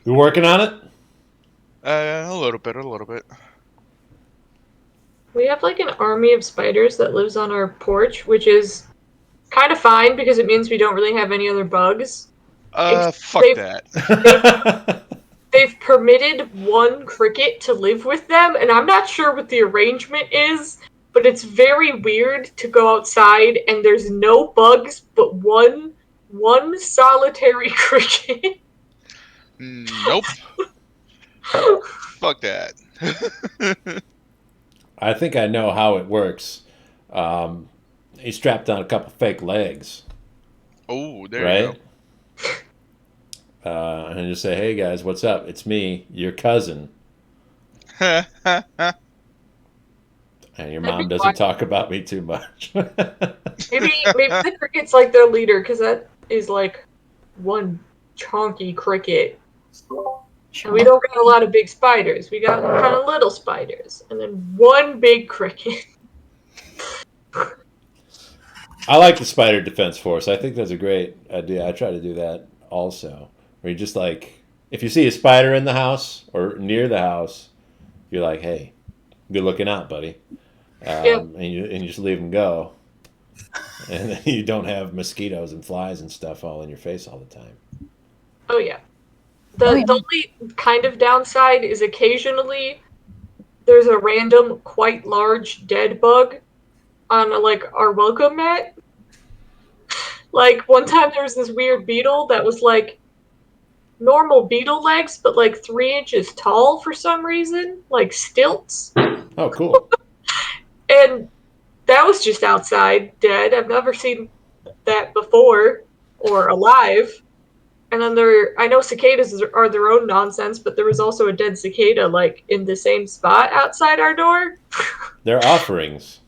You working on it? A little bit, a little bit. We have like an army of spiders that lives on our porch, which is kind of fine because it means we don't really have any other bugs. Fuck They've, that. they've permitted one cricket to live with them, and I'm not sure what the arrangement is, but it's very weird to go outside and there's no bugs but one solitary cricket. Nope. Fuck that. I think I know how it works. He strapped on a couple fake legs, Oh, there you right? And just say, "Hey guys, what's up? It's me, your cousin." go. And your That'd mom be doesn't talk about me too much. Maybe the cricket's like their leader, because that is like one chonky cricket. And we don't got a lot of big spiders. We got kind of little spiders, and then one big cricket. I like the spider defense force. I think that's a great idea. I try to do that also. Where you just like, if you see a spider in the house or near the house, you're like, "Hey, good looking out, buddy," Yep. and you just leave them go, and then you don't have mosquitoes and flies and stuff all in your face all the time. Oh yeah. The only kind of downside is occasionally there's a random, quite large dead bug on like our welcome mat. Like one time there was this weird beetle that was like normal beetle legs, but like 3 inches tall for some reason, like stilts. Oh, cool. And that was just outside, dead. I've never seen that before or alive. And then I know cicadas are their own nonsense, but there was also a dead cicada like in the same spot outside our door. They're offerings.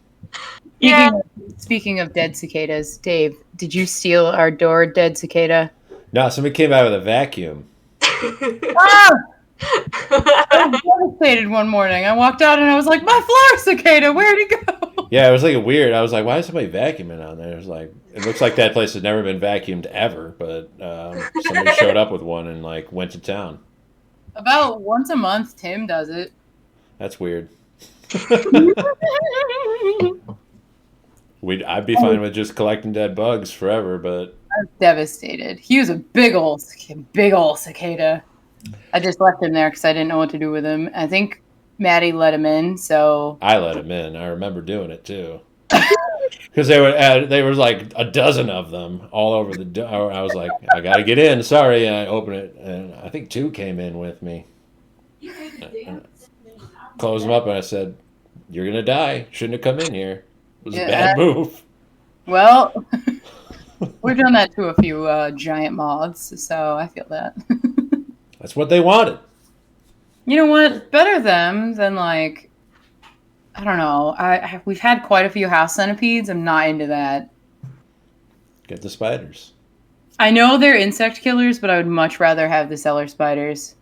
Yeah. Speaking of dead cicadas, Dave, did you steal our door dead cicada? No, somebody came out with a vacuum. Ah! I was devastated one morning. I walked out and I was like, my floor cicada, where'd it go? Yeah, it was like a weird. I was like, why is somebody vacuuming on there? It was like, it looks like that place has never been vacuumed ever, but somebody showed up with one and like went to town. About once a month, Tim does it. That's weird. I'd be fine with just collecting dead bugs forever, but I was devastated. He was a big old cicada. I just left him there because I didn't know what to do with him. I think Maddie let him in, so I let him in. I remember doing it too. Because they were like a dozen of them all over the door. I was like, I gotta get in. Sorry, and I opened it, and I think two came in with me. Closed them up, and I said, "You're gonna die. Shouldn't have come in here. It was a bad move." Well, we've done that to a few giant moths, so I feel that. That's what they wanted. You know what? Better them than like, I don't know. We've had quite a few house centipedes. I'm not into that. Get the spiders. I know they're insect killers, but I would much rather have the cellar spiders.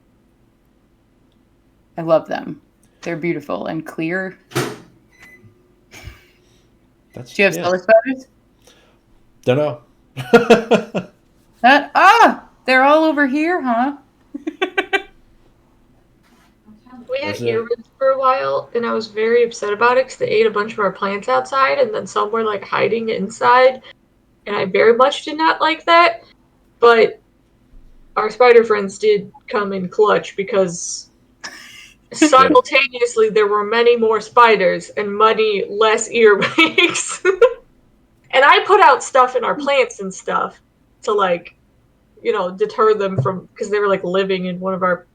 I love them. They're beautiful and clear. Do you have cellar spiders? Don't know. They're all over here, huh? We had earwigs for a while, and I was very upset about it because they ate a bunch of our plants outside, and then some were like hiding inside, and I very much did not like that. But our spider friends did come in clutch because simultaneously there were many more spiders and many less earwigs. And I put out stuff in our plants and stuff to like, deter them from, because they were like living in one of our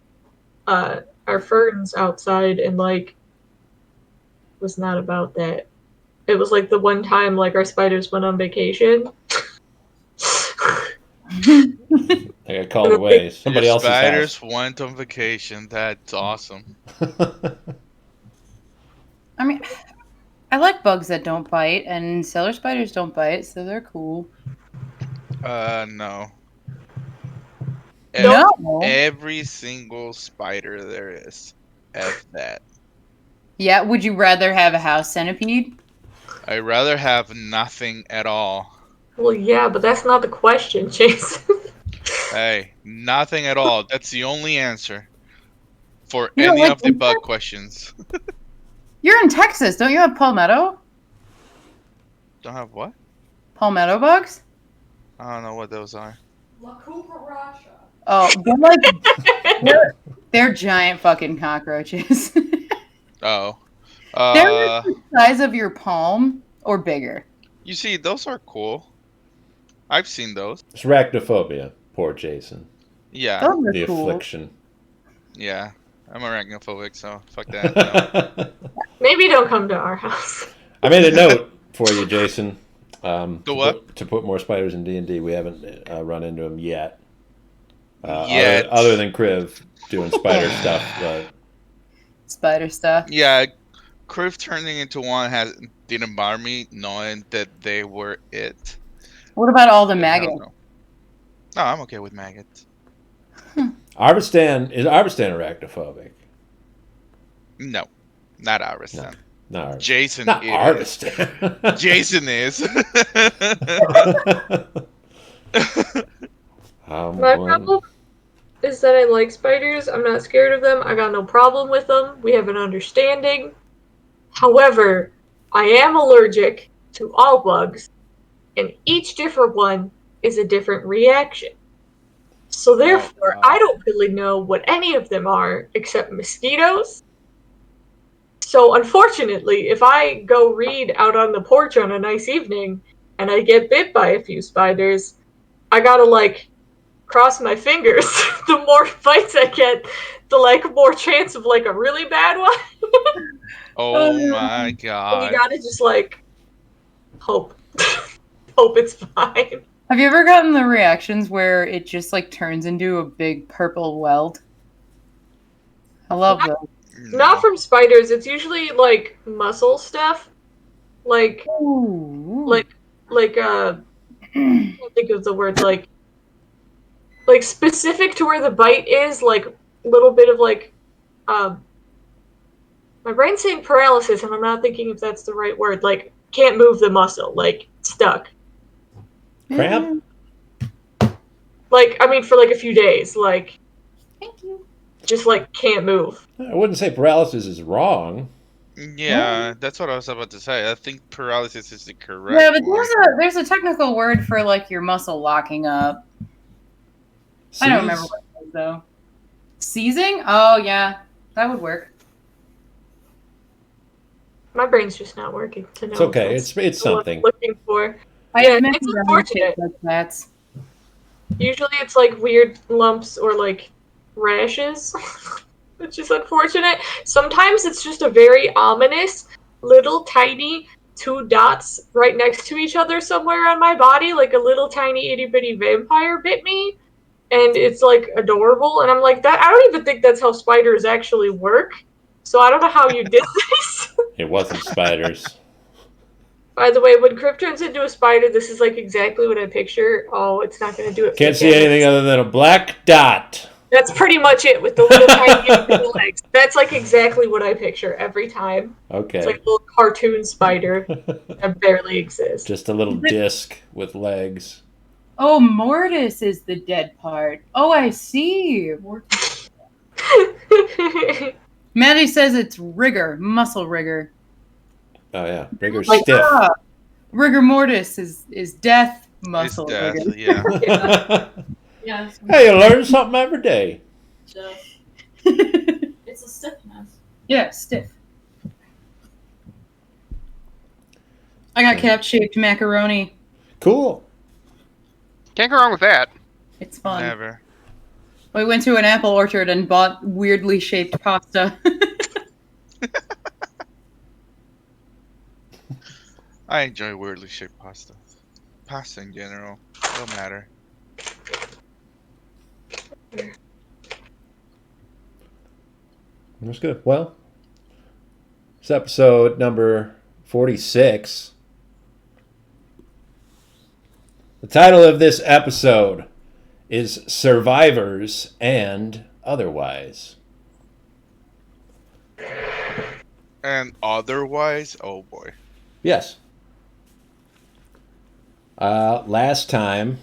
ferns outside, and like was not about that. It was like the one time like our spiders went on vacation. I got called away. Somebody else's spiders house. went on vacation. That's awesome. I mean, I like bugs that don't bite, and cellar spiders don't bite, so they're cool. No. No. Every single spider there is. F that. Yeah, would you rather have a house centipede? I'd rather have nothing at all. Well, yeah, but that's not the question, Jason. Hey, nothing at all. That's the only answer for You don't any like of the bug questions. You're in Texas, don't you have palmetto? Don't have what? Palmetto bugs? I don't know what those are. Oh, they're giant fucking cockroaches. Oh. They're like the size of your palm or bigger. You see, those are cool. I've seen those. It's arachnophobia. Poor Jason. Yeah, Those are The cool. affliction. yeah. I'm arachnophobic, so fuck that. No. Maybe don't come to our house. I made a note for you, Jason. The what? To put more spiders in D&D. We haven't run into them yet. Yet. Other than Kriv doing spider stuff, but Spider stuff. Yeah, Kriv turning into one didn't bother me, knowing that they were it. What about all the Hell maggots? no. No, I'm okay with maggots. Arvistan is arachnophobic. No, not Ariston. Not Arvistan. Jason Not is. Arvistan. Jason is. My problem is that I like spiders. I'm not scared of them. I got no problem with them. We have an understanding. However, I am allergic to all bugs, and each different one is a different reaction. So therefore, wow. I don't really know what any of them are except mosquitoes. So unfortunately, if I go read out on the porch on a nice evening and I get bit by a few spiders, I gotta cross my fingers. The more bites I get, the more chance of a really bad one. Oh my And you god. gotta just hope. Hope it's fine. Have you ever gotten the reactions where it just turns into a big purple weld? I love those. Not from spiders. It's usually muscle stuff. Ooh. I can't think of the word specific to where the bite is, little bit of my brain's saying paralysis, and I'm not thinking if that's the right word. Can't move the muscle, stuck. Cramp? For a few days, Thank you. just can't move. I wouldn't say paralysis is wrong. Yeah, that's what I was about to say. I think paralysis is the correct Yeah, but one. there's a technical word for your muscle locking up. I don't remember what it is though. Seizing? Oh yeah, that would work. My brain's just not working to know. It's okay. If that's it's what I'm something. looking for. I Yeah, have many it's random unfortunate. shapes like that. Usually it's weird lumps or rashes, which is unfortunate. Sometimes it's just a very ominous little tiny 2 dots right next to each other somewhere on my body, like a little tiny itty bitty vampire bit me, and it's adorable. And I'm that I don't even think that's how spiders actually work. So I don't know how you did this. It wasn't spiders. By the way, when Crypt turns into a spider, this is exactly what I picture. Oh, it's not going to do it. Can't see anything other than a black dot. That's pretty much it with the little tiny legs. That's exactly what I picture every time. Okay. It's a little cartoon spider that barely exists. Just a little disc with legs. Oh, mortis is the dead part. Oh, I see. Maddie says it's rigor, muscle rigor. Oh yeah, rigor stiff. Rigor mortis is death, muscle It's death, rigor. yeah. Yeah. Hey, you learn something every day. It's a stiffness. Yeah, stiff. I got cap-shaped macaroni. Cool. Can't go wrong with that. It's fun. Never. We went to an apple orchard and bought weirdly shaped pasta. I enjoy weirdly shaped pasta. Pasta in general. Don't matter. That's good. Well, it's episode number 46. The title of this episode is Survivors and Otherwise. And otherwise, oh boy. Yes. Last time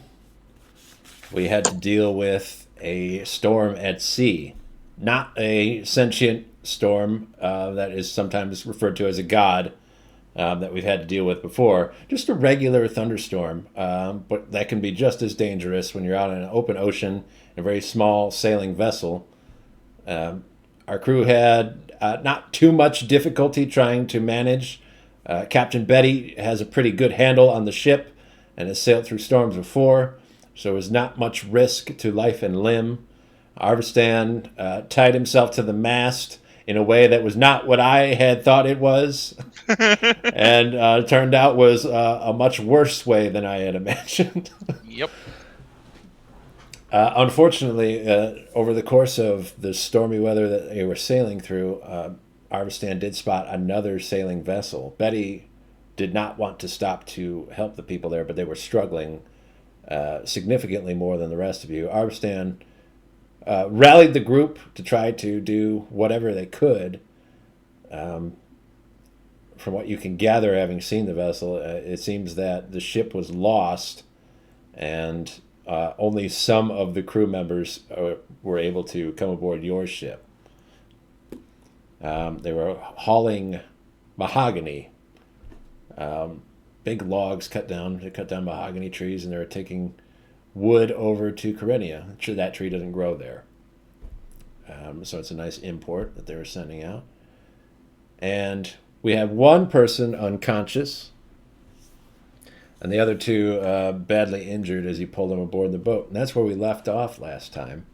we had to deal with a storm at sea. Not a sentient storm that is sometimes referred to as a god that we've had to deal with before. Just a regular thunderstorm, but that can be just as dangerous when you're out in an open ocean in a very small sailing vessel. Our crew had not too much difficulty trying to manage. Captain Betty has a pretty good handle on the ship and has sailed through storms before, so there was not much risk to life and limb. Arvistan tied himself to the mast in a way that was not what I had thought it was, and turned out was a much worse way than I had imagined. Yep. Unfortunately, over the course of the stormy weather that they were sailing through, Arvistan did spot another sailing vessel. Betty did not want to stop to help the people there, but they were struggling significantly more than the rest of you. Arvistan rallied the group to try to do whatever they could. From what you can gather, having seen the vessel, it seems that the ship was lost, and only some of the crew members were able to come aboard your ship. They were hauling mahogany, big logs cut down. They cut down mahogany trees, and they were taking wood over to Kyrenia. Sure, that tree doesn't grow there. So it's a nice import that they were sending out. And we have one person unconscious, and the other two badly injured as you pull them aboard the boat. And that's where we left off last time.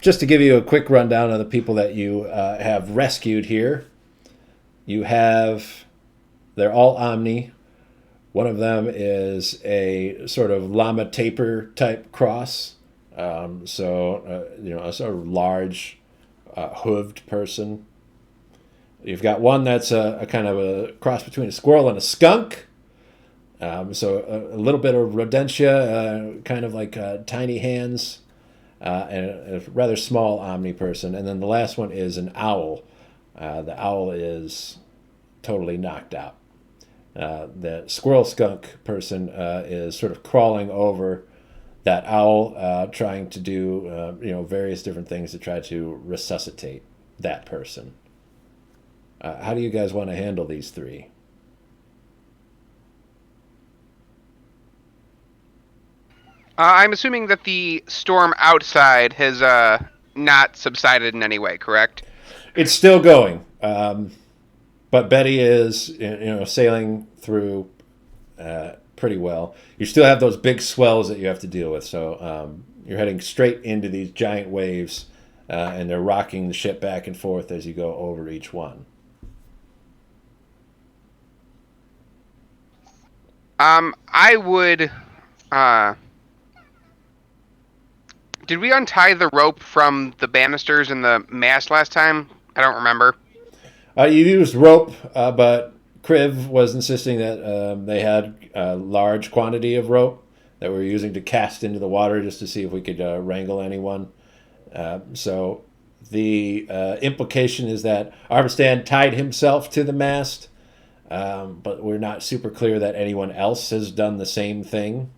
Just to give you a quick rundown of the people that you have rescued here. They're all Omni. One of them is a sort of llama tapir type cross. A sort of large hooved person. You've got one that's a kind of a cross between a squirrel and a skunk. So a little bit of rodentia, kind of like tiny hands, and a rather small Omni person. And then the last one is an owl. The owl is totally knocked out. The squirrel skunk person is sort of crawling over that owl, trying to do various different things to try to resuscitate that person. How do you guys want to handle these three? I'm assuming that the storm outside has not subsided in any way, correct? It's still going, but Betty is sailing through pretty well. You still have those big swells that you have to deal with, so you're heading straight into these giant waves, and they're rocking the ship back and forth as you go over each one. I would. Did we untie the rope from the banisters and the mast last time? I don't remember. You used rope, but Kriv was insisting that they had a large quantity of rope that we were using to cast into the water just to see if we could wrangle anyone. So the implication is that Arvistan tied himself to the mast, but we're not super clear that anyone else has done the same thing.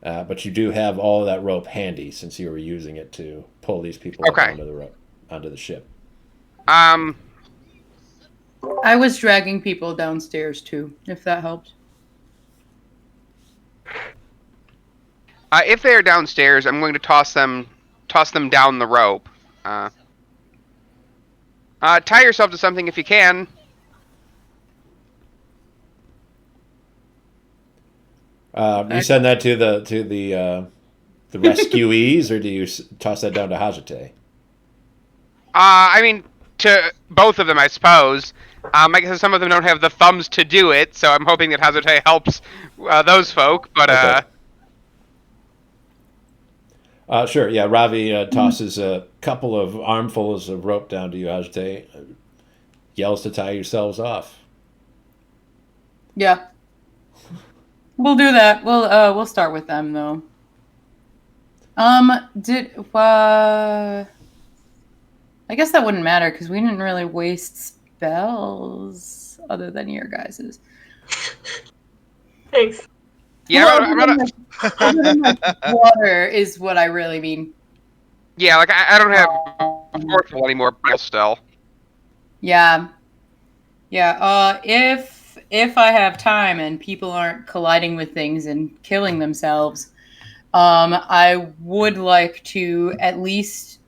But you do have all of that rope handy since you were using it to pull these people up onto the ship. I was dragging people downstairs too, if that helps. If they are downstairs, I'm going to toss them down the rope. Tie yourself to something if you can. You send that to the rescuees, or do you toss that down to Hajite? I mean, to both of them, I suppose. I guess some of them don't have the thumbs to do it, so I'm hoping that Hazate helps those folk. But okay. Sure, yeah. Ravi tosses a couple of armfuls of rope down to you, Hajite. Yells to tie yourselves off. Yeah. We'll do that. We'll start with them though. I guess that wouldn't matter because we didn't really waste spells other than your guys's. Thanks. Yeah, Well, I'm gonna. other than, like, water is what I really mean. Yeah, like I don't have a forceful anymore, but still. Yeah. Yeah. If I have time and people aren't colliding with things and killing themselves, I would like to at least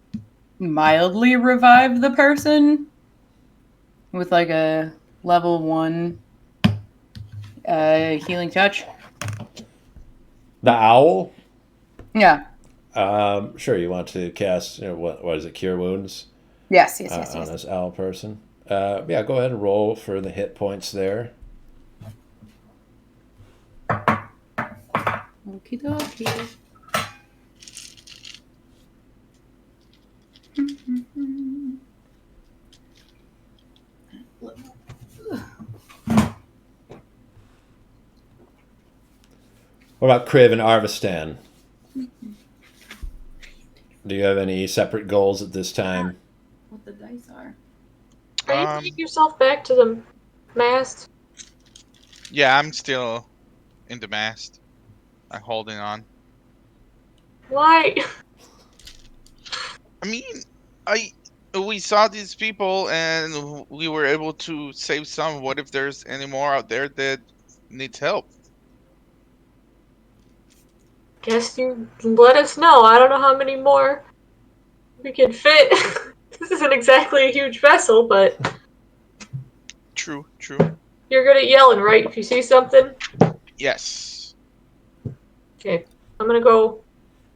mildly revive the person with like a level 1 healing touch. The owl. Yeah. Sure. You want to cast? What is it? Cure wounds Yes. on this owl person. Yeah. Go ahead and roll for the hit points there. Okie dokie. What about Kriv and Arvistan? Do you have any separate goals at this time? What the dice are. Are you getting yourself back to the mast? Yeah, I'm still in the mast. I'm holding on. Why? I mean, we saw these people and we were able to save some. What if there's any more out there that needs help? Guess you let us know. I don't know how many more we can fit. This isn't exactly a huge vessel, but True. you're good at yelling, right? If you see something. Yes. Okay, I'm gonna go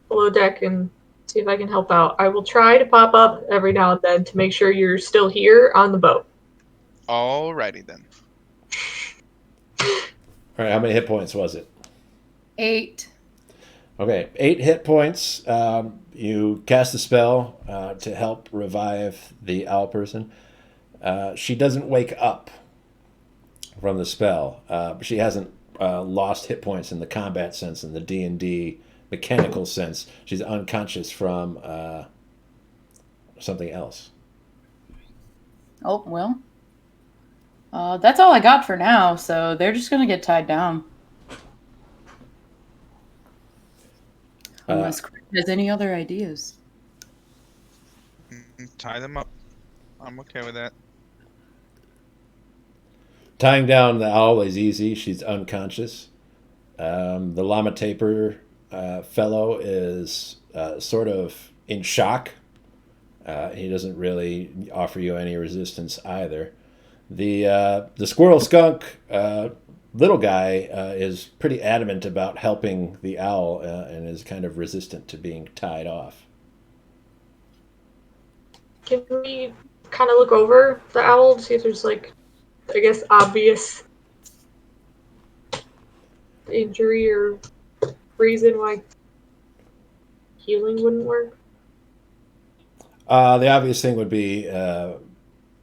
below deck and see if I can help out. I will try to pop up every now and then to make sure you're still here on the boat. Alrighty then. All right. How many hit points was it? 8. Okay, 8 hit points. You cast a spell to help revive the owl person. She doesn't wake up from the spell. She hasn't lost hit points in the combat sense, in the D&D mechanical sense. She's unconscious from something else. Oh, well. That's all I got for now, so they're just gonna get tied down. Unless Chris has any other ideas. Tie them up. I'm okay with that. Tying down the owl is easy. She's unconscious. The llama taper fellow is sort of in shock. He doesn't really offer you any resistance either. The squirrel skunk little guy is pretty adamant about helping the owl and is kind of resistant to being tied off. Can we kind of look over the owl to see if there's, like, I guess, obvious injury or reason why healing wouldn't work? The obvious thing would be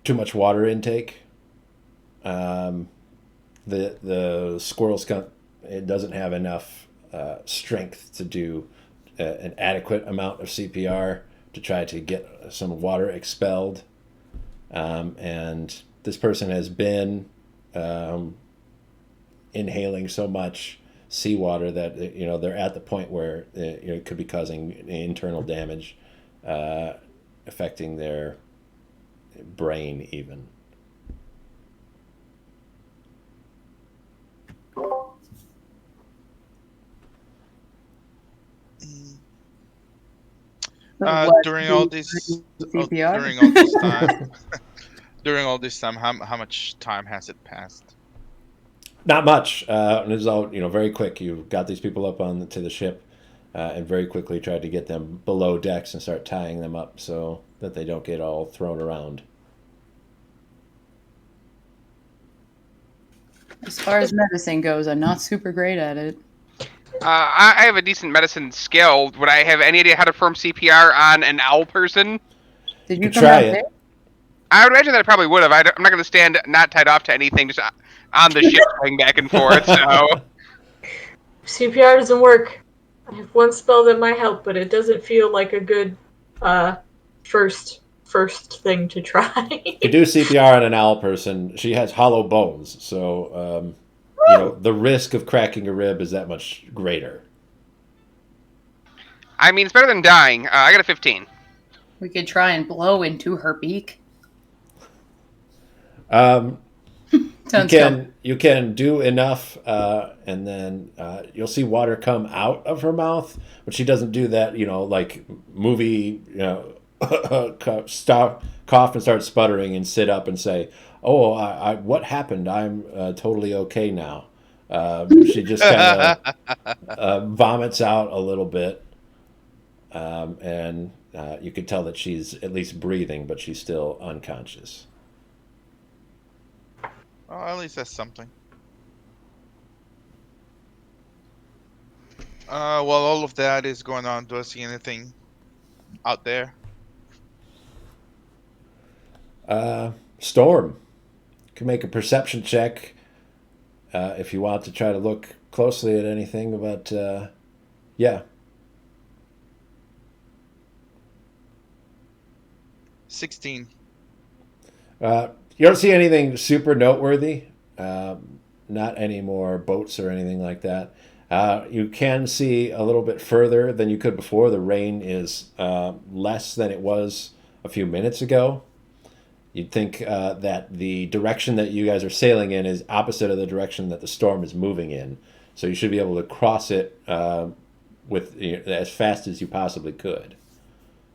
too much water intake. The squirrel skunk, it doesn't have enough strength to do an adequate amount of CPR to try to get some water expelled. And this person has been inhaling so much seawater that they're at the point where it could be causing internal damage, affecting their brain even. During all this CPR? during all this time, during all this time, how much time has it passed? Not much. And it's all very quick. You got these people up to the ship, and very quickly tried to get them below decks and start tying them up so that they don't get all thrown around. As far as medicine goes, I'm not super great at it. I have a decent medicine skill. Would I have any idea how to perform CPR on an owl person? Did You you could come try out it. there? I would imagine that I probably would have. I'm not going to stand not tied off to anything, just on the ship going back and forth. So CPR doesn't work. I have one spell that might help, but it doesn't feel like a good first thing to try. If you do CPR on an owl person, she has hollow bones, so the risk of cracking a rib is that much greater. I mean, it's better than dying. I got a 15. We could try and blow into her beak. You Sounds dumb. can do enough, and then you'll see water come out of her mouth, but she doesn't do that. Like movie, stop, cough, and start sputtering, and sit up and say, "Oh, what happened? I'm totally okay now." She just kind of vomits out a little bit, and you can tell that she's at least breathing, but she's still unconscious. Oh, at least that's something. While all of that is going on, do I see anything out there? Storm. You can make a perception check if you want to try to look closely at anything, but yeah. 16. You don't see anything super noteworthy. Not any more boats or anything like that. You can see a little bit further than you could before. The rain is less than it was a few minutes ago. You'd think that the direction that you guys are sailing in is opposite of the direction that the storm is moving in. So you should be able to cross it with as fast as you possibly could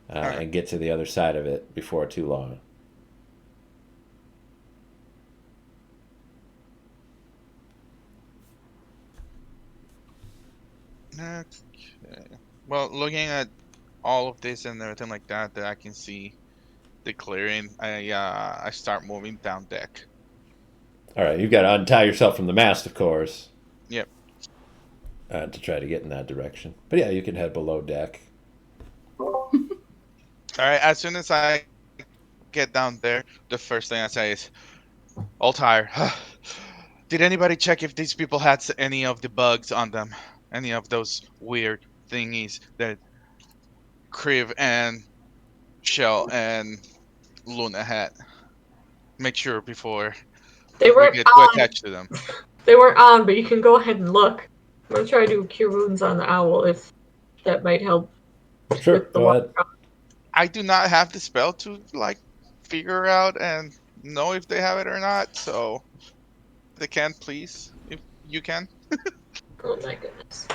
and get to the other side of it before too long. Okay. Well, looking at all of this and everything like that I can see the clearing, I start moving down deck. All right, you've got to untie yourself from the mast, of course. Yep. To try to get in that direction. But yeah, you can head below deck. All right. As soon as I get down there, the first thing I say is, "All tired. Did anybody check if these people had any of the bugs on them? Any of those weird thingies that Kriv and Shell and Luna had? Make sure before They we weren't get too on. attached to them." They weren't on, but you can go ahead and look. I'm gonna try to do cure wounds on the owl if that might help. Sure, with the go ahead. water. I do not have the spell to figure out and know if they have it or not. So, if they can, please, if you can. Oh my goodness.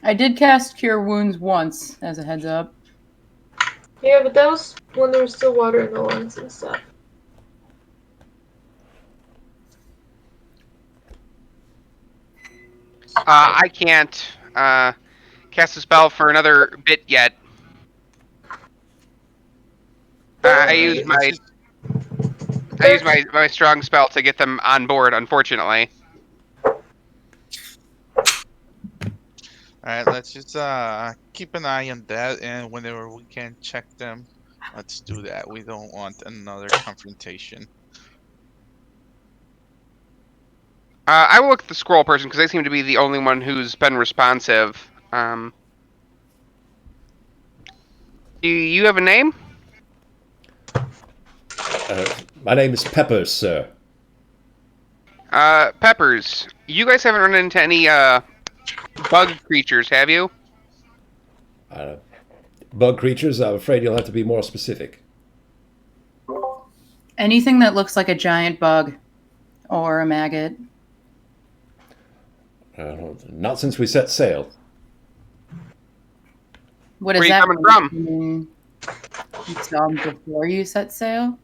I did cast Cure Wounds once, as a heads up. Yeah, but that was when there was still water in the lungs and stuff. I can't cast a spell for another bit yet. I use my my strong spell to get them on board. Unfortunately. Alright, let's just keep an eye on that, and whenever we can check them, let's do that. We don't want another confrontation. I will look at the scroll person because they seem to be the only one who's been responsive. Do you have a name? My name is Peppers, sir. Peppers. You guys haven't run into any bug creatures, have you? Bug creatures, I'm afraid you'll have to be more specific. Anything that looks like a giant bug or a maggot. Not since we set sail. What is Where are that? you coming from? You saw them before you set sail?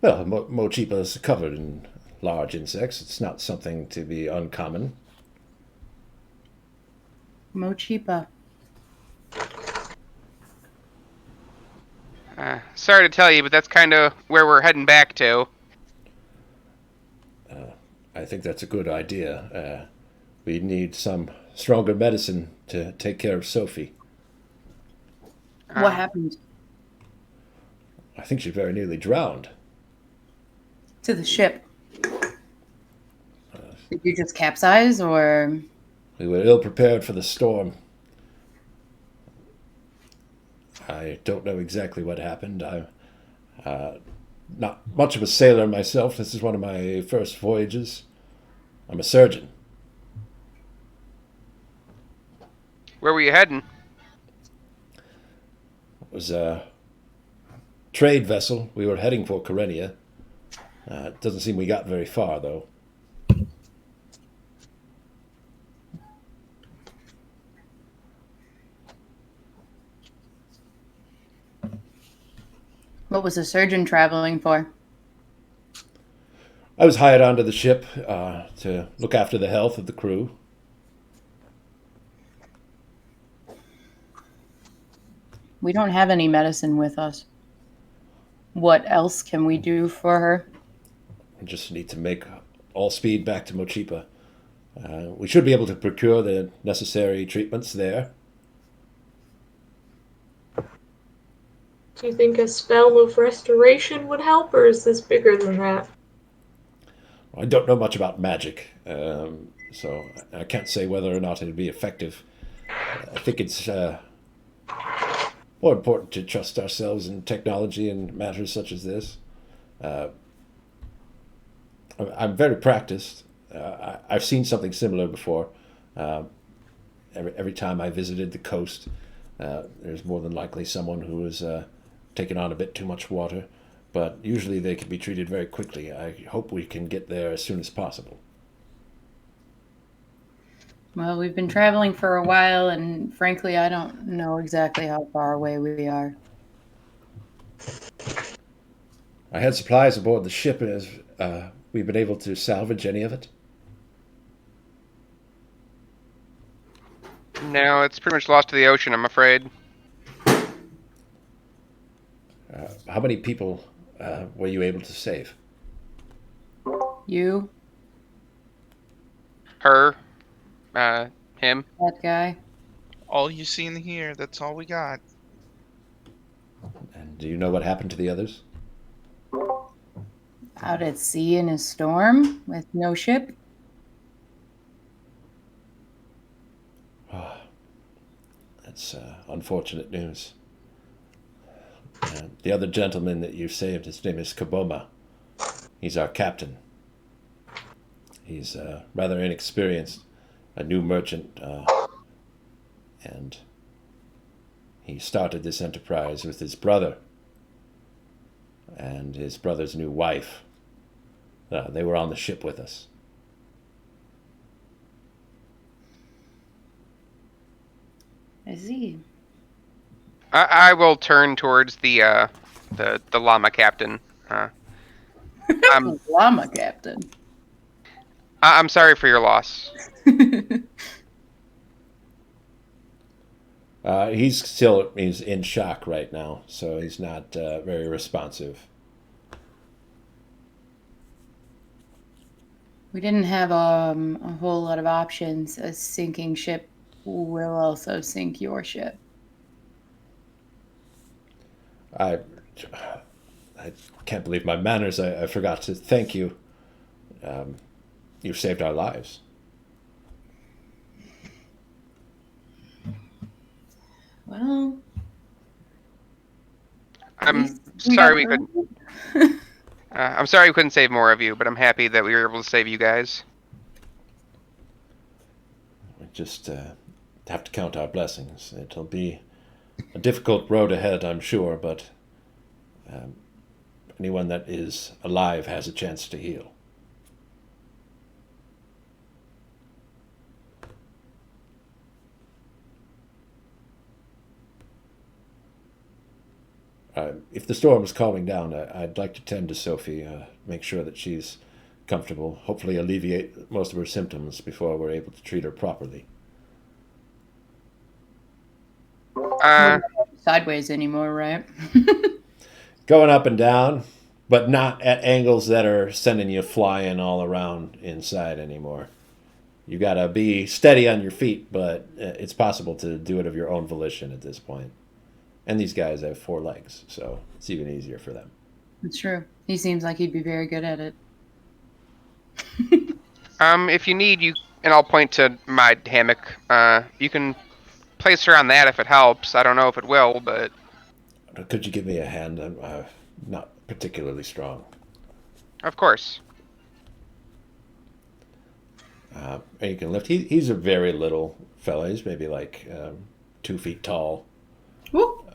Well, Mochipa is covered in large insects. It's not something to be uncommon. Mochipa. Sorry to tell you, but that's kind of where we're heading back to. I think that's a good idea. We need some stronger medicine to take care of Sophie. What happened? I think she very nearly drowned. To the ship. Did you just capsize, or...? We were ill prepared for the storm. I don't know exactly what happened. not much of a sailor myself. This is one of my first voyages. I'm a surgeon. Where were you heading? It was a trade vessel. We were heading for Karenia. It doesn't seem we got very far, though. What was the surgeon traveling for? I was hired onto the ship to look after the health of the crew. We don't have any medicine with us. What else can we do for her? We just need to make all speed back to Mochipa. We should be able to procure the necessary treatments there. Do you think a spell of restoration would help, or is this bigger than that? I don't know much about magic, so I can't say whether or not it would be effective. I think it's more important to trust ourselves in technology and matters such as this. I'm very practiced. I've seen something similar before. Every time I visited the coast, there's more than likely someone who has taken on a bit too much water, but usually they can be treated very quickly. I hope we can get there as soon as possible. Well, we've been traveling for a while, and frankly, I don't know exactly how far away we are. I had supplies aboard the ship. Has we've been able to salvage any of it? No, it's pretty much lost to the ocean, I'm afraid. How many people were you able to save? You, Her, him. that guy. All you see in here, that's all we got. And do you know what happened to the others? Out at sea in a storm with no ship. That's unfortunate news. The other gentleman that you saved, his name is Kaboma. He's our captain. He's rather inexperienced, a new merchant, and he started this enterprise with his brother and his brother's new wife. They were on the ship with us. I see. I will turn towards the llama captain. Llama captain. I'm sorry for your loss. He's in shock right now, so he's not very responsive. We didn't have a whole lot of options. A sinking ship will also sink your ship. I can't believe my manners. I forgot to thank you. You saved our lives. Well, I'm sorry we couldn't. I'm sorry we couldn't save more of you, but I'm happy that we were able to save you guys. We just have to count our blessings. It'll be a difficult road ahead, I'm sure, but anyone that is alive has a chance to heal. If the storm is calming down, I'd like to tend to Sophie, make sure that she's comfortable, hopefully alleviate most of her symptoms before we're able to treat her properly. Sideways anymore, right? Going up and down, but not at angles that are sending you flying all around inside anymore. You gotta be steady on your feet, but it's possible to do it of your own volition at this point. And these guys have 4 legs, so it's even easier for them. It's true. He seems like he'd be very good at it. If you need, and I'll point to my hammock. You can place her on that if it helps. I don't know if it will, but Could you give me a hand? I'm not particularly strong. Of course. And you can lift. He's a very little fella. He's maybe like 2 feet tall. Whoop.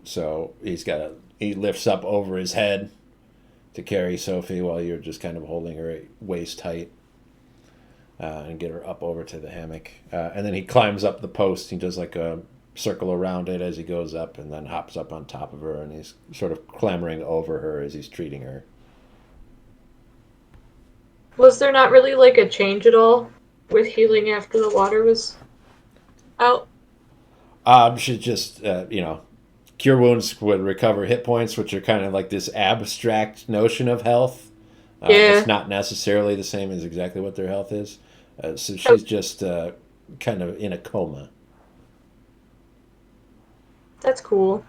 So he lifts up over his head to carry Sophie while you're just kind of holding her waist tight and get her up over to the hammock. And then he climbs up the post. He does like a circle around it as he goes up and then hops up on top of her, and he's sort of clambering over her as he's treating her. Was there not really like a change at all with healing after the water was out? Should just, cure wounds would recover hit points, which are kind of like this abstract notion of health. Yeah. It's not necessarily the same as exactly what their health is. So she's just kind of in a coma. That's cool.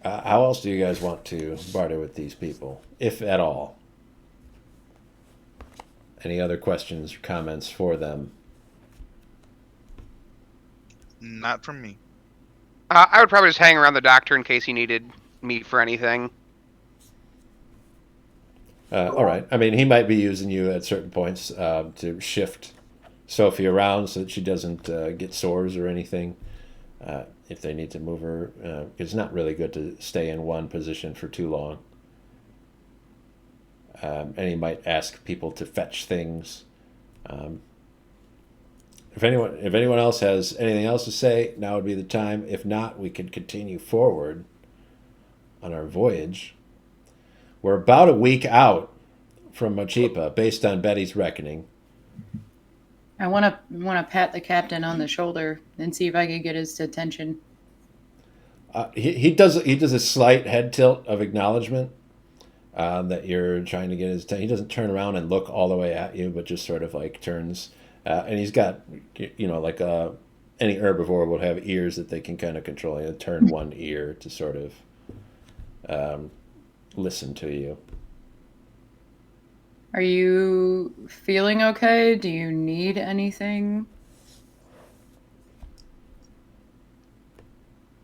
How else do you guys want to barter with these people, if at all? Any other questions or comments for them? Not from me. I would probably just hang around the doctor in case he needed me for anything. All right. I mean, he might be using you at certain points to shift Sophie around so that she doesn't get sores or anything. If they need to move her, it's not really good to stay in one position for too long. And he might ask people to fetch things. If anyone else has anything else to say, now would be the time. If not, we can continue forward on our voyage. We're about a week out from Mochipa, based on Betty's reckoning. I want to pat the captain on the shoulder and see if I can get his attention. He does a slight head tilt of acknowledgement that you're trying to get his attention. He doesn't turn around and look all the way at you, but just sort of like turns. And he's got, like any herbivore would have ears that they can kind of control. He'll turn one ear to sort of listen to you. Are you feeling okay? Do you need anything?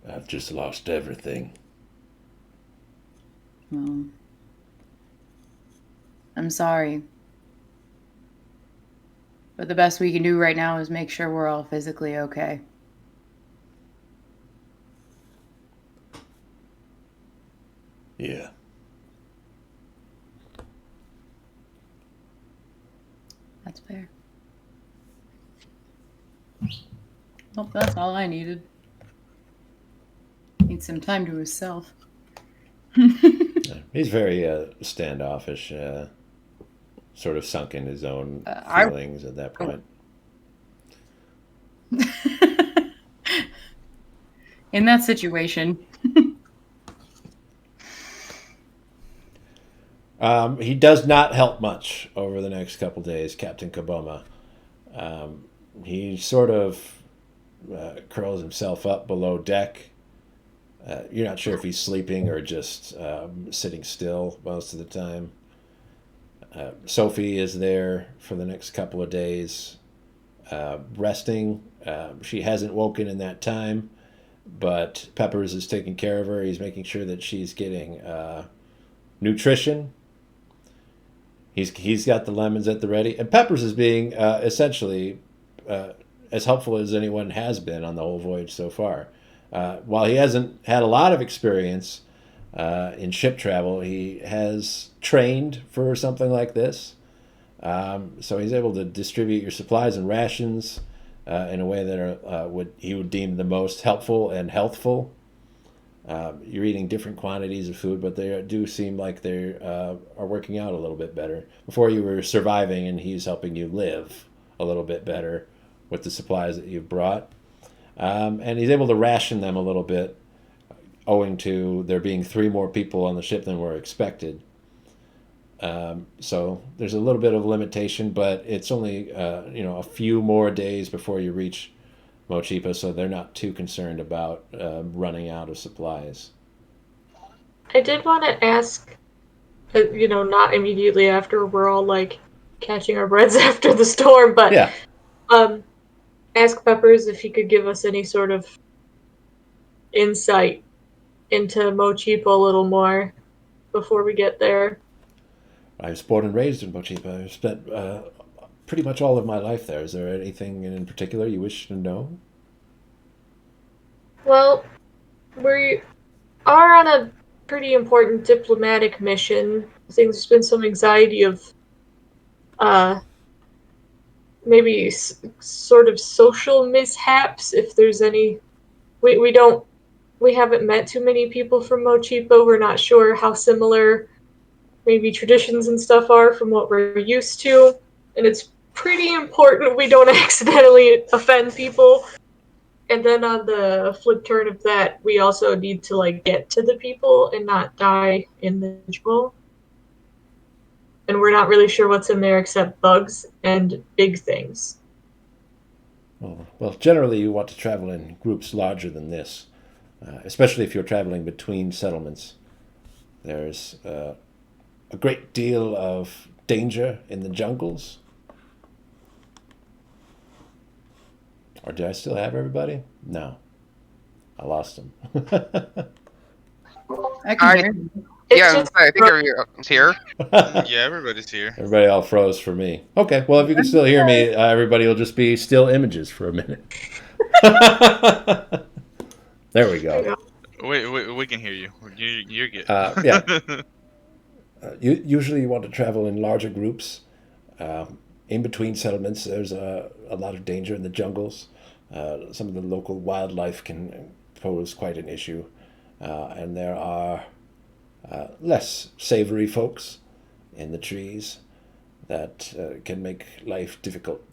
I've just lost everything. Well, I'm sorry. But the best we can do right now is make sure we're all physically okay. Yeah. That's fair. Well, that's all I needed. Need some time to himself. He's very standoffish, sort of sunk in his own feelings at that point. In that situation. He does not help much over the next couple days, Captain Kaboma. He sort of curls himself up below deck. You're not sure if he's sleeping or just sitting still most of the time. Sophie is there for the next couple of days, resting. She hasn't woken in that time, but Peppers is taking care of her. He's making sure that she's getting nutrition. He's got the lemons at the ready, and Peppers is being essentially as helpful as anyone has been on the whole voyage so far. While he hasn't had a lot of experience in ship travel, he has trained for something like this. So he's able to distribute your supplies and rations in a way that he would deem the most helpful and healthful. You're eating different quantities of food, but they do seem like they are working out a little bit better. Before you were surviving, and he's helping you live a little bit better with the supplies that you've brought. And he's able to ration them a little bit, owing to there being 3 more people on the ship than were expected. So there's a little bit of limitation, but it's only a few more days before you reach Mochipa, so they're not too concerned about running out of supplies. I did want to ask, not immediately after we're all like catching our breaths after the storm, but Yeah. ask Peppers if he could give us any sort of insight into Mochipo a little more before we get there. I was born and raised in Mochipa. I've spent pretty much all of my life there. Is there anything in particular you wish to know? Well, we are on a pretty important diplomatic mission. I think there's been some anxiety of maybe sort of social mishaps, if there's any. We haven't met too many people from Mochipo. We're not sure how similar maybe traditions and stuff are from what we're used to, and it's pretty important we don't accidentally offend people. And then on the flip turn of that, we also need to like get to the people and not die in the ritual. And we're not really sure what's in there except bugs and big things. Well, generally you want to travel in groups larger than this, especially if you're traveling between settlements. There's a great deal of danger in the jungles. Or do I still have everybody? No. I lost them. I can hear you. Yeah, I think everyone's here. Yeah, everybody's here. Everybody all froze for me. Okay, well, if you can still hear me, everybody will just be still images for a minute. There we go. We can hear you. You're good. Yeah. Usually you want to travel in larger groups. In between settlements, there's a lot of danger in the jungles. Some of the local wildlife can pose quite an issue. And there are less savory folks in the trees that can make life difficult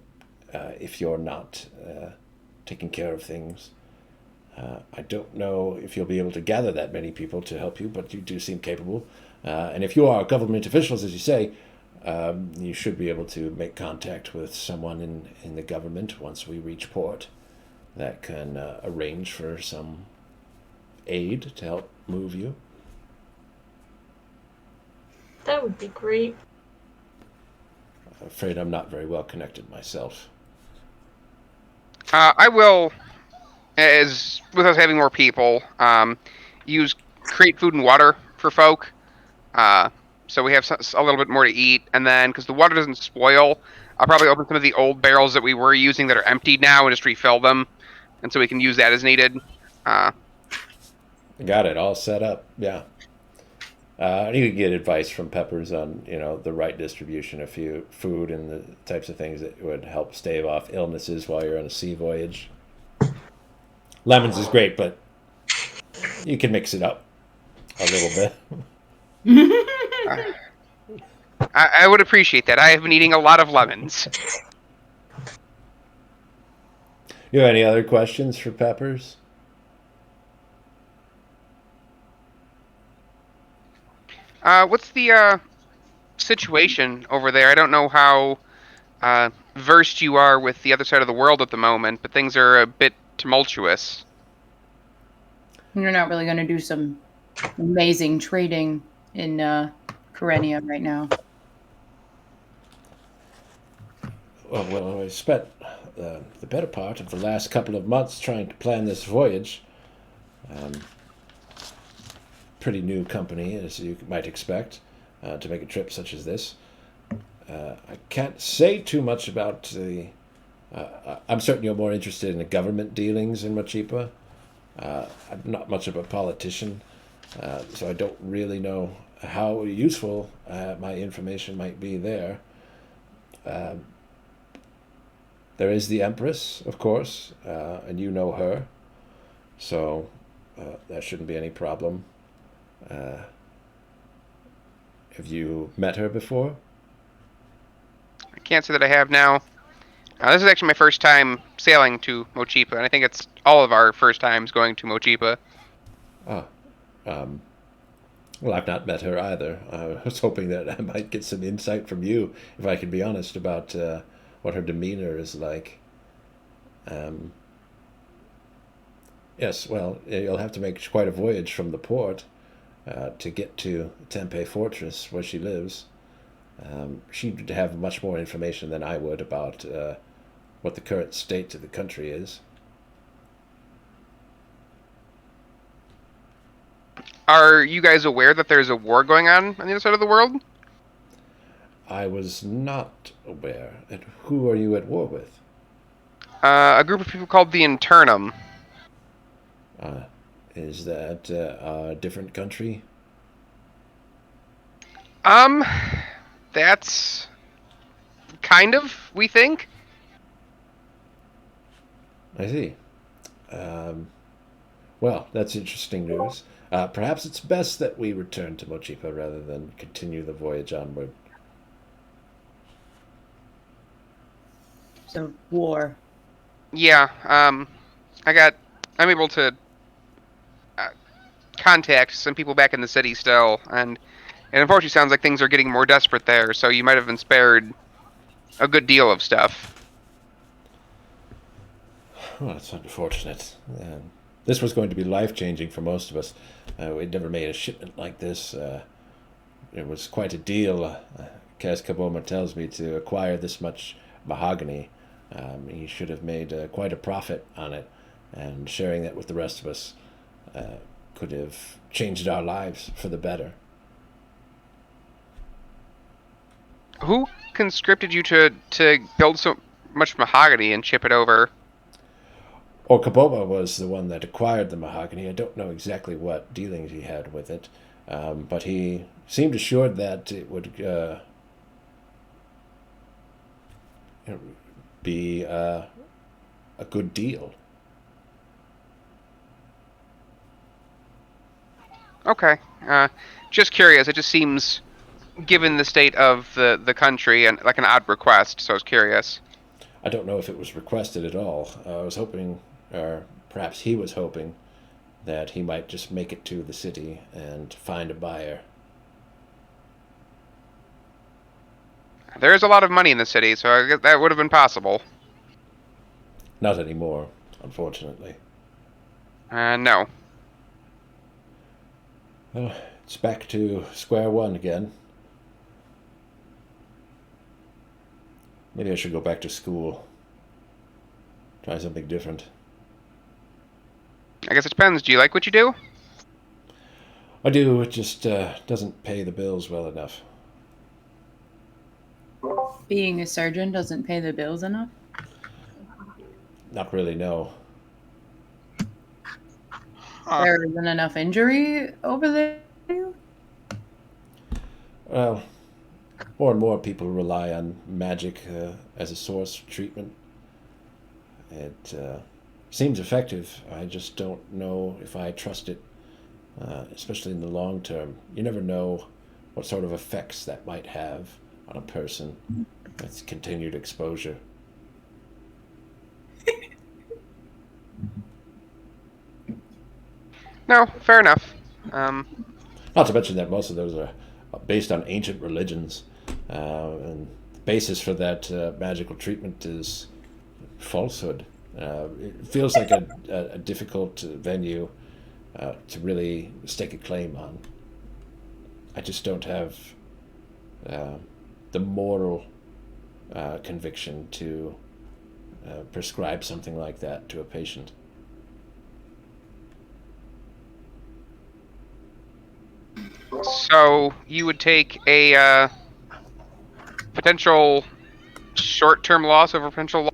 if you're not taking care of things. I don't know if you'll be able to gather that many people to help you, but you do seem capable. And if you are government officials, as you say, you should be able to make contact with someone in the government once we reach port that can arrange for some aid to help move you. That would be great. I'm afraid I'm not very well connected myself. I will, as with us having more people, create food and water for folk. So we have a little bit more to eat, and then because the water doesn't spoil, I'll probably open some of the old barrels that we were using that are emptied now and just refill them, and so we can use that as needed. Got it all set up. Yeah. You can get advice from Peppers on the right distribution of food and the types of things that would help stave off illnesses while you're on a sea voyage. Lemons is great, but you can mix it up a little bit. I would appreciate that. I have been eating a lot of lemons. You have any other questions for Peppers? What's the situation over there? I don't know how versed you are with the other side of the world at the moment, but things are a bit tumultuous. You're not really going to do some amazing trading in Karenia right now. Well, I spent the better part of the last couple of months trying to plan this voyage. Pretty new company, as you might expect, to make a trip such as this. I can't say too much about the... I'm certain you're more interested in the government dealings in Mochipa. I'm not much of a politician, so I don't really know how useful my information might be there. There is the Empress, of course, and you know her, so that shouldn't be any problem. Have you met her before? I can't say that I have now. This is actually my first time sailing to Mochipa, and I think it's all of our first times going to Mochipa. Well, I've not met her either. I was hoping that I might get some insight from you, if I can be honest, about what her demeanor is like. Yes, well, you'll have to make quite a voyage from the port to get to Tempe Fortress, where she lives. She'd have much more information than I would about what the current state of the country is. Are you guys aware that there's a war going on the other side of the world? I was not aware. And who are you at war with? A group of people called the Internum. Is that a different country? That's kind of, we think. I see. Well, that's interesting news. Perhaps it's best that we return to Mochipa rather than continue the voyage onward. So war. Yeah, I'm able to contact some people back in the city still, and it unfortunately sounds like things are getting more desperate there, so you might have been spared a good deal of stuff. Well, that's unfortunate. This was going to be life-changing for most of us. We'd never made a shipment like this. It was quite a deal. Kaz Kaboma tells me to acquire this much mahogany. He should have made quite a profit on it, and sharing that with the rest of us could have changed our lives for the better. Who conscripted you to build so much mahogany and ship it over? Or Kaboma was the one that acquired the mahogany. I don't know exactly what dealings he had with it, but he seemed assured that it would be a good deal. Okay. Just curious. It just seems, given the state of the country, and like an odd request. So I was curious. I don't know if it was requested at all. I was hoping, or perhaps he was hoping, that he might just make it to the city and find a buyer. There is a lot of money in the city, so I guess that would have been possible. Not anymore, unfortunately. No. Well, it's back to square one again. Maybe I should go back to school. Try something different. I guess it depends. Do you like what you do? I do, it just doesn't pay the bills well enough. Being a surgeon doesn't pay the bills enough. Not really, no. There isn't enough injury over there. Well, more and more people rely on magic as a source of treatment. It seems effective. I just don't know if I trust it, especially in the long term. You never know what sort of effects that might have on a person with continued exposure. No, fair enough. Not to mention that most of those are based on ancient religions, and the basis for that magical treatment is falsehood. It feels like a difficult venue to really stake a claim on. I just don't have the moral conviction to prescribe something like that to a patient. So you would take a potential short-term loss over potential loss?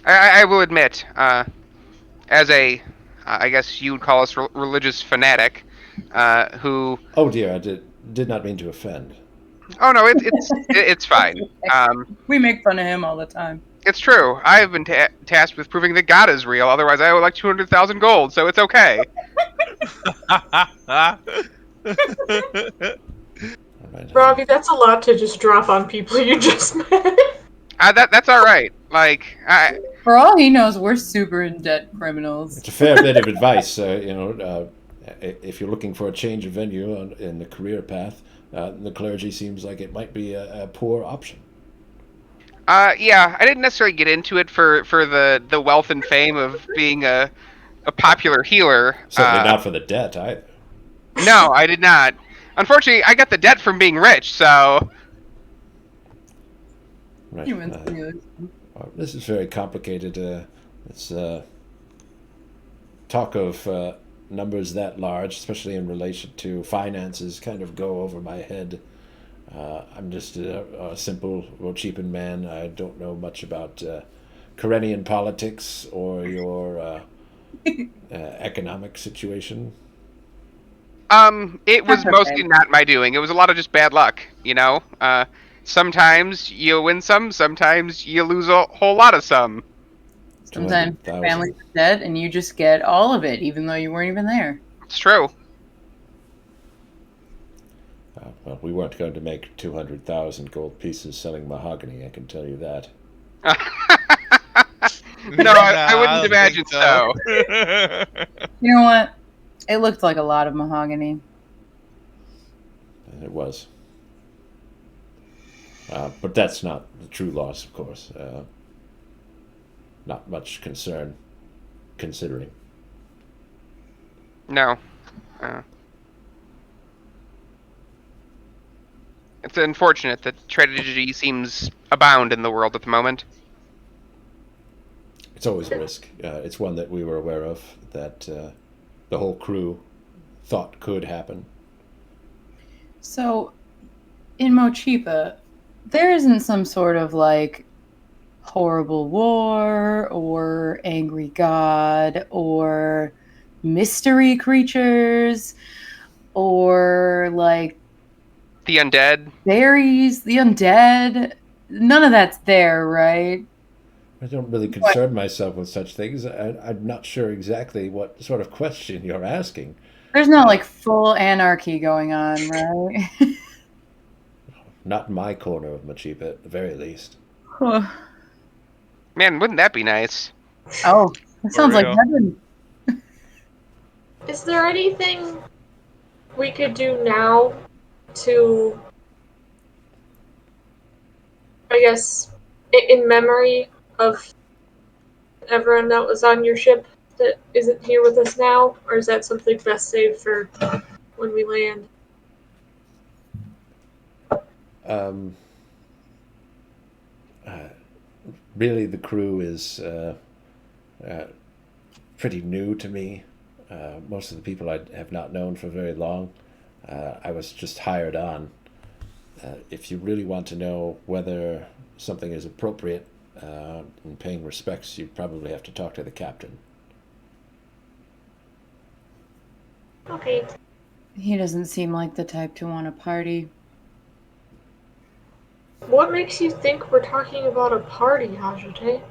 I will admit, as a, I guess you would call us religious fanatic, who... Oh dear, I did not mean to offend. Oh no, it's fine. We make fun of him all the time. It's true. I have been tasked with proving that God is real. Otherwise, I owe like 200,000 gold, so it's okay. Robbie, that's a lot to just drop on people you just met. That's all right. Like, For all he knows, we're super in debt criminals. It's a fair bit of advice. If you're looking for a change of venue in the career path, the clergy seems like it might be a poor option. Yeah, I didn't necessarily get into it for the wealth and fame of being a popular healer. Certainly not for the debt either. No, I did not. Unfortunately, I got the debt from being rich, so Right. Humans do. This is very complicated. It's talk of numbers that large, especially in relation to finances, kind of go over my head. I'm just a simple Rochepan man. I don't know much about Karenian politics or your economic situation. it was That's okay. mostly not my doing. It was a lot of just bad luck, you know. Sometimes you win some, sometimes you lose a whole lot of some. Sometimes your 200,000. family's dead and you just get all of it, even though you weren't even there. It's true. Well, we weren't going to make 200,000 gold pieces selling mahogany. I can tell you that. No, I wouldn't don't imagine think so. You know what? It looked like a lot of mahogany. And it was. But that's not the true loss, of course. Not much concern, considering. No. Uh, it's unfortunate that tragedy seems abound in the world at the moment. It's always a risk. It's one that we were aware of, that the whole crew thought could happen. So, in Mochipa, there isn't some sort of like horrible war or angry god or mystery creatures or like The undead. fairies, the undead. None of that's there, right? I don't really concern myself with such things. I'm not sure exactly what sort of question you're asking. There's not like full anarchy going on, right? Not in my corner of Machipa, at the very least. Man, wouldn't that be nice? Oh, that sounds like real. heaven. Is there anything we could do now to, I guess, in memory of everyone that was on your ship that isn't here with us now? Or is that something best saved for when we land? Um, uh, really, the crew is pretty new to me. Most of the people I have not known for very long. I was just hired on. If you really want to know whether something is appropriate in paying respects, you probably have to talk to the captain. Okay. He doesn't seem like the type to want to party. What makes you think we're talking about a party, Hajite?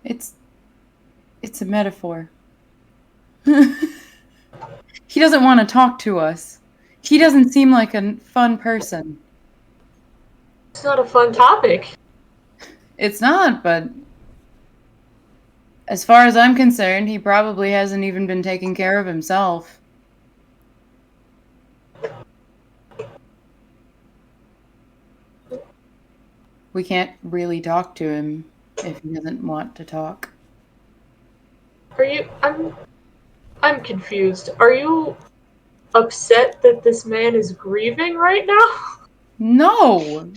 It's a metaphor. He doesn't want to talk to us. He doesn't seem like a fun person. It's not a fun topic. It's not, but as far as I'm concerned, he probably hasn't even been taking care of himself. We can't really talk to him if he doesn't want to talk. Are you? I'm confused. Are you upset that this man is grieving right now? No!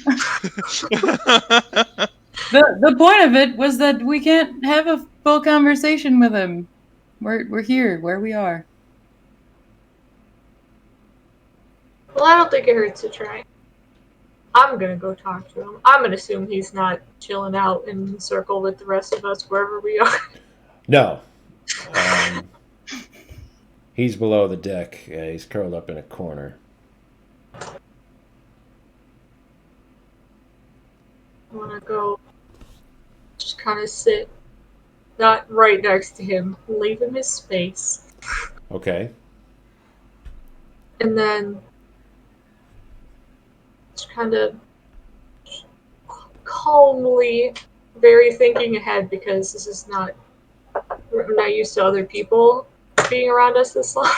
The point of it was that we can't have a full conversation with him. We're here, where we are. Well, I don't think it hurts to try. I'm gonna go talk to him. I'm gonna assume he's not chilling out in the circle with the rest of us wherever we are. No. He's below the deck. He's curled up in a corner. I wanna go just kind of sit, not right next to him, leave him his space. Okay. And then just kind of calmly, very thinking ahead because this is not, I'm not used to other people being around us this long.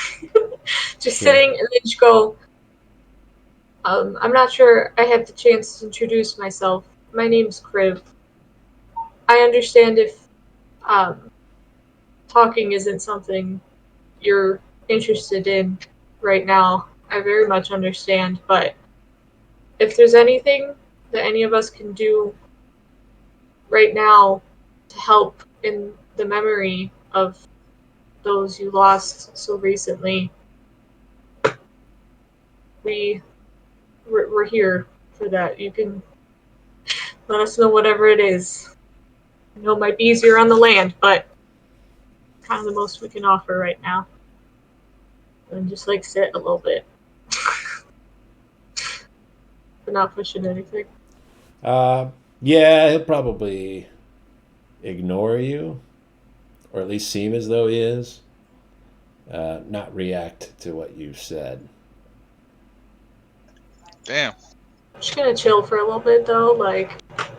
Just Sure. sitting and then just go, I'm not sure I had the chance to introduce myself. My name's Kriv. I understand if talking isn't something you're interested in right now. I very much understand, but if there's anything that any of us can do right now to help in the memory of those you lost so recently, we're here for that. You can let us know whatever it is. I know it might be easier on the land, but kind of the most we can offer right now. And just like sit a little bit. But not pushing anything. Yeah, he'll probably ignore you, or at least seem as though he is. Not react to what you said. Damn. Just gonna chill for a little bit though, like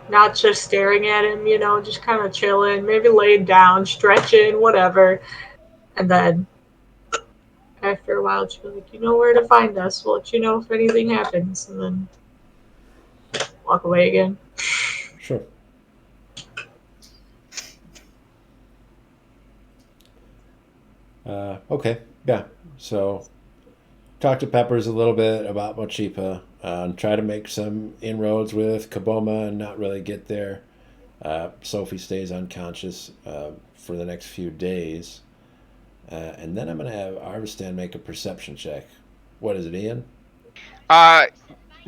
not just staring at him, just kind of chilling, maybe laying down, stretching, whatever. And then after a while, she'll be like, you know where to find us. We'll let you know if anything happens. And then walk away again. Sure. Okay, yeah. So, talk to Peppers a little bit about Mochipa. Try to make some inroads with Kaboma and not really get there. Sophie stays unconscious for the next few days. And then I'm going to have Arvistan make a perception check. What is it, Ian?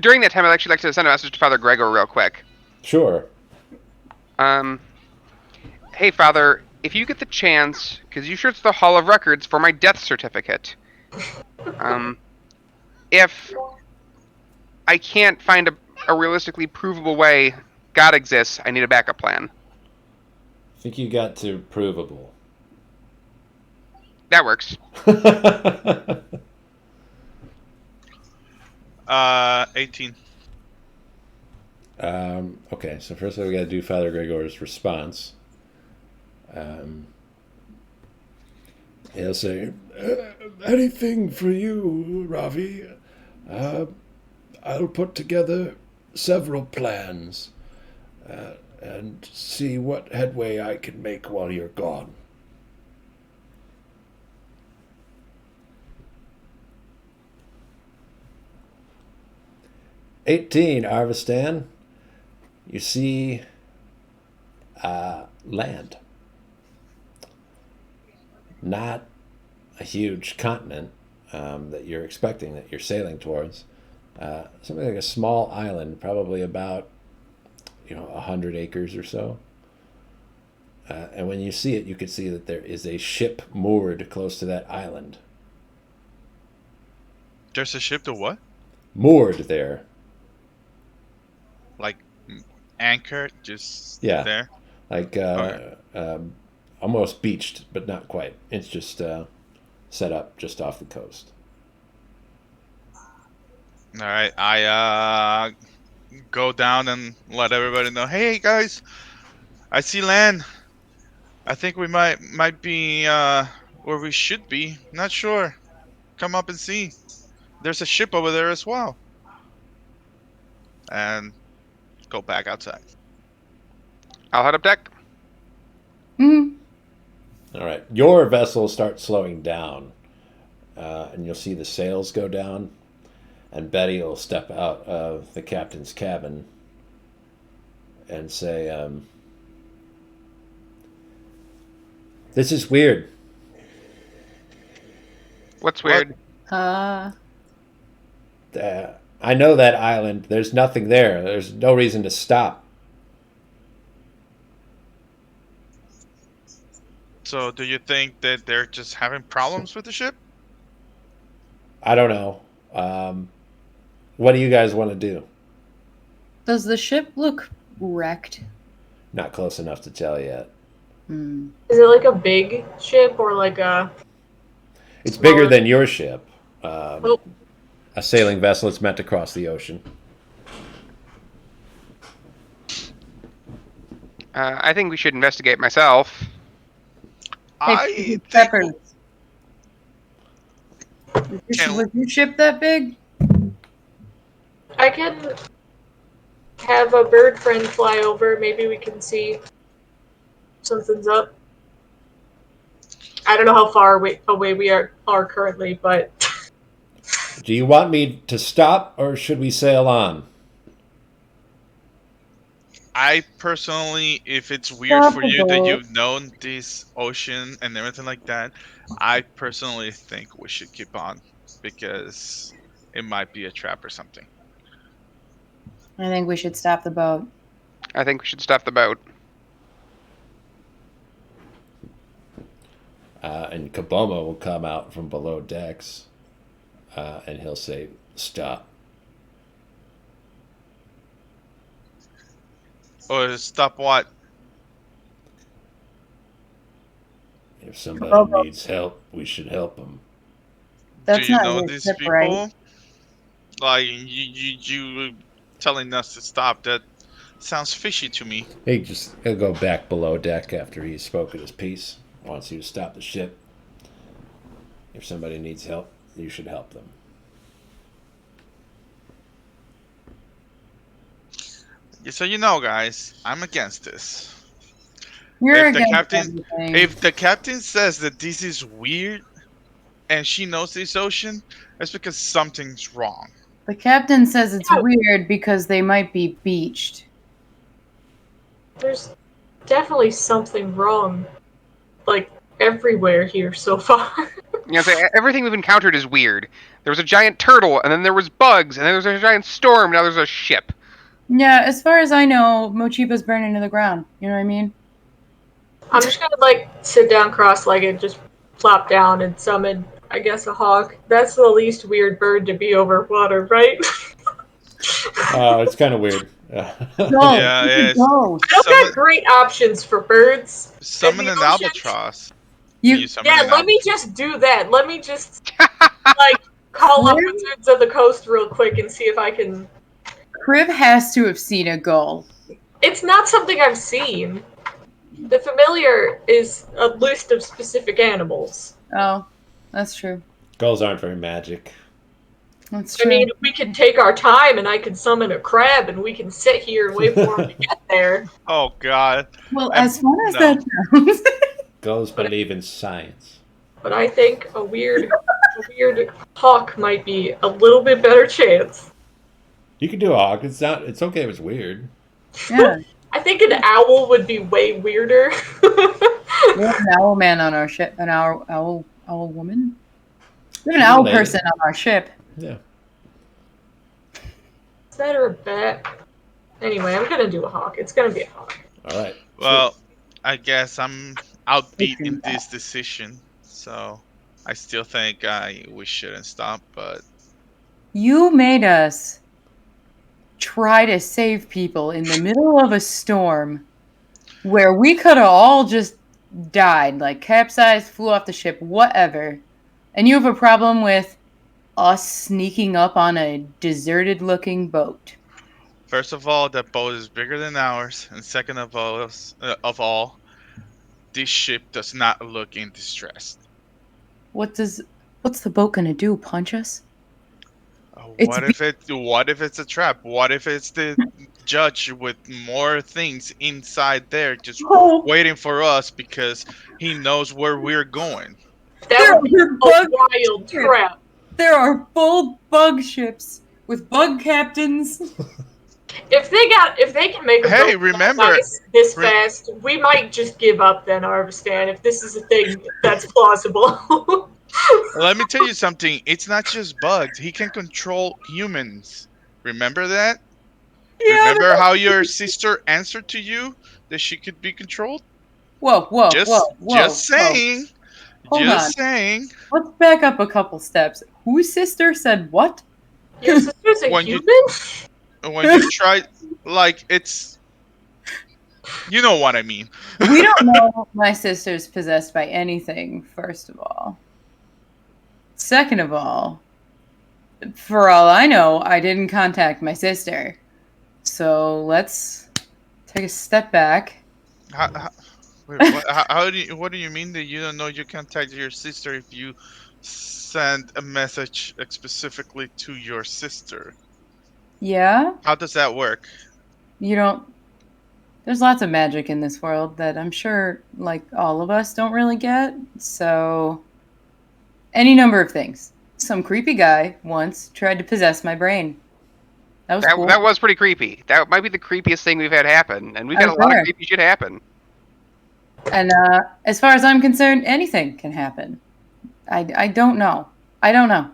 During that time, I'd actually like to send a message to Father Gregor real quick. Sure. Hey, Father, if you get the chance, because you search the Hall of Records for my death certificate. If I can't find a realistically provable way God exists, I need a backup plan. I think you got to provable. That works. 18. Okay, so first we got to do Father Gregor's response. He'll say, anything for you, Ravi. I'll put together several plans and see what headway I can make while you're gone. "18, Arvistan. You see land. Not a huge continent that you're expecting, that you're sailing towards. Something like a small island, probably about 100 acres or so. And when you see it, you can see that there is a ship moored close to that island. There's a ship to what? Moored there. Like anchored, just Yeah. there? Like almost beached, but not quite. It's just set up just off the coast. All right, I go down and let everybody know. Hey guys, I see land. I think we might be where we should be. Not sure. Come up and see. There's a ship over there as well. And go back outside. I'll head up deck. Mhm. All right. Your vessel starts slowing down, and you'll see the sails go down, and Betty will step out of the captain's cabin and say, this is weird. What's weird? I know that island. There's nothing there. There's no reason to stop. So, do you think that they're just having problems with the ship? I don't know. What do you guys want to do? Does the ship look wrecked? Not close enough to tell yet. Is it like a big ship or like a... It's bigger Smaller. than your ship. Oh, A sailing vessel. It's meant to cross the ocean. I think we should investigate myself. Hey, I Peppers. think Was your ship that big? I can have a bird friend fly over. Maybe we can see something's up. I don't know how far away we are currently, but Do you want me to stop or should we sail on? I personally, if it's weird Stop for the you that boat. you've known this ocean and everything like that, I personally think we should keep on because it might be a trap or something. I think we should stop the boat. I think we should stop the boat. And Kaboma will come out from below decks, and he'll say, "Stop." Or stop what? If somebody Kaboma. needs help, we should help them. That's Do you not know your these ship, people? right? Like you telling us to stop? That sounds fishy to me. He'll go back below deck after he's spoken his piece. Wants you to stop the ship. If somebody needs help, you should help them. So you know, guys, I'm against this. You're If the against captain, everything. if the captain says that this is weird, and she knows this ocean, that's because something's wrong. The captain says it's Yeah. weird because they might be beached. there's definitely something wrong, like everywhere here so far. So everything we've encountered is weird. There was a giant turtle, and then there was bugs, and then there was a giant storm, now there's a ship. Yeah, as far as I know, Mochiba's burning to the ground. You know what I mean? I'm just gonna sit down cross-legged, just plop down and summon, I guess, a hawk. That's the least weird bird to be over water, right? It's kind of weird. Go. Yeah, You yeah. can go. I don't got great options for birds. Summon in an the ocean. albatross. You summon Yeah, an let me just do that. Let me just call up Wizards of the Coast real quick and see if I can. Kriv has to have seen a gull. It's not something I've seen. The familiar is a list of specific animals. Oh, that's true. Gulls aren't very magic. That's I true. mean, we can take our time and I can summon a crab and we can sit here and wait for him to get there. Oh God. Well, as fun as no. that sounds. Gulls believe in science. But I think a weird hawk might be a little bit better chance. You can do a hawk. It's not. It's okay if it's weird. Yeah. I think an owl would be way weirder. We have an owl man on our ship. An owl woman? We have an owl Lady. person on our ship. Yeah. Is that or a bat? Anyway, I'm gonna do a hawk. It's gonna be a hawk. All right. Well, I guess I'm outbeat in this decision, so I still think we shouldn't stop. But You made us try to save people in the middle of a storm where we could have all just died, like capsized, flew off the ship, whatever. And you have a problem with us sneaking up on a deserted looking boat. first of all, that boat is bigger than ours, and second of all, this ship does not look in distress. What's the boat gonna do? Punch us? What if it's a trap? What if it's the judge with more things inside there just waiting for us because he knows where we're going? That would be a wild trap. There are full bug ships with bug captains. If they can make a Hey, boat remember- this fast, we might just give up then, Arvistan, if this is a thing that's plausible. Let me tell you something. It's not just bugs. He can control humans. Remember that? Yeah, Remember how your sister answered to you that she could be controlled? Whoa. Just saying. Hold Just on. saying. Let's back up a couple steps. Whose sister said what? Your sister's a When you- human? When you try, like, it's... You know what I mean. We don't know if my sister's possessed by anything, first of all. Second of all, for all I know, I didn't contact my sister. So let's take a step back. What do you mean that you don't know you contact your sister if you send a message specifically to your sister? Yeah? How does that work? You don't... There's lots of magic in this world that I'm sure, like, all of us don't really get. So, any number of things. Some creepy guy once tried to possess my brain. That was cool. That was pretty creepy. That might be the creepiest thing we've had happen, and we've I had a was lot of there. creepy shit happen. And as far as I'm concerned, anything can happen. I don't know. I don't know.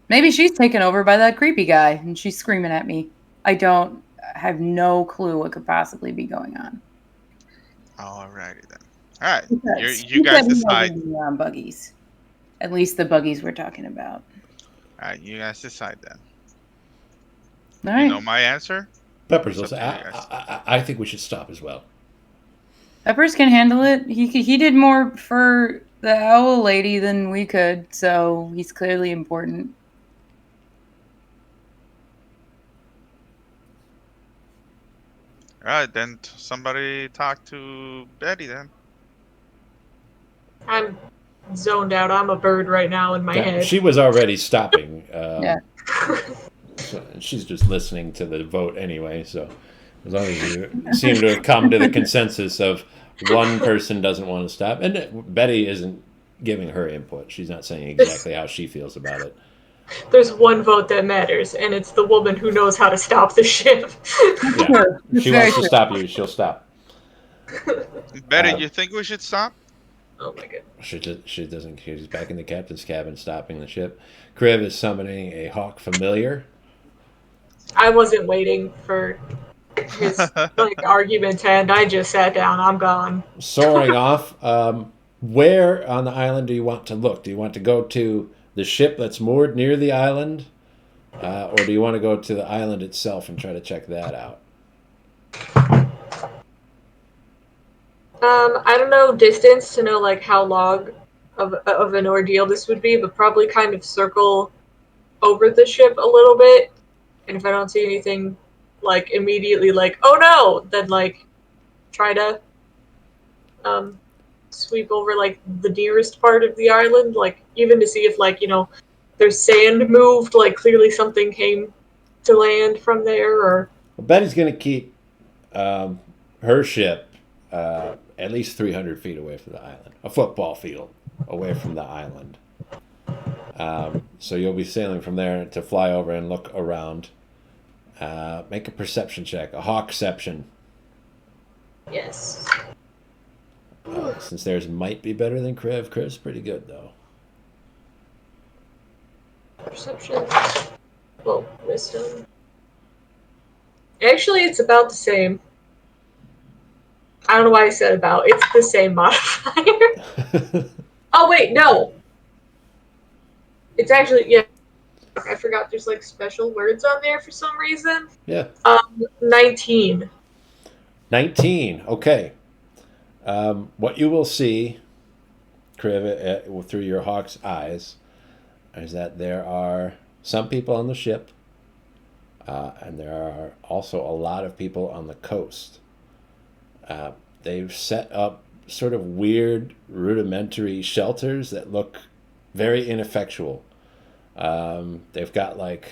Maybe she's taken over by that creepy guy and she's screaming at me. I have no clue what could possibly be going on. Alrighty then. All right, Because you guys said we decide. wasn't on buggies. At least the buggies we're talking about. All right, you guys decide then. All right. You know my answer. Peppers, It's up listen, to you guys. I think we should stop as well. Peppers can handle it. He did more for the owl lady than we could, so he's clearly important. All right, then somebody talk to Betty then. I'm zoned out. I'm a bird right now in my head. She was already stopping. Yeah. So she's just listening to the vote anyway. So as long as you seem to have come to the consensus of one person doesn't want to stop, and Betty isn't giving her input. She's not saying exactly how she feels about it. There's one vote that matters, and it's the woman who knows how to stop the ship. Yeah. If she wants to stop you, she'll stop. Betty, you think we should stop? Oh my god. She doesn't. She's back in the captain's cabin, stopping the ship. Kriv is summoning a hawk familiar. I wasn't waiting for his argument to end. I just sat down. I'm gone. Soaring off. Where on the island do you want to look? Do you want to go to the ship that's moored near the island, or do you want to go to the island itself and try to check that out? I don't know distance to know like how long of an ordeal this would be, but probably kind of circle over the ship a little bit. And if I don't see anything like immediately like, oh no, then like try to sweep over like the nearest part of the island, like even to see if like, you know, there's sand moved, like clearly something came to land from there or Well, Betty's going to keep her ship at least 300 feet away from the island, a football field away from the island. So you'll be sailing from there to fly over and look around. Make a perception check, a hawkception. yes. Since theirs might be better than Kriv. Kriv's pretty good, though. Perception. Well, wisdom. Actually, it's about the same. I don't know why I said about. It's the same modifier. Oh, wait, no. It's actually, yeah. I forgot there's like special words on there for some reason. Yeah. 19. 19. Okay. What you will see, Kriv, through your hawk's eyes, is that there are some people on the ship, and there are also a lot of people on the coast. They've set up sort of weird, rudimentary shelters that look very ineffectual. They've got like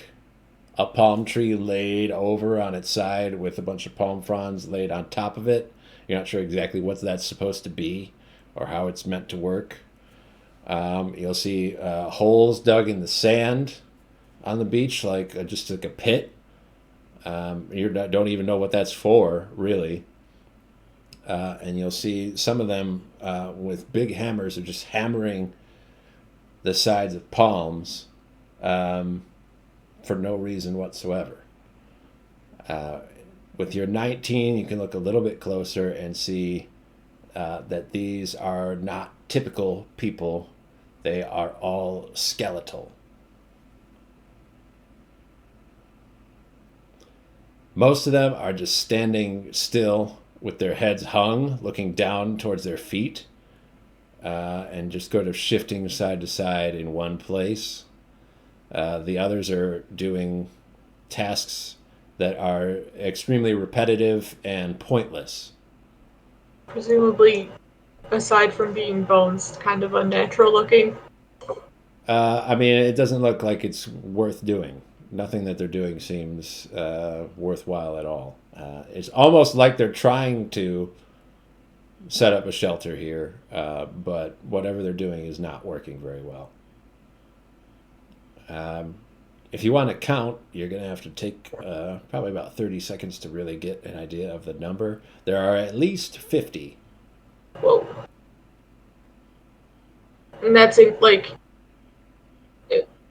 a palm tree laid over on its side with a bunch of palm fronds laid on top of it. You're not sure exactly what that's supposed to be or how it's meant to work. You'll see holes dug in the sand on the beach, like just like a pit. You don't even know what that's for, really. And you'll see some of them with big hammers are just hammering the sides of palms for no reason whatsoever. With your 19, you can look a little bit closer and see that these are not typical people. They are all skeletal. Most of them are just standing still with their heads hung, looking down towards their feet, and just sort of shifting side to side in one place. The others are doing tasks that are extremely repetitive and pointless. Presumably, aside from being bones, kind of unnatural looking. I mean, it doesn't look like it's worth doing. Nothing that they're doing seems worthwhile at all. It's almost like they're trying to set up a shelter here, but whatever they're doing is not working very well. If you want to count, you're going to have to take probably about 30 seconds to really get an idea of the number. There are at least 50. Whoa. And that's in, like,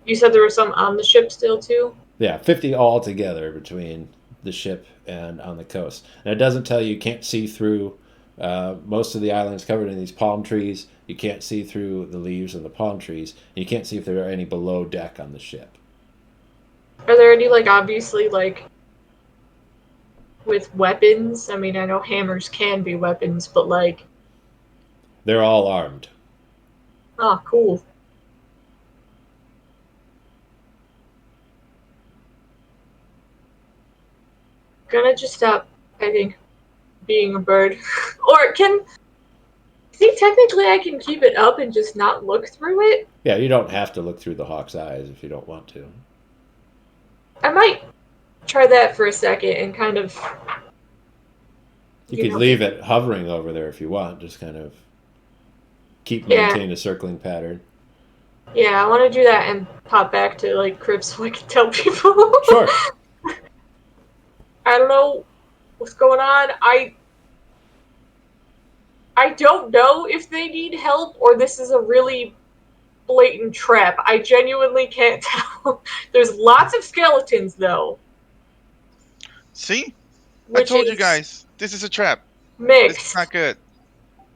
you said there were some on the ship still too? Yeah, 50 altogether between the ship and on the coast. And it doesn't tell you can't see through. Most of the island's covered in these palm trees. You can't see through the leaves of the palm trees. And you can't see if there are any below deck on the ship. Are there any, like, obviously, like, with weapons? I mean, I know hammers can be weapons, but, like... They're all armed. Oh, cool. Gonna just stop, I think, being a bird. Or can... I think technically I can keep it up and just not look through it. Yeah, you don't have to look through the hawk's eyes if you don't want to. I might try that for a second and kind of... You You could know. leave it hovering over there if you want. Just kind of maintain a circling pattern. Yeah, I want to do that and pop back to, like, Cribs so I can tell people. Sure. I don't know what's going on. I don't know if they need help or this is a really blatant trap. I genuinely can't tell. There's lots of skeletons, though. See? I Which told you is guys. This is a trap. This mixed. is not good.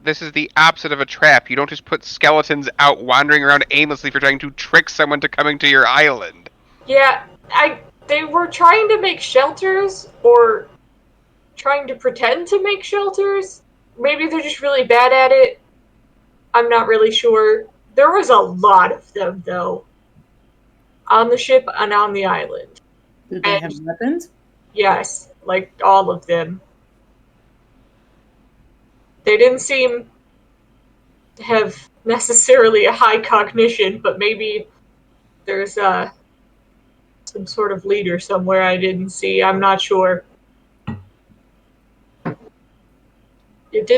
This is the opposite of a trap. You don't just put skeletons out wandering around aimlessly for trying to trick someone to coming to your island. Yeah, they were trying to make shelters or trying to pretend to make shelters. Maybe they're just really bad at it. I'm not really sure. There was a lot of them, though, on the ship and on the island. Did they have weapons? Yes, like all of them. They didn't seem to have necessarily a high cognition, but maybe there's some sort of leader somewhere I didn't see. I'm not sure. It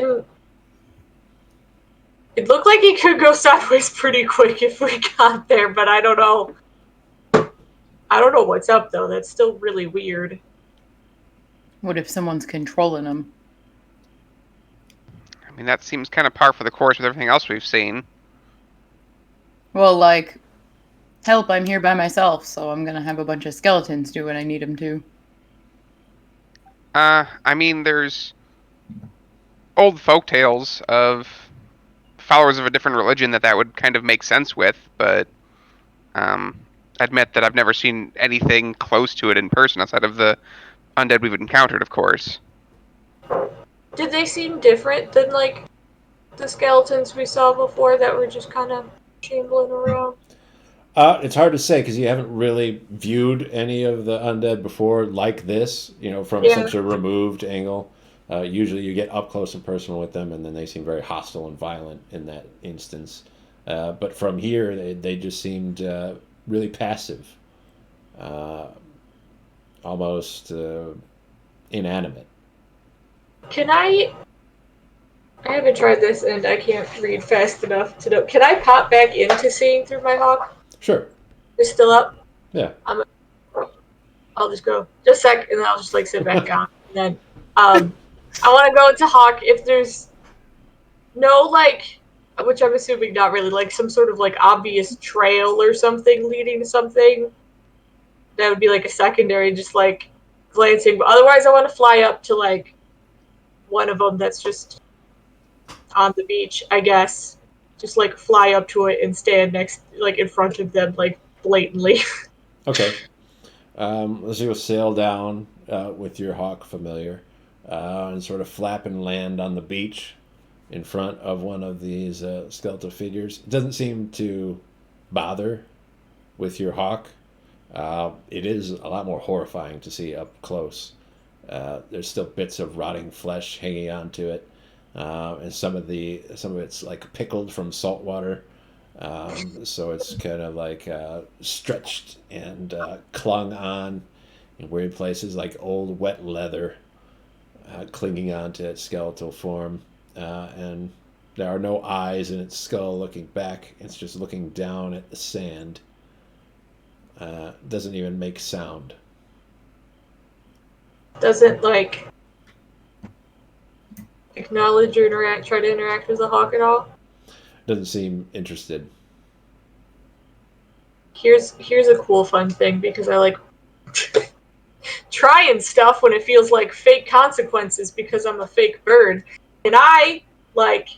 looked like it could go sideways pretty quick if we got there, but I don't know. I don't know what's up, though. That's still really weird. What if someone's controlling them? I mean, that seems kind of par for the course with everything else we've seen. Well, like, help, I'm here by myself, so I'm gonna have a bunch of skeletons do what I need them to. I mean, there's old folk tales of followers of a different religion that would kind of make sense with, but admit that I've never seen anything close to it in person outside of the undead we've encountered, of course. Did they seem different than, like, the skeletons we saw before that were just kind of shambling around? It's hard to say because you haven't really viewed any of the undead before like this, from such a removed angle. Usually you get up close and personal with them, and then they seem very hostile and violent in that instance. But from here, they just seemed really passive, almost inanimate. I haven't tried this and I can't read fast enough to know. Can I pop back into seeing through my hawk? Sure. It's still up? Yeah. I'll just go. Just a sec, and then I'll just, like, sit back down. And then, I want to go into hawk if there's no, like, which I'm assuming not really, like, some sort of, like, obvious trail or something leading to something. That would be, like, a secondary, just, like, glancing. But otherwise, I want to fly up to, like, one of them that's just on the beach, I guess. Just, like, fly up to it and stand next, like, in front of them, like, blatantly. Okay. Let's go sail down with your hawk familiar and sort of flap and land on the beach in front of one of these skeletal figures. It doesn't seem to bother with your hawk. It is a lot more horrifying to see up close. There's still bits of rotting flesh hanging onto it, and some of it's like pickled from salt water. So it's kind of like stretched and clung on in weird places, like old wet leather, clinging onto its skeletal form. And there are no eyes in its skull looking back. It's just looking down at the sand. Doesn't even make sound. Doesn't like acknowledge or try to interact with the hawk at all. Doesn't seem interested. Here's a cool fun thing because I like trying stuff when it feels like fake consequences because I'm a fake bird. And I like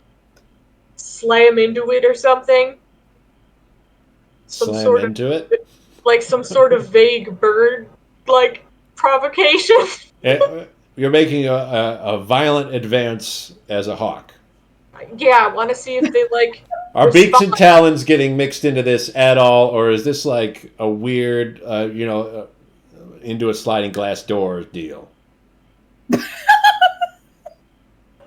slam into it or something. Slam into it? Like some sort of vague bird like provocation. You're making a violent advance as a hawk. Yeah, I want to see if they like. Are beaks and talons getting mixed into this at all, or is this like a weird, into a sliding glass door deal?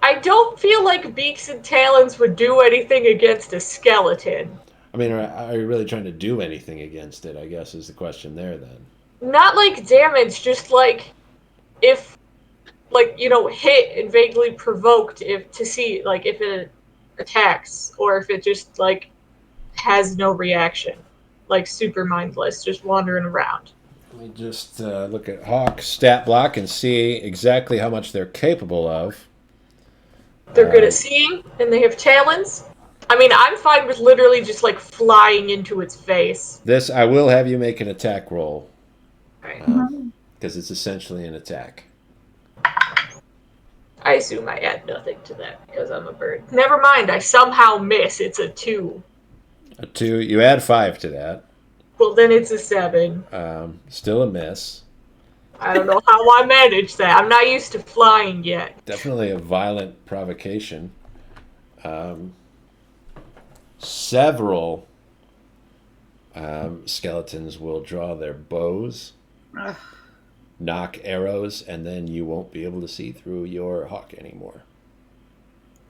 I don't feel like beaks and talons would do anything against a skeleton. I mean, are you really trying to do anything against it, I guess, is the question there then. Not like damage, just like if, like, hit and vaguely provoked if to see, like, if it attacks or if it just, like, has no reaction. Like, super mindless, just wandering around. Let me just look at Hawk stat block and see exactly how much they're capable of. They're good at seeing, and they have talons. I mean, I'm fine with literally just, like, flying into its face. This, I will have you make an attack roll. Right. Because it's essentially an attack. I assume I add nothing to that because I'm a bird. Never mind, I somehow miss. It's a 2. A 2. You add 5 to that. Well, then it's a 7. Still a miss. I don't know how I managed that. I'm not used to flying yet. Definitely a violent provocation. Several skeletons will draw their bows, knock arrows, and then you won't be able to see through your hawk anymore.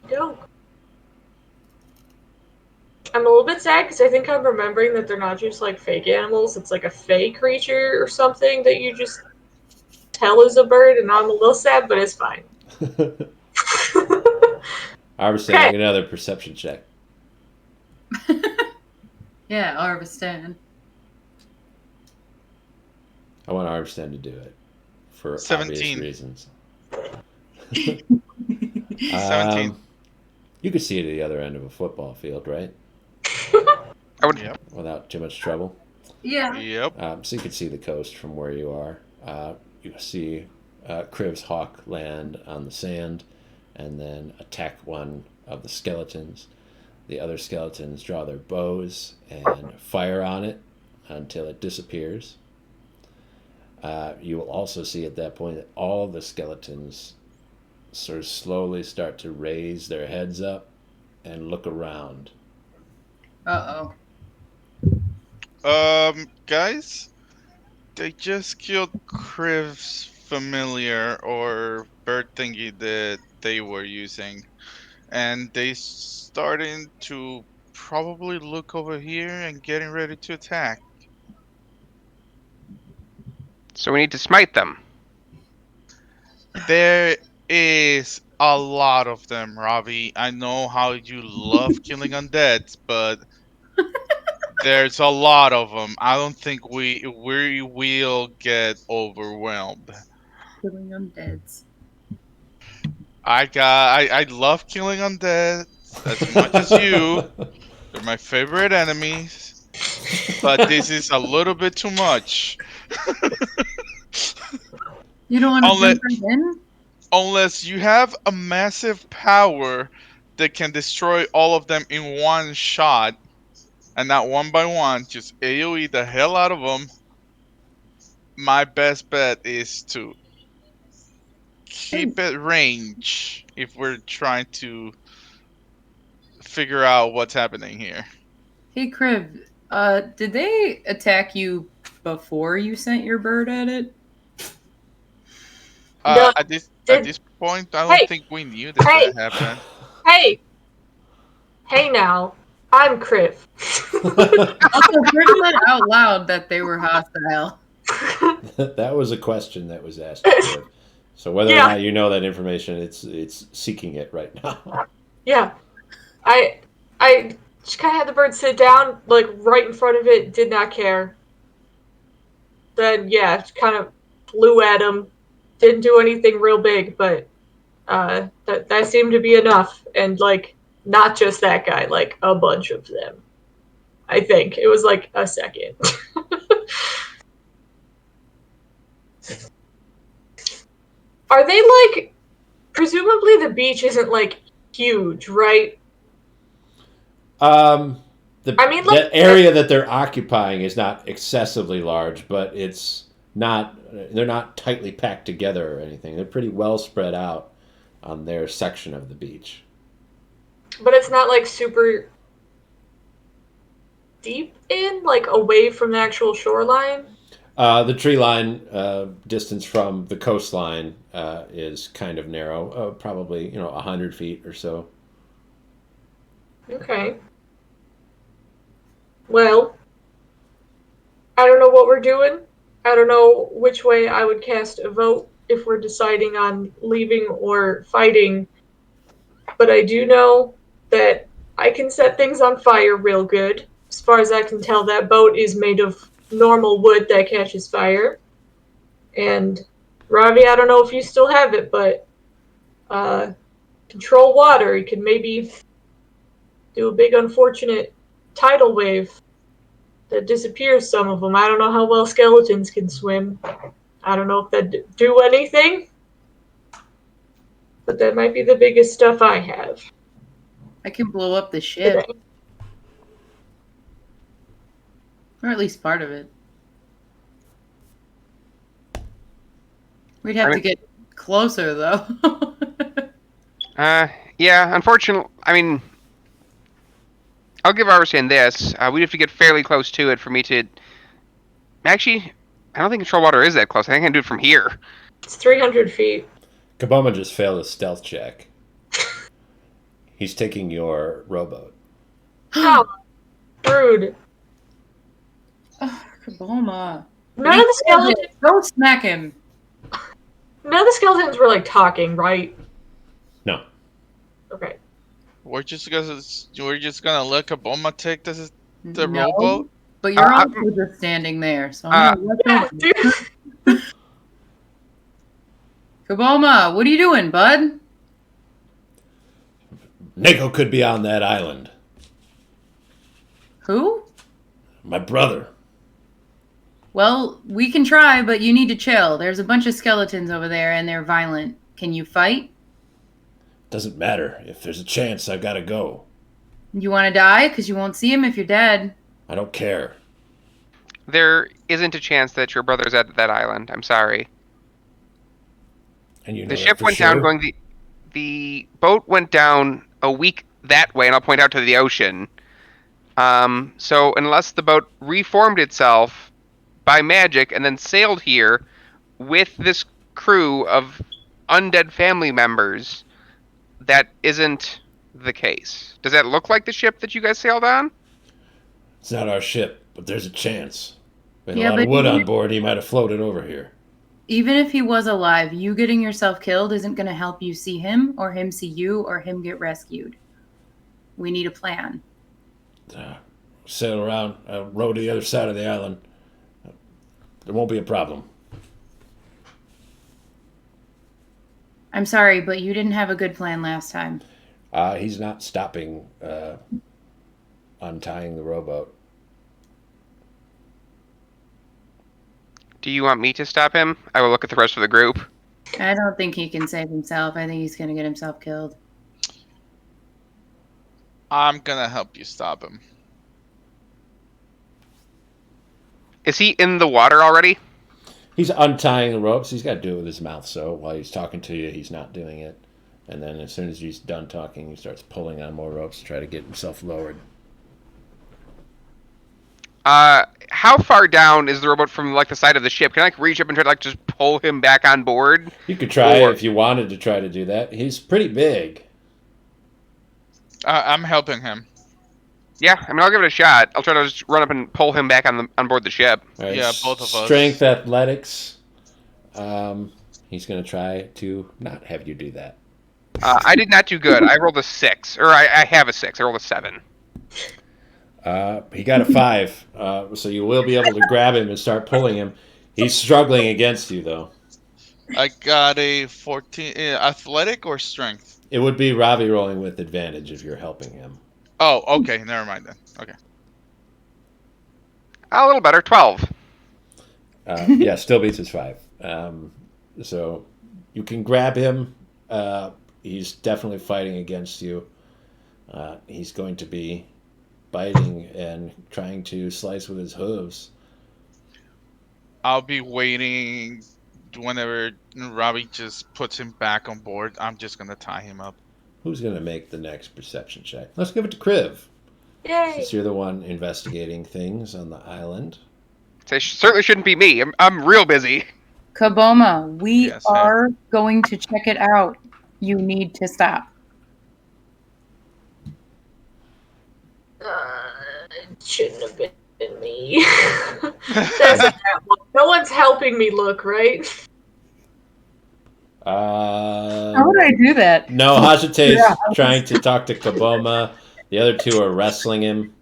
No. I'm a little bit sad because I think I'm remembering that they're not just like fake animals. It's like a fake creature or something that you just tell is a bird, and I'm a little sad, but it's fine. Arvestan, make another perception check. Yeah, Arvestan. I want Arvestan to do it for 17 obvious reasons. 17. You could see it at the other end of a football field, right? I would. Yep. Without too much trouble. Yeah. Yep. So you could see the coast from where you are. You see Kriv's hawk land on the sand and then attack one of the skeletons. The other skeletons draw their bows and fire on it until it disappears. You will also see at that point that all the skeletons sort of slowly start to raise their heads up and look around. Uh-oh. Guys, they just killed Kriv's familiar or bird thingy that they were using, and they starting to probably look over here and getting ready to attack. So we need to smite them. There is a lot of them, Robbie. I know how you love killing undeads, but there's a lot of them. I don't think we will get overwhelmed. Killing undeads. I love killing undead as much as you. They're my favorite enemies, but this is a little bit too much. You don't want to jump right in? Unless you have a massive power that can destroy all of them in one shot, and not one by one, just AoE the hell out of them. My best bet is to keep it range if we're trying to figure out what's happening here. Hey, Kriv, did they attack you before you sent your bird at it? No, At this point, I don't think we knew that happened. Hey now. I'm Criv. Also, Chris said out loud that they were hostile. That was a question that was asked. Viv. So whether or Yeah. not you know that information, it's seeking it right now. Yeah. I just kind of had the bird sit down, like, right in front of it, did not care. Then, yeah, just kind of flew at him. Didn't do anything real big, but that seemed to be enough. And, like, not just that guy, like, a bunch of them. I think. It was, like, a second. Are they, like... Presumably the beach isn't, like, huge, right? I mean, the like- area that they're occupying is not excessively large, but it's not. They're not tightly packed together or anything. They're pretty well spread out on their section of the beach. But it's not, like, super deep in, like, away from the actual shoreline? The tree line distance from the coastline is kind of narrow, probably 100 feet or so. Okay. Well, I don't know what we're doing. I don't know which way I would cast a vote if we're deciding on leaving or fighting. But I do know that I can set things on fire real good. As far as I can tell, that boat is made of normal wood that catches fire. And Ravi, I don't know if you still have it, but control water. You could maybe do a big unfortunate tidal wave that disappears some of them. I don't know how well skeletons can swim. I don't know if that do anything, but that might be the biggest stuff I have I can blow up the ship, today. or at least part of it. We'd have to get closer, though. Yeah, unfortunately, I mean, I'll give Arsen this. We'd have to get fairly close to it for me to... Actually, I don't think control water is that close. I think I can do it from here. It's 300 feet. Kaboma just failed a stealth check. He's taking your rowboat. How rude. Kaboma. None of the skeletons. Don't smack him. None of the skeletons were like talking, right? No. Okay. We're just gonna let Kaboma take the No, rowboat. but you're also just standing there, so I'm gonna Yeah, let dude. you. Kaboma, what are you doing, bud? Neko could be on that island. Who? My brother. Well, we can try, but you need to chill. There's a bunch of skeletons over there, and they're violent. Can you fight? Doesn't matter. If there's a chance, I've got to go. You want to die? Because you won't see him if you're dead. I don't care. There isn't a chance that your brother's at that island. I'm sorry. And you know The that ship for went sure? down going the boat went down a week that way, and I'll point out to the ocean. So unless the boat reformed itself by magic and then sailed here with this crew of undead family members, that isn't the case. Does that look like the ship that you guys sailed on? It's not our ship, but there's a chance. With Yeah, a lot of but wood you- on board, he might have floated over here. Even if he was alive, you getting yourself killed isn't going to help you see him, or him see you, or him get rescued. We need a plan. Sail around, row to the other side of the island. There won't be a problem. I'm sorry, but you didn't have a good plan last time. He's not stopping untying the rowboat. Do you want me to stop him? I will look at the rest of the group. I don't think he can save himself. I think he's going to get himself killed. I'm gonna help you stop him. Is he in the water already? He's untying the ropes. He's got to do it with his mouth, so while he's talking to you, he's not doing it. And then as soon as he's done talking, he starts pulling on more ropes to try to get himself lowered. How far down is the rowboat from like the side of the ship? Can I like reach up and try to like just pull him back on board? You could try Or- if you wanted to try to do that. He's pretty big. I'm helping him. Yeah, I mean, I'll give it a shot. I'll try to just run up and pull him back on board the ship. All right, Yeah, both of us. Strength, athletics. He's going to try to not have you do that. I did not do good. I rolled a 6, or I have a 6. I rolled a 7. He got a 5, so you will be able to grab him and start pulling him. He's struggling against you, though. I got a 14. Athletic or strength? It would be Ravi rolling with advantage if you're helping him. Oh, okay. Never mind then. Okay. A little better, 12. Yeah, still beats his 5. So you can grab him. He's definitely fighting against you. He's going to be biting and trying to slice with his hooves. I'll be waiting whenever Robbie just puts him back on board. I'm just gonna tie him up. Who's going to make the next perception check? Let's give it to Kriv. Yay! Since you're the one investigating things on the island. It certainly shouldn't be me. I'm real busy. Kaboma, we Yes, are going to check it out. You need to stop. It shouldn't have been me. That's a bad one. No one's helping me look, right? How would I do that? No, Hajite's trying to talk to Kaboma. The other two are wrestling him.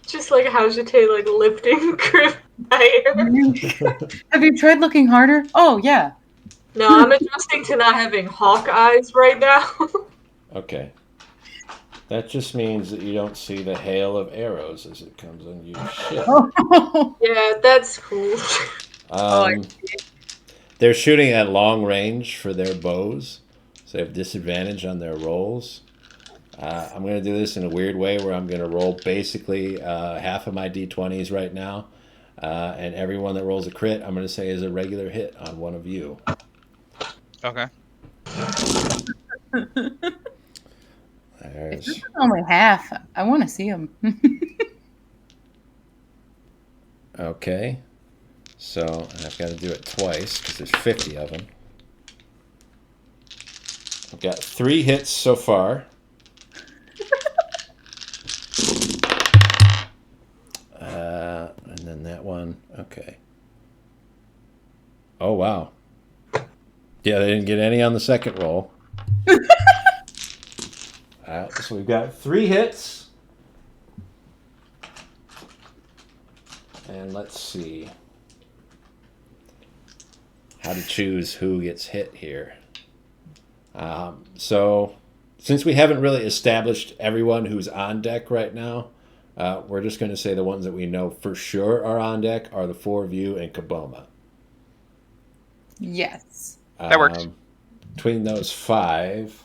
Just like Hajite, like lifting Griff higher. Have you tried looking harder? Oh, yeah. No, I'm adjusting to not having hawk eyes right now. Okay. That just means that you don't see the hail of arrows as it comes on your ship. Yeah, that's cool. They're shooting at long range for their bows, so they have disadvantage on their rolls. I'm going to do this in a weird way where I'm going to roll basically half of my d20s right now, and everyone that rolls a crit, I'm going to say is a regular hit on one of you. Okay. This is only half. I want to see them. Okay. So I've got to do it twice because there's 50 of them. I've got 3 hits so far. And then that one. Okay. Oh, wow. Yeah, they didn't get any on the second roll. So we've got 3 hits. And let's see how to choose who gets hit here. So since we haven't really established everyone who's on deck right now, we're just going to say the ones that we know for sure are on deck are the 4 of you and Kaboma. Yes. That works. Between those 5,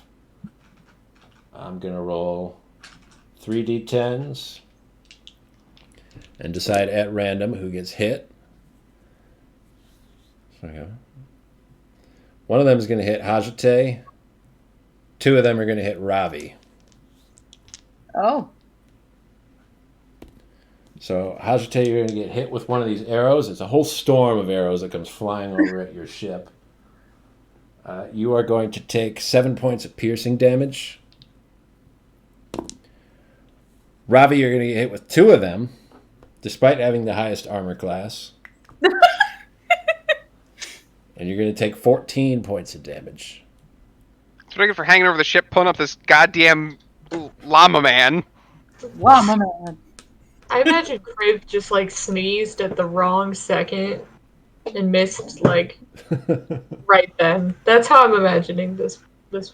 I'm going to roll 3d10s and decide at random who gets hit. Okay. One of them is going to hit Hajite. 2 of them are going to hit Ravi. Oh. So Hajite, you're going to get hit with one of these arrows. It's a whole storm of arrows that comes flying over at your ship. You are going to take 7 points of piercing damage. Ravi, you're going to get hit with 2 of them, despite having the highest armor class. And you're going to take 14 points of damage. That's what I get for hanging over the ship, pulling up this goddamn llama man. Llama man. I imagine Crib just like sneezed at the wrong second and missed like right then. That's how I'm imagining this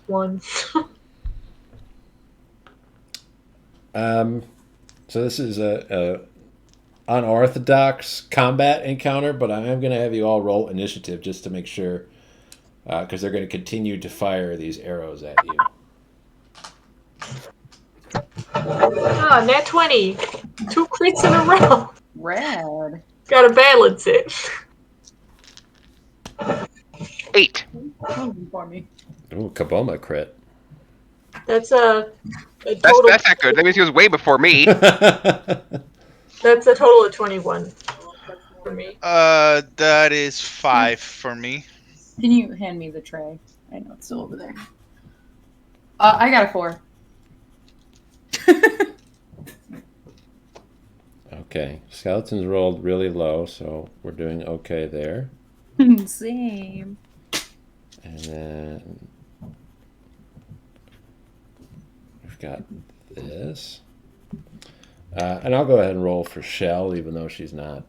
one. So this is a unorthodox combat encounter, but I am going to have you all roll initiative just to make sure, because they're going to continue to fire these arrows at you. Ah, nat 20. 2 crits in a row. Rad. Gotta balance it. 8. For me. Ooh, Kaboma crit. That's a That's total. not good. That means he was way before me. That's a total of 21 for me. That is 5 for me. Can you hand me the tray? I know it's still over there. I got a 4. Okay. Skeletons rolled really low, so we're doing okay there. Same. And then we've got this. And I'll go ahead and roll for Shell, even though she's not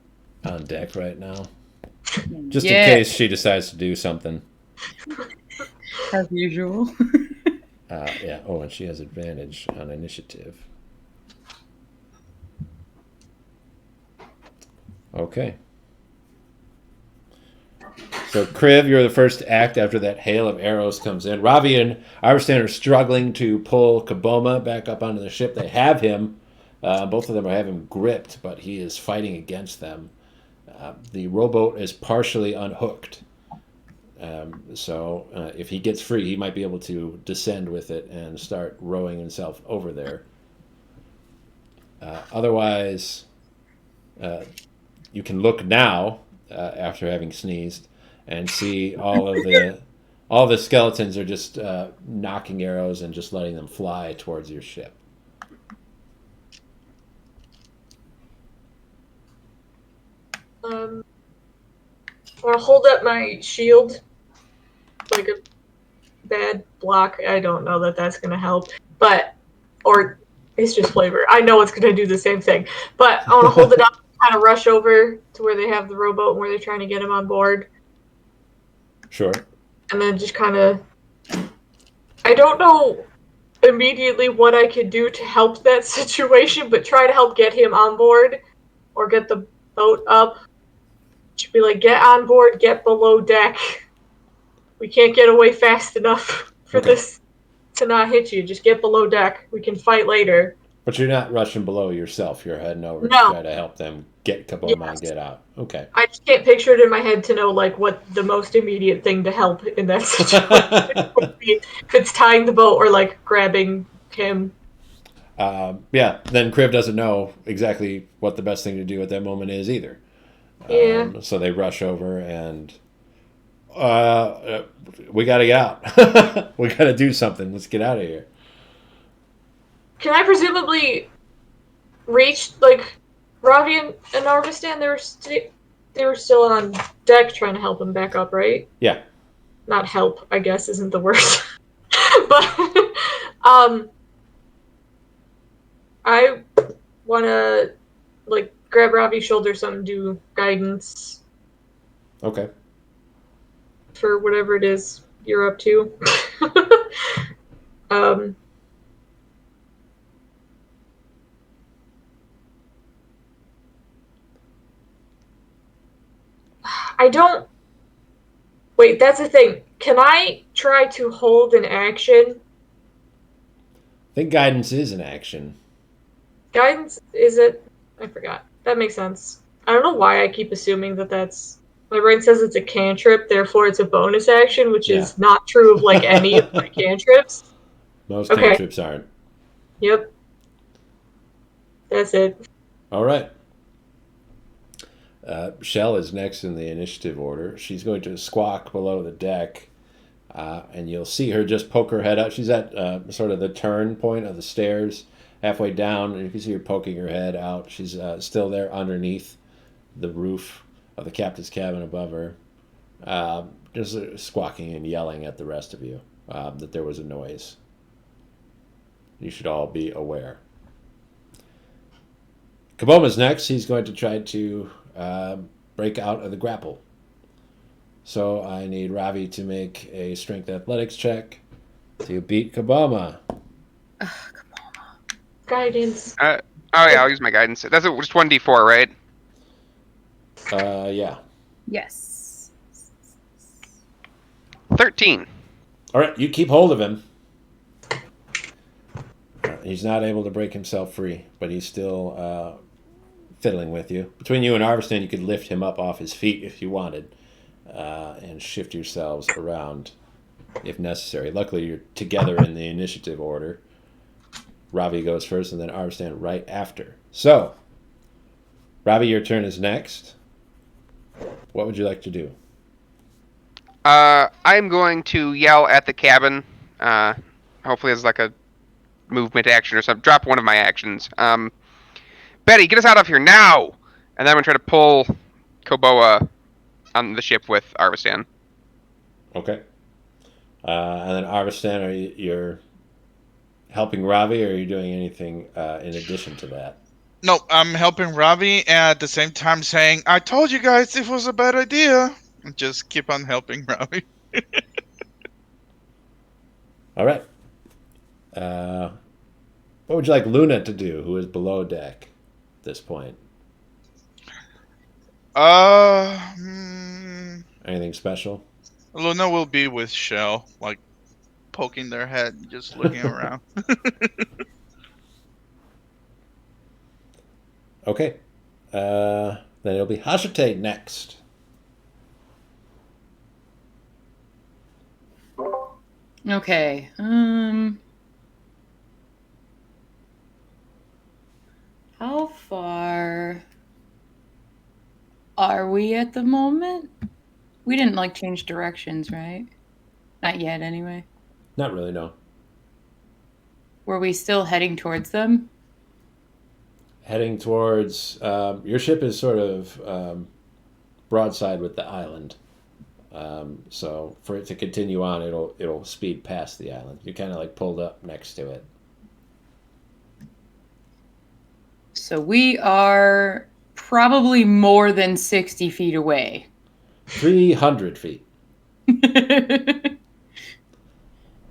on deck right now. Just in case she decides to do something. As usual. Yeah. Oh, and she has advantage on initiative. Okay. So, Kriv, you're the first to act after that hail of arrows comes in. Ravi and Iverstan are struggling to pull Kaboma back up onto the ship. They have him. Both of them have him gripped, but he is fighting against them. The rowboat is partially unhooked. So if he gets free, he might be able to descend with it and start rowing himself over there. Otherwise, you can look now after having sneezed and see all the skeletons are just knocking arrows and just letting them fly towards your ship. I'll hold up my shield like a bad block. I don't know that that's gonna help, but or it's just flavor. I know it's gonna do the same thing, but I want to hold it up, kind of rush over to where they have the rowboat and where they're trying to get him on board. Sure. And then just kind of, I don't know immediately what I could do to help that situation, but try to help get him on board or get the boat up. Should be like, get on board, get below deck. We can't get away fast enough for this to not hit you. Just get below deck. We can fight later. But you're not rushing below yourself. You're heading over to try to help them get Kaboma and get out. Okay. I just can't picture it in my head to know like what the most immediate thing to help in that situation would be. If it's tying the boat or like grabbing him. Yeah, then Kriv doesn't know exactly what the best thing to do at that moment is either. Yeah. So they rush over and we got to get out. We got to do something. Let's get out of here. Can I presumably reach like Ravi and Arvistan? They were still on deck trying to help him back up, right? Yeah. Not help, I guess, isn't the word. But I want to like grab Ravi's shoulder, something, do guidance. Okay. For whatever it is you're up to. I don't. Wait, that's the thing. Can I try to hold an action? I think guidance is an action. Guidance, is it? I forgot. That makes sense. I don't know why I keep assuming that that's. My brain says it's a cantrip, therefore it's a bonus action, which is not true of like any of my cantrips. Most cantrips aren't. Yep. That's it. All right. Shell is next in the initiative order. She's going to squawk below the deck, and you'll see her just poke her head out. She's at sort of the turn point of the stairs, halfway down, and you can see her poking her head out. She's still there underneath the roof of the captain's cabin above her, just squawking and yelling at the rest of you that there was a noise. You should all be aware. Kaboma's next. He's going to try to break out of the grapple. So I need Ravi to make a strength athletics check to beat Kaboma. Guidance. Oh yeah, I'll use my guidance. That's just 1d4, right? Yeah. Yes. 13. All right, you keep hold of him. He's not able to break himself free, but he's still fiddling with you. Between you and Arvistan, you could lift him up off his feet if you wanted, and shift yourselves around if necessary. Luckily, you're together in the initiative order. Ravi goes first, and then Arvistan right after. So, Ravi, your turn is next. What would you like to do? I'm going to yell at the cabin. Hopefully, it's like a movement action or something. Drop one of my actions. Bad Betty, get us out of here now! And then I'm gonna try to pull Kaboma on the ship with Arvistan. Okay. And then Arvistan, you're helping Ravi, or are you doing anything in addition to that? No, I'm helping Ravi and at the same time saying, I told you guys it was a bad idea. And just keep on helping Ravi. All right. What would you like Luna to do, who is below deck at this point? Anything special? Luna will be with Shell, like poking their head, just looking around. Okay. Then it'll be Hashite next. Okay. How far are we at the moment? We didn't like change directions, right? Not yet, anyway. Not really, no. Were we still heading towards them? Heading towards your ship is sort of broadside with the island. So for it to continue on, it'll speed past the island. You're kind of like pulled up next to it. So we are probably more than 60 feet away. 300 feet.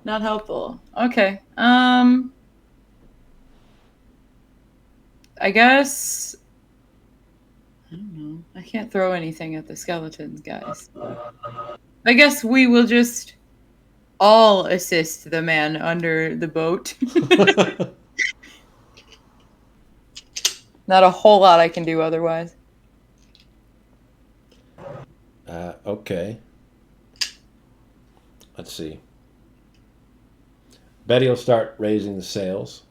Not helpful. Okay. I guess I don't know. I can't throw anything at the skeletons, guys. I guess we will just all assist the man under the boat. Not a whole lot I can do otherwise. Okay. Let's see. Betty will start raising the sails.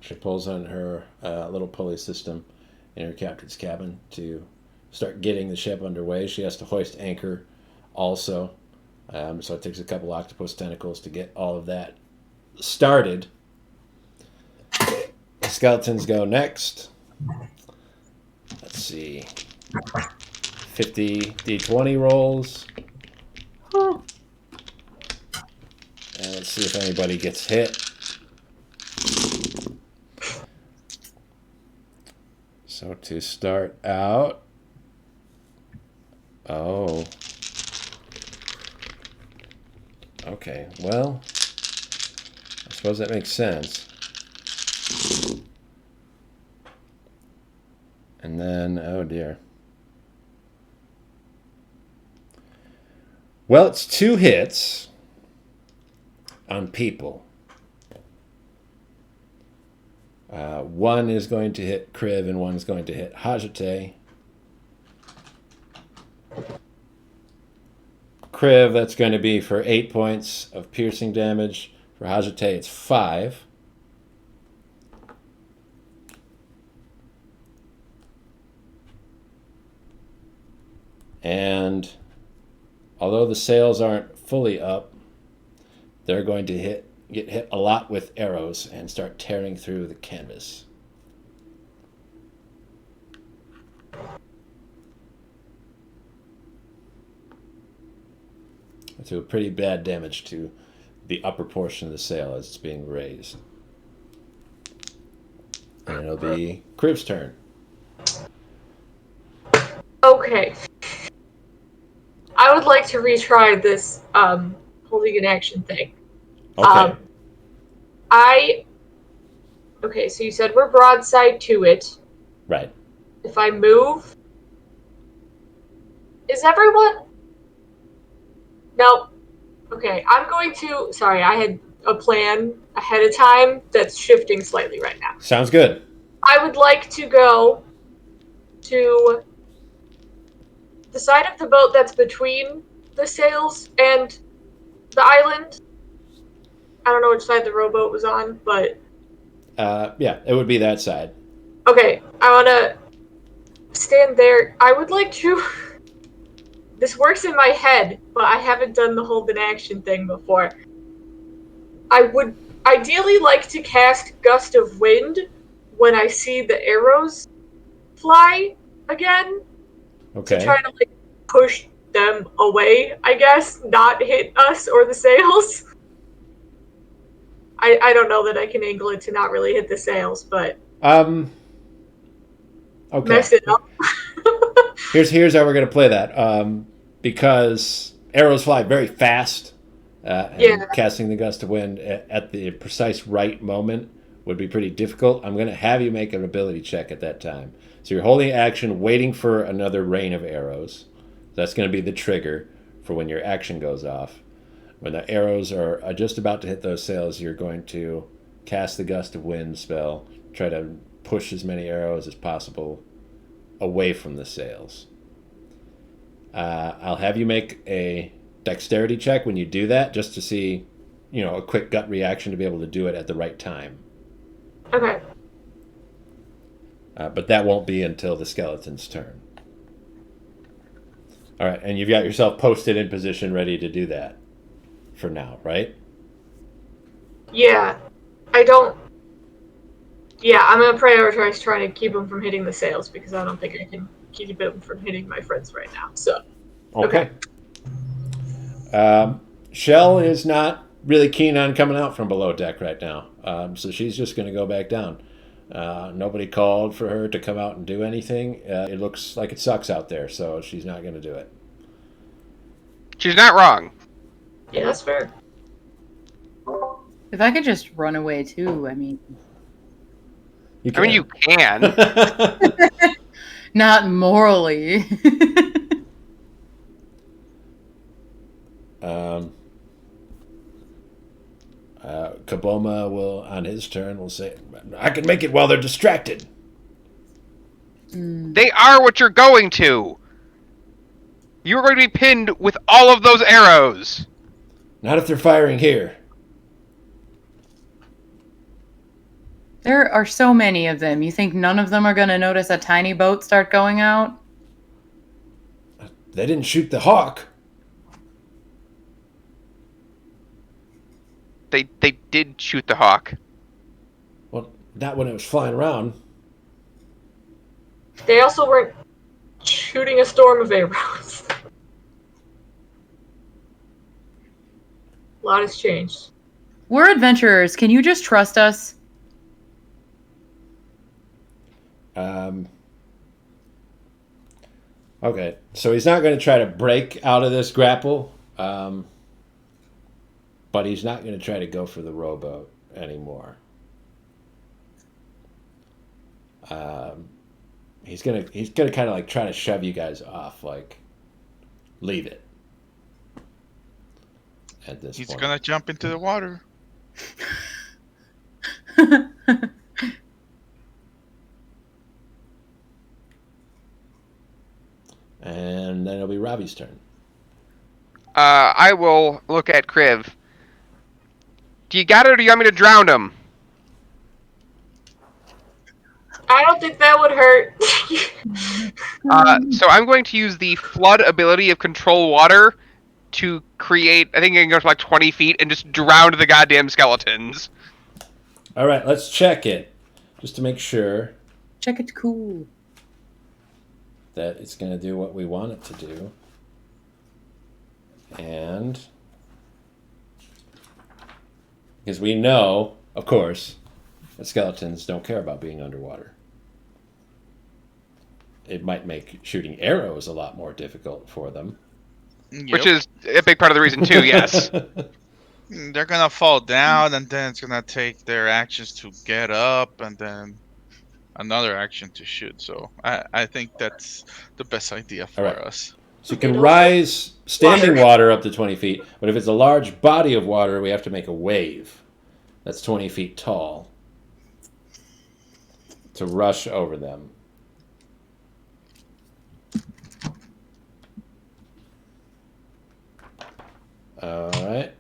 She pulls on her little pulley system in her captain's cabin to start getting the ship underway. She has to hoist anchor also. So it takes a couple octopus tentacles to get all of that started. The skeletons go next. Let's see. 50 D20 rolls. And let's see if anybody gets hit. So to start out, oh, okay, well, I suppose that makes sense. And then, oh dear. Well, it's 2 hits on people. One is going to hit Kriv and one's going to hit Hajite. Kriv, that's going to be for 8 points of piercing damage. For Hajite, it's 5. And although the sails aren't fully up, they're going to get hit a lot with arrows and start tearing through the canvas. So pretty bad damage to the upper portion of the sail as it's being raised. And it'll be Kriv's turn. Okay. I would like to retry this holding an action thing. Okay. Okay, so you said we're broadside to it. Right. If I move... Is everyone... Nope. Okay, I'm going to... Sorry, I had a plan ahead of time that's shifting slightly right now. Sounds good. I would like to go to the side of the boat that's between the sails and the island. I don't know which side the rowboat was on, but... Yeah, it would be that side. Okay, I want to stand there. I would like to... This works in my head, but I haven't done the hold in action thing before. I would ideally like to cast Gust of Wind when I see the arrows fly again to Okay. try to like push them away, I guess, not hit us or the sails. I don't know that I can angle it to not really hit the sails, but Okay. mess it up. Here's how we're gonna play that. Because arrows fly very fast, and Yeah. casting the gust of wind at the precise right moment would be pretty difficult. I'm gonna have you make an ability check at that time. So you're holding action, waiting for another rain of arrows. That's gonna be the trigger for when your action goes off. When the arrows are just about to hit those sails, you're going to cast the gust of wind spell. Try to push as many arrows as possible away from the sails. I'll have you make a dexterity check when you do that, just to see, a quick gut reaction to be able to do it at the right time. Okay. But that won't be until the skeleton's turn. All right, and you've got yourself posted in position, ready to do that for now, right? Yeah. I don't. Yeah, I'm gonna prioritize trying to keep them from hitting the sails because I don't think I can keep them from hitting my friends right now. So. Okay. Shell is not really keen on coming out from below deck right now, so she's just going to go back down. Nobody called for her to come out and do anything. It looks like it sucks out there, so she's not going to do it. She's not wrong. Yeah, that's fair. If I could just run away too, I mean. You I mean, you can. Not morally. Kaboma will, on his turn, will say, I can make it while they're distracted. They are what you're going to. You're going to be pinned with all of those arrows. Not if they're firing here. There are so many of them. You think none of them are going to notice a tiny boat start going out? They didn't shoot the hawk. They did shoot the hawk. Well, not when it was flying around. They also weren't shooting a storm of arrows. A lot has changed. We're adventurers. Can you just trust us? Okay, so he's not going to try to break out of this grapple, but he's not going to try to go for the rowboat anymore. He's gonna kind of like try to shove you guys off, like leave it. At this He's point, gonna jump into the water. and then it'll be Robbie's turn. I will look at Kriv. Do you got it, or do you want me to drown him? I don't think that would hurt. So I'm going to use the flood ability of control water to create. I think I can go to like 20 feet and just drown the goddamn skeletons. All right, let's check it just to make sure Check it cool. that it's going to do what we want it to do. And because we know, of course, that skeletons don't care about being underwater. It might make shooting arrows a lot more difficult for them. Which is a big part of the reason too, yes. They're gonna fall down, and then it's gonna take their actions to get up, and then another action to shoot. So I think that's the best idea for All right. us. So you can rise standing water up to 20 feet, but if it's a large body of water, we have to make a wave that's 20 feet tall to rush over them. All right.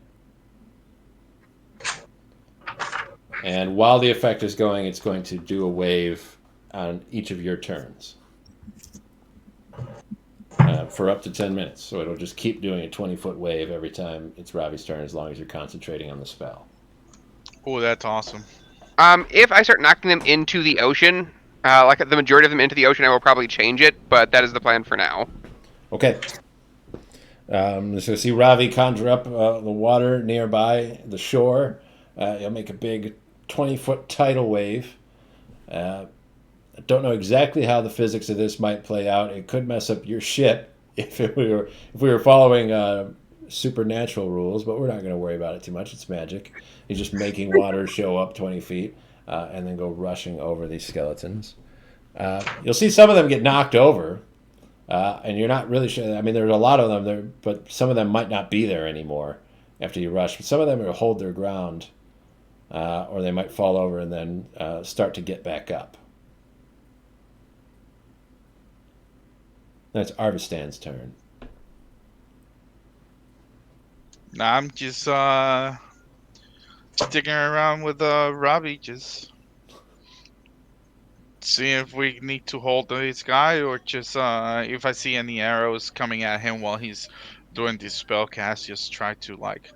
And while the effect is going, it's going to do a wave on each of your turns for up to 10 minutes. So it'll just keep doing a 20-foot wave every time it's Robbie's turn, as long as you're concentrating on the spell. Oh, that's awesome. If I start knocking them into the ocean, like the majority of them into the ocean, I will probably change it. But that is the plan for now. Okay. So see Ravi conjure up the water nearby the shore. You'll make a big 20-foot tidal wave. I don't know exactly how the physics of this might play out. It could mess up your ship if we were following supernatural rules, but we're not going to worry about it too much. It's magic. You're just making water show up 20 feet and then go rushing over these skeletons. You'll see some of them get knocked over. And you're not really sure. I mean, there's a lot of them there, but some of them might not be there anymore after you rush. But some of them will hold their ground, or they might fall over and then start to get back up. That's Arvistan's turn. Nah, I'm just sticking around with Robbie, just seeing if we need to hold this guy or just if I see any arrows coming at him while he's doing this spell cast, just try to like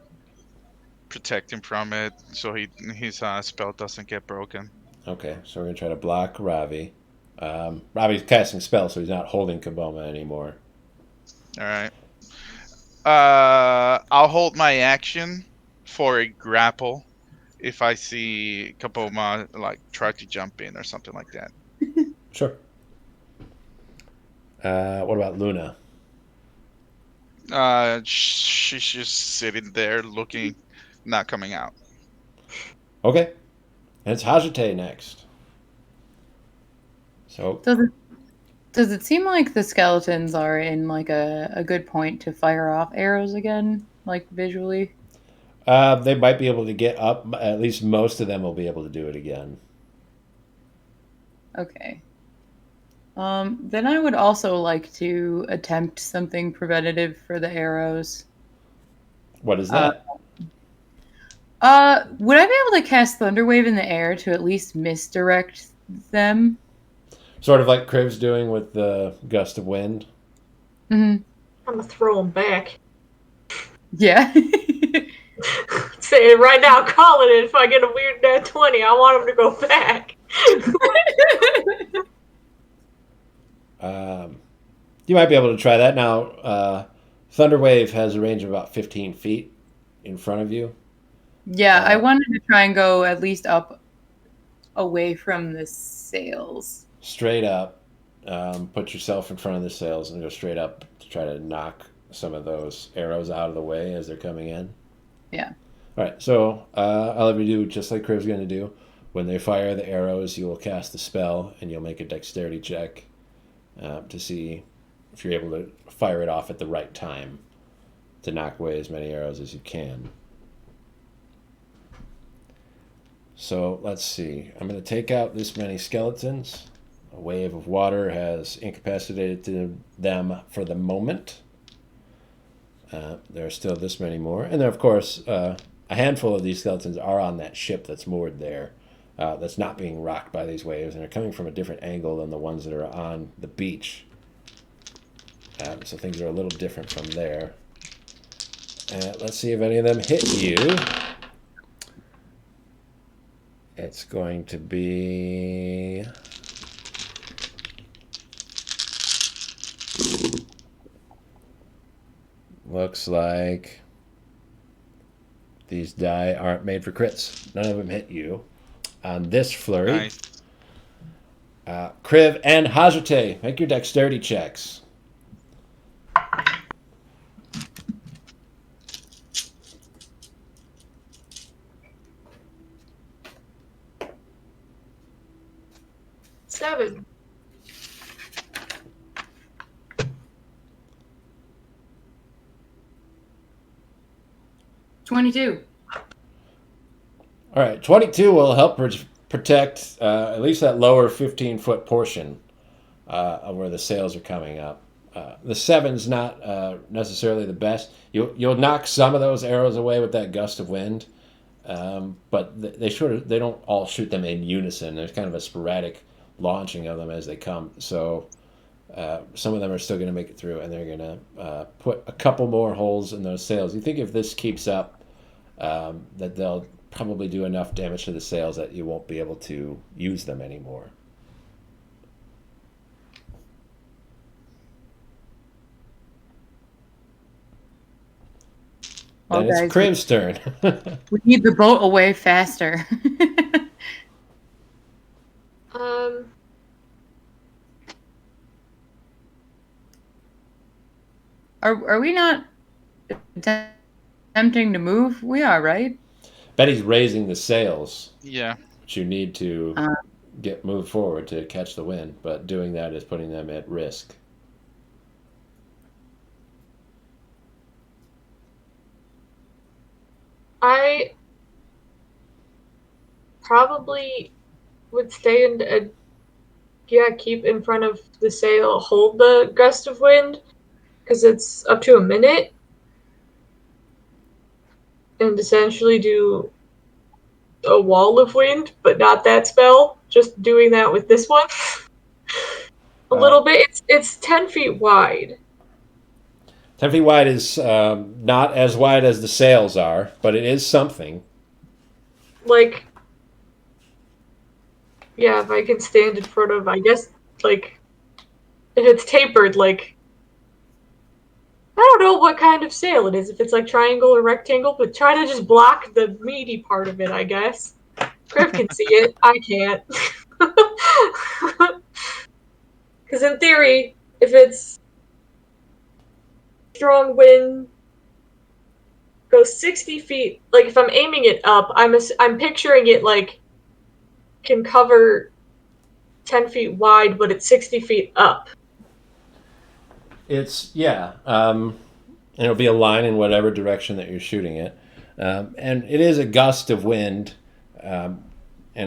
protect him from it so his spell doesn't get broken. Okay, so we're going to try to block Ravi. Ravi's casting spell, so he's not holding Kaboma anymore. All right. I'll hold my action for a grapple if I see Kaboma like try to jump in or something like that. Sure. What about Luna? She's just sitting there looking, not coming out. Okay. And it's Hajite next. So, Does it seem like the skeletons are in like a good point to fire off arrows again, like visually? they might be able to get up. At least most of them will be able to do it again. Okay. Then I would also like to attempt something preventative for the arrows. What is that? Would I be able to cast Thunderwave in the air to at least misdirect them? Sort of like Crib's doing with the gust of wind. Mm-hmm. I'm gonna throw him back. Yeah. Say it right now, calling it. If I get a weird nat 20, I want him to go back. You might be able to try that. Now, Thunderwave has a range of about 15 feet in front of you. Yeah, I wanted to try and go at least up away from the sails. Straight up, put yourself in front of the sails and go straight up to try to knock some of those arrows out of the way as they're coming in. Yeah. All right, so I'll have you do just like Crib's going to do. When they fire the arrows, you will cast the spell and you'll make a dexterity check to see if you're able to fire it off at the right time to knock away as many arrows as you can. So let's see. I'm going to take out this many skeletons. A wave of water has incapacitated them for the moment. There are still this many more. And then, of course, a handful of these skeletons are on that ship that's moored there. That's not being rocked by these waves, and they're coming from a different angle than the ones that are on the beach. So things are a little different from there. Let's see if any of them hit you. It's going to be... Looks like these die aren't made for crits. None of them hit you. On this flurry, Nice. Kriv and Hajite, make your dexterity checks. Seven. $22. All right, 22 will help protect at least that lower 15-foot portion of where the sails are coming up. The 7's not necessarily the best. You'll knock some of those arrows away with that gust of wind, but they don't all shoot them in unison. There's kind of a sporadic launching of them as they come. So some of them are still going to make it through, and they're going to put a couple more holes in those sails. You think if this keeps up, that they'll probably do enough damage to the sails that you won't be able to use them anymore. Well, Then it's guys, Crim's turn. we need the boat away faster. Um, Are we not attempting to move? We are, right? Betty's raising the sails, Yeah. which you need to Uh, get moved forward to catch the wind, but doing that is putting them at risk. I probably would stay and keep in front of the sail, hold the gust of wind, because it's up to a minute, and essentially do a wall of wind, but not that spell. Just doing that with this one. A little bit. It's 10 feet wide. 10 feet wide is not as wide as the sails are, but it is something. Like, yeah, if I can stand in front of, I guess, like, if it's tapered, like, I don't know what kind of sail it is, if it's like triangle or rectangle, but try to just block the meaty part of it, I guess. Griff can see it. I can't. Because in theory, if it's strong wind goes 60 feet, like if I'm aiming it up, I'm picturing it like can cover 10 feet wide, but it's 60 feet up. It's, yeah. And it'll be a line in whatever direction that you're shooting it. And it is a gust of wind. And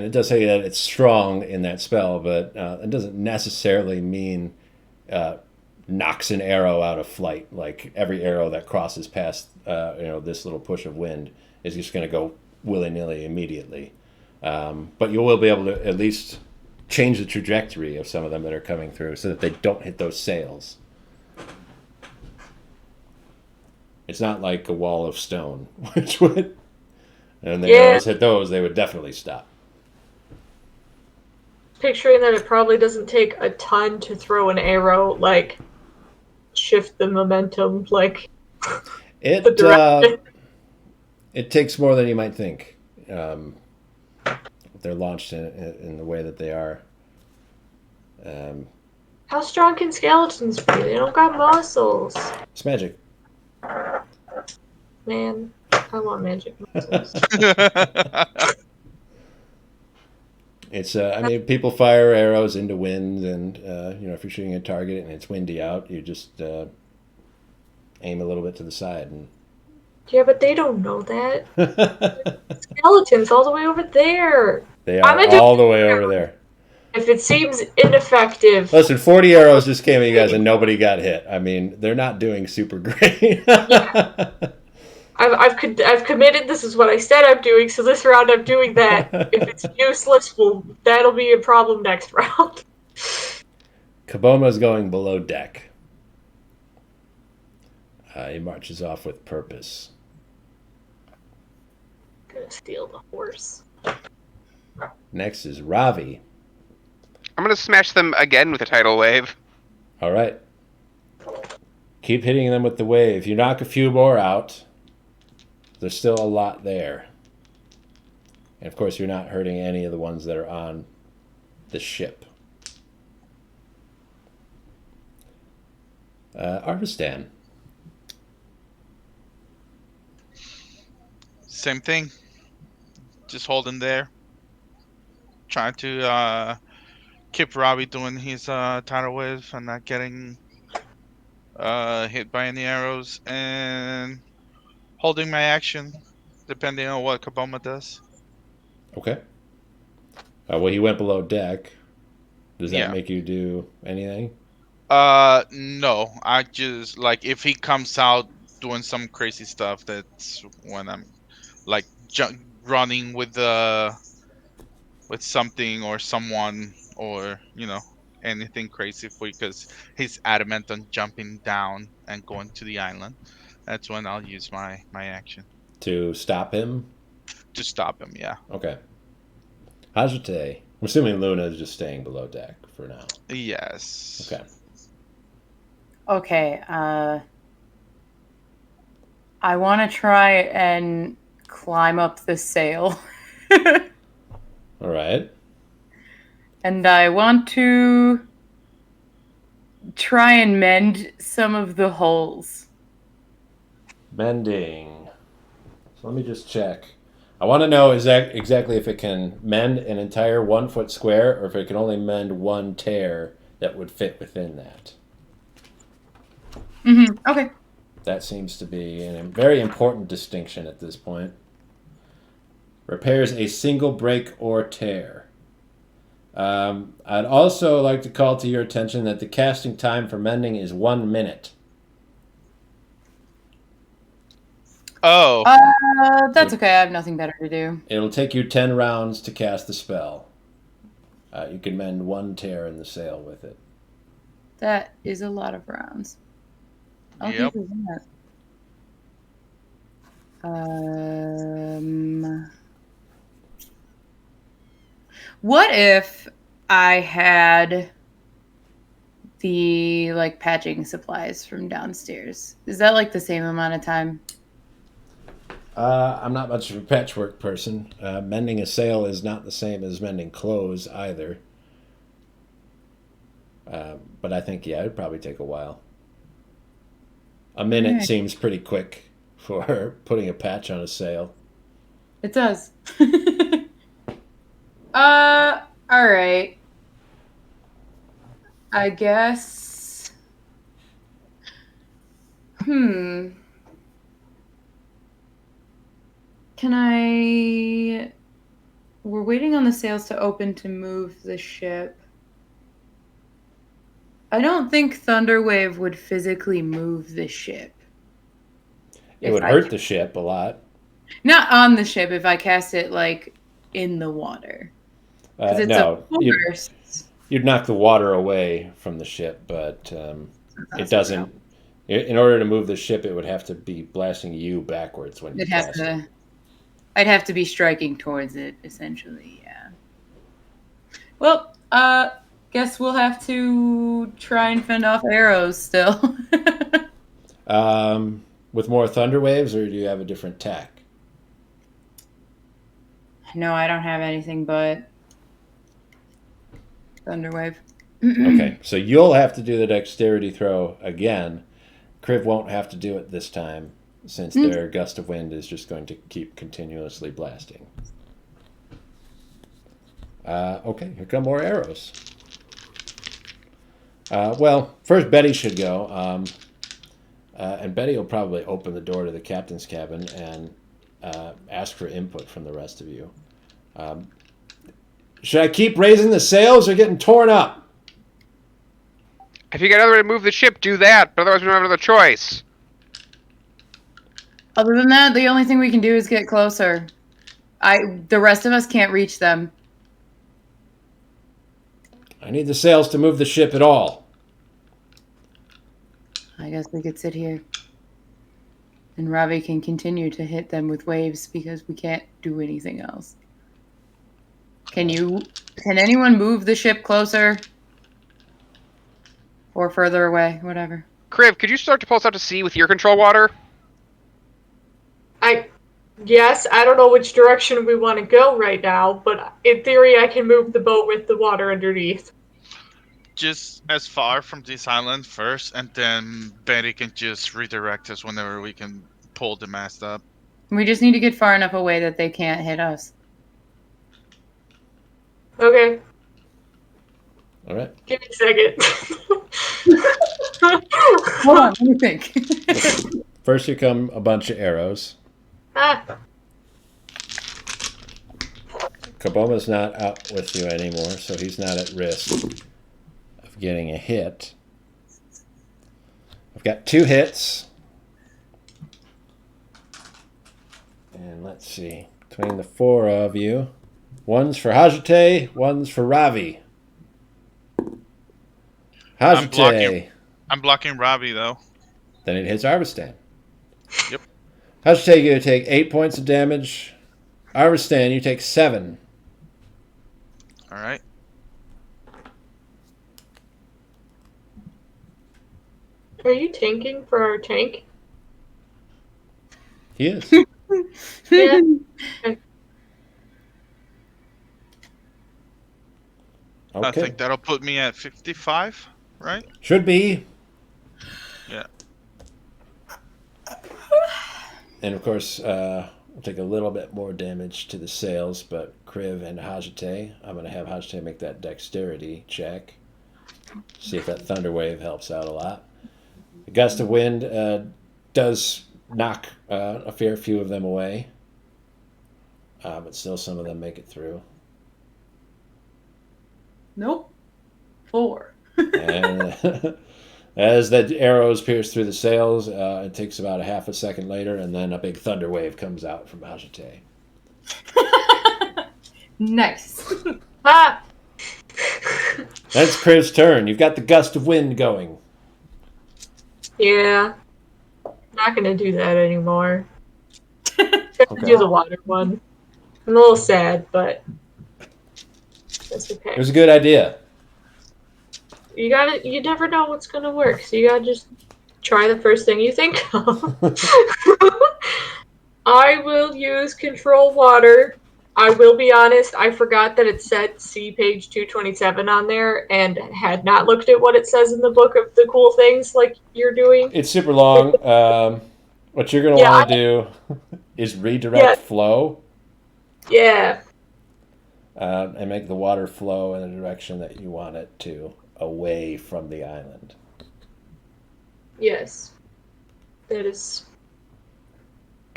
it does say that it's strong in that spell, but it doesn't necessarily mean knocks an arrow out of flight. Like every arrow that crosses past this little push of wind is just going to go willy-nilly immediately. But you will be able to at least change the trajectory of some of them that are coming through so that they don't hit those sails. It's not like a wall of stone, which would, and the arrows hit those, they would definitely stop. Picturing that it probably doesn't take a ton to throw an arrow, like shift the momentum, like the direction. It takes more than you might think. They're launched in the way that they are. How strong can skeletons be? They don't got muscles. It's magic. Man, I want magic muscles. It's people fire arrows into wind, and if you're shooting a target and it's windy out, you just aim a little bit to the side. And Yeah, but they don't know that. Skeletons all the way over there. They are all the way over there. If it seems ineffective. Listen, 40 arrows just came at you guys and nobody got hit. I mean, they're not doing super great. Yeah. I've committed. This is what I said I'm doing. So this round I'm doing that. If it's useless, that'll be a problem next round. Kaboma's going below deck. He marches off with purpose. Gonna steal the horse. Next is Ravi. I'm gonna smash them again with a tidal wave. All right. Keep hitting them with the wave. You knock a few more out. There's still a lot there. And of course, you're not hurting any of the ones that are on the ship. Arvistan. Same thing. Just holding there. Trying to keep Robbie doing his tidal wave and not getting hit by any arrows, and holding my action depending on what Kaboma does. Okay. Well, he went below deck. Does that Yeah. make you do anything? No. I just, like, if he comes out doing some crazy stuff, that's when I'm like running with something or someone, or anything crazy, because he's adamant on jumping down and going to the island. That's when I'll use my action. To stop him? to stop him. Yeah. Okay. Hajite. I'm assuming Luna is just staying below deck for now. Yes. Okay. Okay, I want to try and climb up the sail. All right. And I want to try and mend some of the holes. Mending. So let me just check. I want to know exactly if it can mend an entire 1 foot square or if it can only mend one tear that would fit within that. Okay. That seems to be a very important distinction at this point. Repairs a single break or tear. I'd also like to call to your attention that the casting time for mending is 1 minute. Oh. That's okay. I have nothing better to do. It'll take you 10 rounds to cast the spell. You can mend one tear in the sail with it. That is a lot of rounds. I'll Yep. do that. What if I had the like patching supplies from downstairs? Is that like the same amount of time? I'm not much of a patchwork person. Mending a sail is not the same as mending clothes either. But I think, yeah, it'd probably take a while. A minute Alright. seems pretty quick for putting a patch on a sail. It does. All right. I guess. Can I? We're waiting on the sails to open to move the ship. I don't think Thunderwave would physically move the ship. It If would I hurt ca- the ship a lot. Not on the ship if I cast it like in the water. Because it's No, a force. you'd knock the water away from the ship, but it doesn't. In order to move the ship, it would have to be blasting you backwards when you It'd have cast it. to. I'd have to be striking towards it, essentially. Yeah. Well, guess we'll have to try and fend off arrows still. With more thunder waves, or do you have a different tack? No, I don't have anything but Thunderwave. Okay, so you'll have to do the dexterity throw again. Kriv won't have to do it this time, since their gust of wind is just going to keep continuously blasting. Okay, here come more arrows. Well, first Betty should go. And Betty will probably open the door to the captain's cabin and ask for input from the rest of you. Should I keep raising the sails or getting torn up? If you got another way to move the ship, do that. But otherwise, we don't have another choice. Other than that, the only thing we can do is get closer. The rest of us can't reach them. I need the sails to move the ship at all. I guess we could sit here. And Ravi can continue to hit them with waves because we can't do anything else. Can anyone move the ship closer? Or further away, whatever. Kriv, could you start to pull us out to sea with your control water? Yes, I don't know which direction we want to go right now, but in theory I can move the boat with the water underneath. Just as far from this island first, and then Betty can just redirect us whenever we can pull the mast up. We just need to get far enough away that they can't hit us. Okay, All right. give me a second. Hold on, let me think. First, here come a bunch of arrows. Kaboma's not out with you anymore, so he's not at risk of getting a hit. I've got 2 hits. And let's see. Between the 4 of you, one's for Hajite, one's for Ravi. Hajite. I'm blocking Robbie though. Then it hits Arvistan. Yep. Hajite, you're going to take 8 points of damage. Arvistan, you take 7. All right. Are you tanking for our tank? He is. Yeah. I Okay. think that'll put me at 55, right? Should be. Yeah. And of course, we'll take a little bit more damage to the sails, but Kriv and Hajite, I'm going to have Hajite make that dexterity check. See if that thunder wave helps out a lot. The gust of wind does knock a fair few of them away, but still some of them make it through. Nope. 4. And as the arrows pierce through the sails, it takes about a half a second later, and then a big thunder wave comes out from Hajite. Nice. Ah! That's Kriv's turn. You've got the gust of wind going. Yeah. Not gonna do that anymore. Gonna Okay. do the water one. I'm a little sad, but that's okay. It was a good idea. You never know what's gonna work, so you gotta just try the first thing you think of. I will use control water. I will be honest, I forgot that it said see page 227 on there and had not looked at what it says in the book of the cool things like you're doing. It's super long. What you're going to want to do is redirect flow Yeah. and make the water flow in the direction that you want it to, away from the island. Yes. That is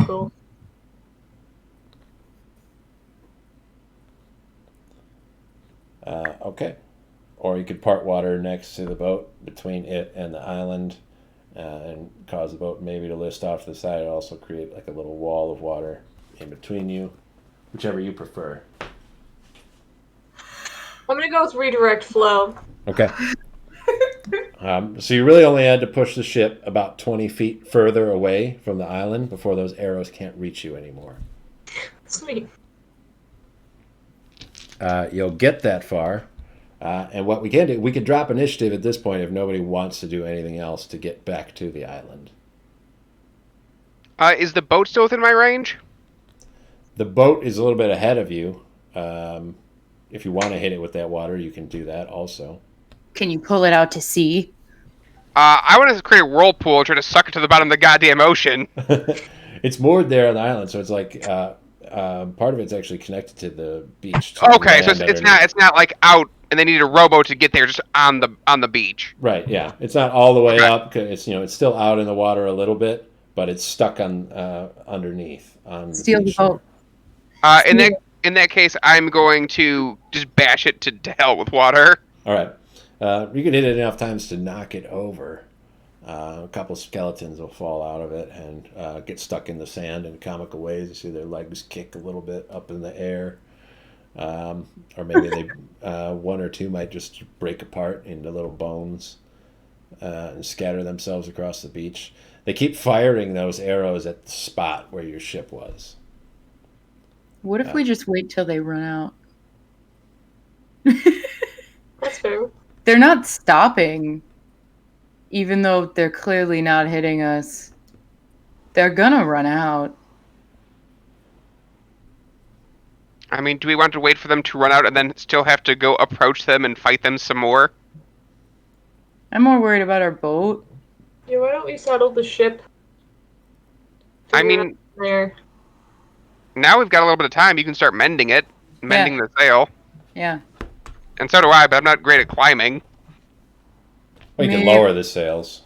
cool. Okay. Or you could part water next to the boat between it and the island and cause the boat maybe to list off to the side. It also create like a little wall of water in between you, whichever you prefer. I'm gonna go with redirect flow. Okay. So you really only had to push the ship about 20 feet further away from the island before those arrows can't reach you anymore. Sweet. You'll get that far. And what we can do, we could drop initiative at this point if nobody wants to do anything else to get back to the island. Is the boat still within my range? The boat is a little bit ahead of you. If you want to hit it with that water, you can do that also. Can you pull it out to sea? I want to create a whirlpool and try to suck it to the bottom of the goddamn ocean. It's moored there on the island, so it's like part of it's actually connected to the beach. To Okay, so land it's not like out and they need a rowboat to get there, just on the beach. Right. Yeah, it's not all the way up. 'Cause it's it's still out in the water a little bit, but it's stuck on underneath on the Steal the beach. boat. In that case, I'm going to just bash it to hell with water. All right. You can hit it enough times to knock it over. A couple skeletons will fall out of it and get stuck in the sand in comical ways. You see their legs kick a little bit up in the air. Or maybe they one or two might just break apart into little bones and scatter themselves across the beach. They keep firing those arrows at the spot where your ship was. What if we just wait till they run out? That's fair. They're not stopping, even though they're clearly not hitting us. They're gonna run out. I mean, do we want to wait for them to run out and then still have to go approach them and fight them some more? I'm more worried about our boat. Yeah, why don't we settle the ship? I mean, There. now we've got a little bit of time. You can start mending it, mending the sail. Yeah. And so do I, but I'm not great at climbing. Well, you can Maybe- lower the sails.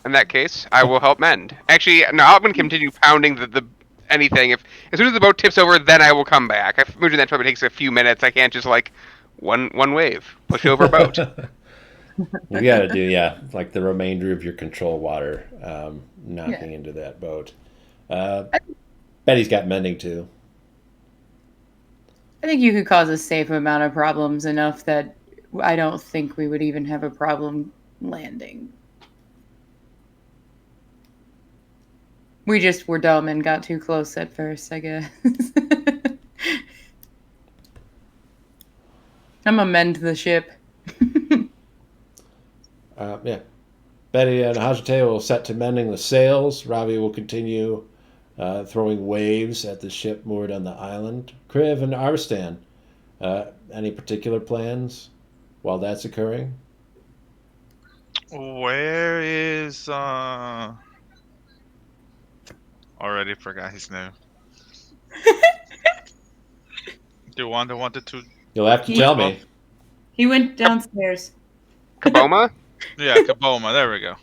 In that case, I will help mend. Actually, no, I'm going to continue pounding the anything. As soon as the boat tips over, then I will come back. I imagine that probably takes a few minutes. I can't just like one wave push over a boat. You got to do, like the remainder of your control water knocking into that boat. Betty's got mending too. I think you could cause a safe amount of problems enough that I don't think we would even have a problem landing. We just were dumb and got too close at first, I guess. I'm gonna mend the ship. Yeah. Betty and Hajite will set to mending the sails. Ravi will continue throwing waves at the ship moored on the island. Kriv and Arstan, any particular plans while that's occurring? Where is already forgot his name. The one that wanted to You'll have to tell me. He went downstairs. Kaboma? Yeah, Kaboma, there we go.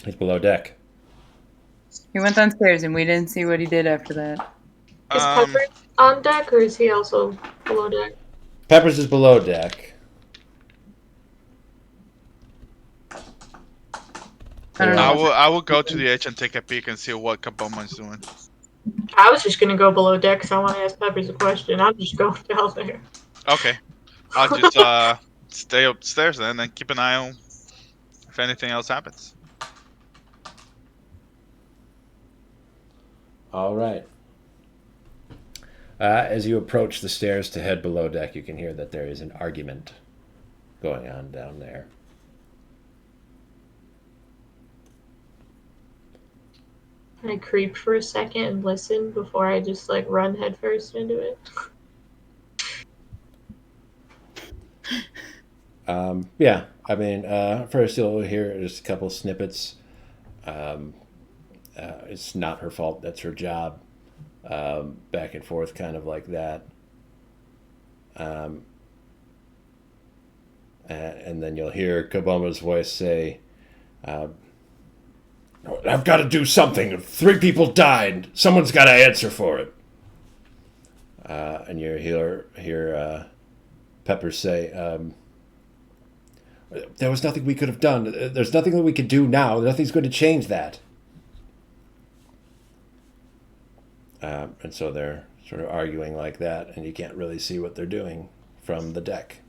He's below deck. He went downstairs and we didn't see what he did after that. Is Pepper on deck, or is he also below deck? Peppers is below deck. I don't know. I will go to the edge and take a peek and see what Kaboma is doing. I was just gonna go below deck because I want to ask Peppers a question. I'm just going down there. Okay. I'll just stay upstairs then and keep an eye on if anything else happens. All right. As you approach the stairs to head below deck, you can hear that there is an argument going on down there. Can I creep for a second and listen before I just like run headfirst into it? Yeah, I mean, first you'll hear just a couple snippets. It's not her fault, that's her job. Back and forth, kind of like that. And then you'll hear Kaboma's voice say, I've got to do something. 3 people died. Someone's got to answer for it. And you hear Pepper say, there was nothing we could have done. There's nothing that we could do now. Nothing's going to change that. And so they're sort of arguing like that, and you can't really see what they're doing from the deck.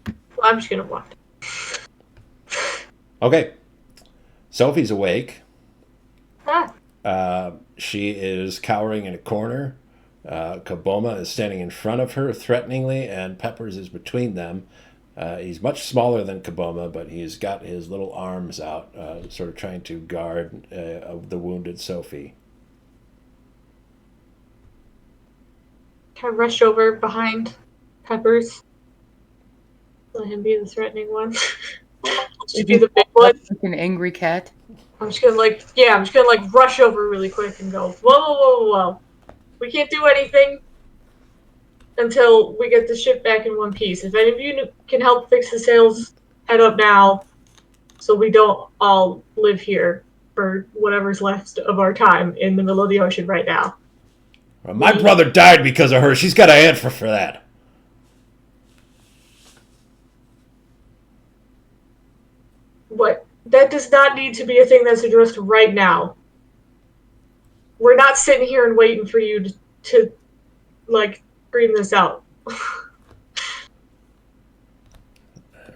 Well, I'm just gonna walk. Okay. Sophie's awake. Ah, She is cowering in a corner. Kaboma is standing in front of her threateningly, and Peppers is between them. He's much smaller than Kaboma, but he's got his little arms out, sort of trying to guard the wounded Sophie. can I rush over behind Peppers? Let him be the threatening one. Just be the big one. Like an angry cat. I'm just gonna rush over really quick and go, whoa. We can't do anything until we get the ship back in one piece. If any of you can help fix the sails, head up now so we don't all live here for whatever's left of our time in the middle of the ocean right now. My brother died because of her. She's got to answer for that. What? That does not need to be a thing that's addressed right now. We're not sitting here and waiting for you to scream this out.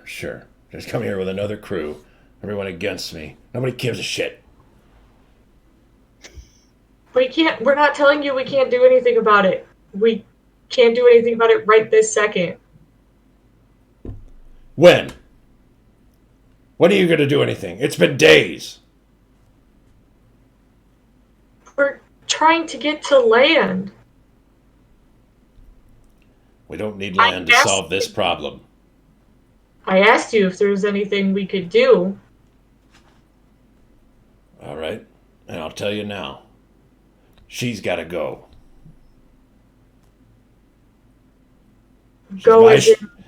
Sure. Just come here with another crew. Everyone against me. Nobody gives a shit. We're not telling you we can't do anything about it. We can't do anything about it right this second. When? When are you going to do anything? It's been days. We're trying to get to land. We don't need land to solve this problem. I asked you if there was anything we could do. All right. And I'll tell you now. She's got to go.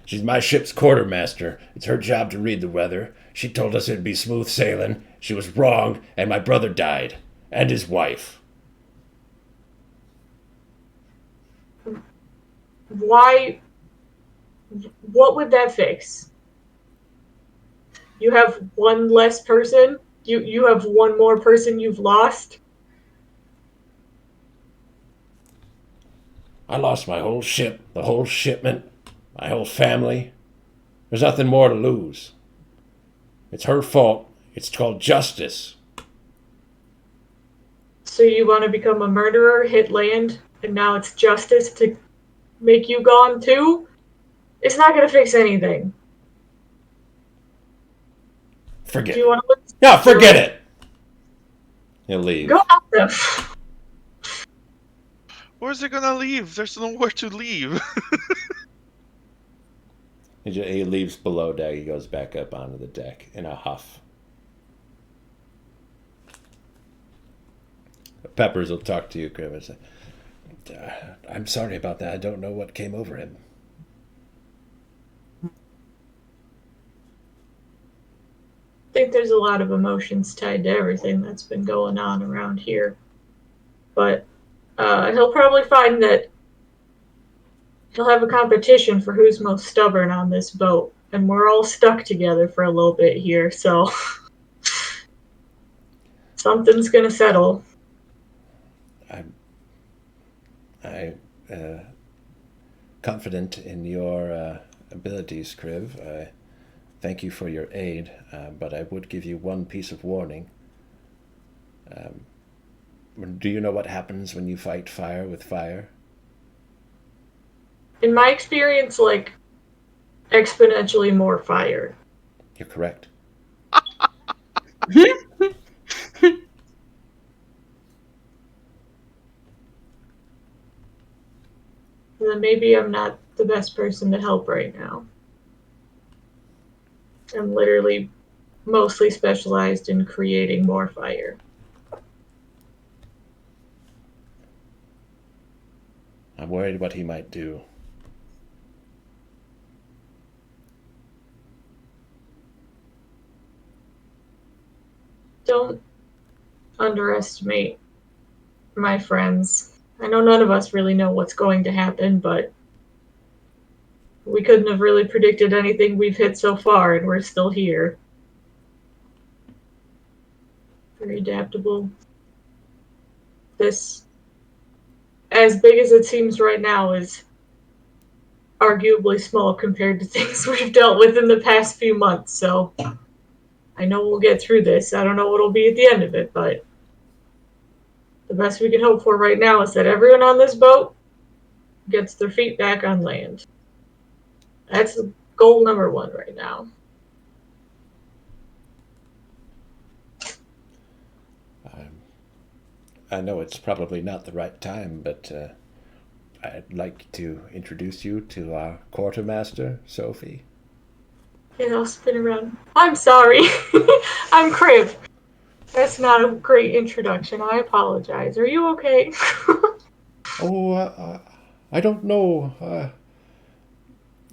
She's my ship's quartermaster. It's her job to read the weather. She told us it'd be smooth sailing. She was wrong, and my brother died. And his wife. Why? What would that fix? You have one less person? You have one more person you've lost? I lost my whole ship, the whole shipment, my whole family. There's nothing more to lose. It's her fault. It's called justice. So you want to become a murderer, hit land, and now it's justice to make you gone too? It's not going to fix anything. Forget Do you it. want to listen? No, forget it. He'll leave. Go out them. Where's it gonna leave? There's nowhere to leave. He leaves below deck. He goes back up onto the deck in a huff. Peppers will talk to you, Crib, and say, I'm sorry about that. I don't know what came over him. I think there's a lot of emotions tied to everything that's been going on around here. But he'll probably find that he'll have a competition for who's most stubborn on this boat. And we're all stuck together for a little bit here, so something's going to settle. I'm confident in your abilities, Kriv. I thank you for your aid, but I would give you one piece of warning. Do you know what happens when you fight fire with fire? In my experience, like, exponentially more fire. You're correct. And then maybe I'm not the best person to help right now. I'm literally mostly specialized in creating more fire. I'm worried what he might do. Don't underestimate my friends. I know none of us really know what's going to happen, but we couldn't have really predicted anything we've hit so far, and we're still here. Very adaptable. This, as big as it seems right now, is arguably small compared to things we've dealt with in the past few months, so I know we'll get through this. I don't know what'll be at the end of it, but the best we can hope for right now is that everyone on this boat gets their feet back on land. That's goal number one right now. I know it's probably not the right time, but I'd like to introduce you to our quartermaster, Sophie. Yeah, I'll spin around. I'm sorry. I'm Crib. That's not a great introduction. I apologize. Are you okay? I don't know.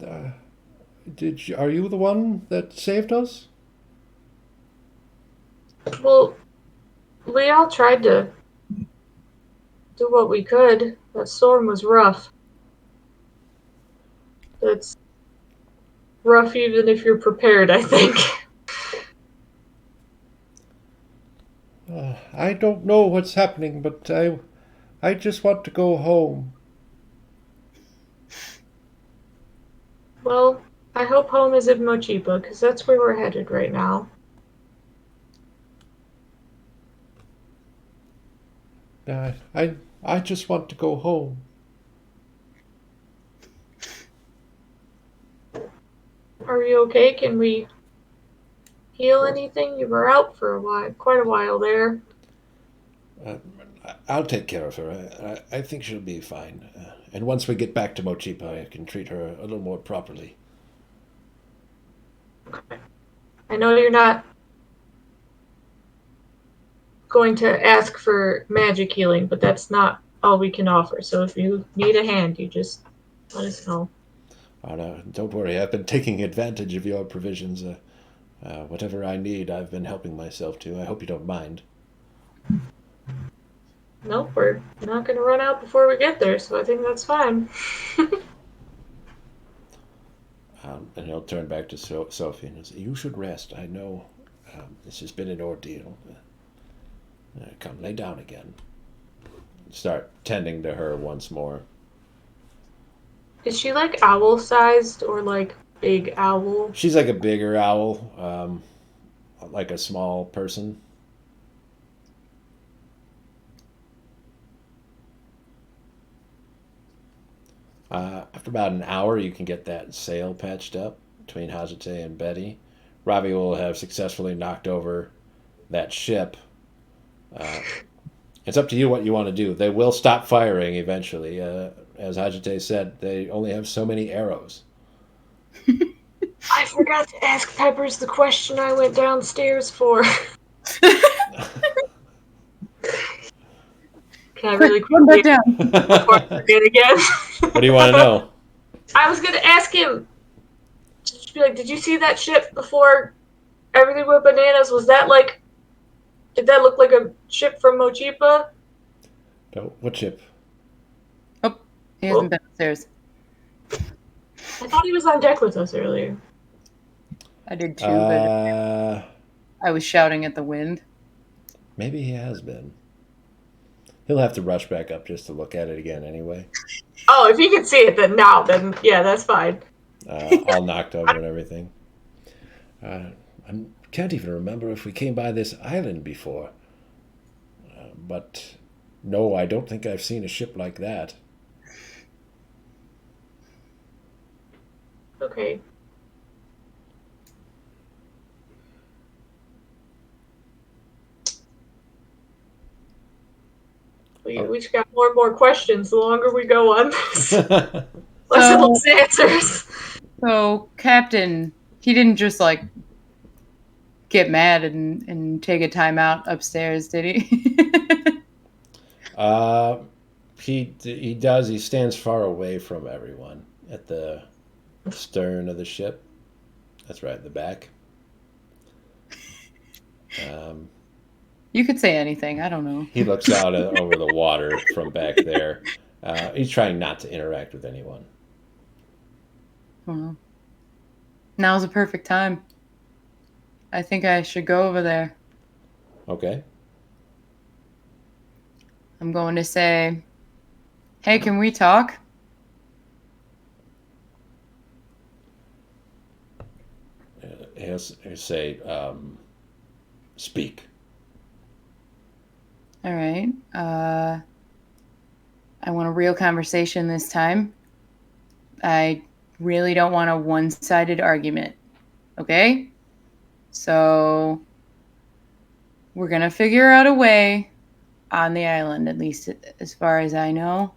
Are you the one that saved us? Well, we all tried to do what we could. That storm was rough. That's rough even if you're prepared, I think. I don't know what's happening, but I just want to go home. Well, I hope home is in Mochipa, because that's where we're headed right now. I just want to go home. Are you okay? Can we heal anything? You were out for a while, quite a while there. I'll take care of her. I think she'll be fine. And once we get back to Mochipa, I can treat her a little more properly. Okay. I know you're not going to ask for magic healing, but that's not all we can offer. So if you need a hand, you just let us know. Oh, no, don't worry. I've been taking advantage of your provisions. Whatever I need, I've been helping myself to. I hope you don't mind. Nope, we're not going to run out before we get there, so I think that's fine. And he'll turn back to Sophie and say, "You should rest. I know this has been an ordeal. Come, lay down again." Start tending to her once more. Is she like owl-sized or like big owl? She's like a bigger owl. like a small person. After about an hour, you can get that sail patched up between Hajite and Betty. Ravi will have successfully knocked over that ship. Uh, it's up to you what you want to do. They will stop firing eventually. As Hajite said, they only have so many arrows. I forgot to ask Peppers the question I went downstairs for. Can I really Run quickly back down. before I forget again? What do you want to know? I was gonna ask him. Just be like, did you see that ship before everything went bananas? Was that like? Did that look like a ship from Mochipa? No, what ship? He hasn't been upstairs. I thought he was on deck with us earlier. I did too, but I was shouting at the wind. Maybe he has been. He'll have to rush back up just to look at it again anyway. Oh, if he can see it, then yeah, that's fine. All knocked over and everything. I can't even remember if we came by this island before. But no, I don't think I've seen a ship like that. Okay. We just got more and more questions the longer we go on this. Less answers. So, Captain, he didn't just like get mad and take a time out upstairs, did he? He does. He stands far away from everyone at the stern of the ship. That's right, the back. You could say anything. I don't know. He looks out over the water from back there. He's trying not to interact with anyone. Well, now's a perfect time. I think I should go over there. Okay. I'm going to say, hey, can we talk? He'll say, speak. All right. I want a real conversation this time. I really don't want a one-sided argument. Okay? So we're going to figure out a way on the island, at least as far as I know.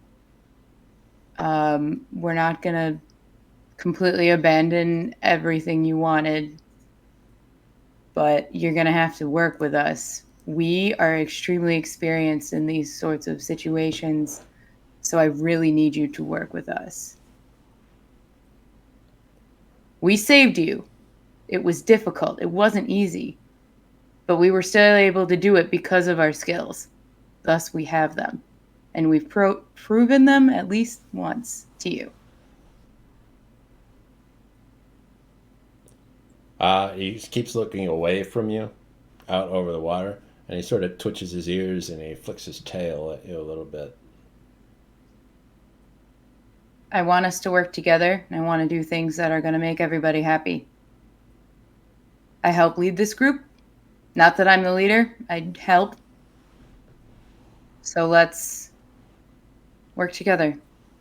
We're not going to completely abandon everything you wanted, but you're going to have to work with us. We are extremely experienced in these sorts of situations, so I really need you to work with us. We saved you. It was difficult. It wasn't easy, but we were still able to do it because of our skills. Thus, we have them, and we've proven them at least once to you. He keeps looking away from you, out over the water, and he sort of twitches his ears and he flicks his tail at you a little bit. I want us to work together, and I want to do things that are going to make everybody happy. I help lead this group. Not that I'm the leader, I help. So let's work together,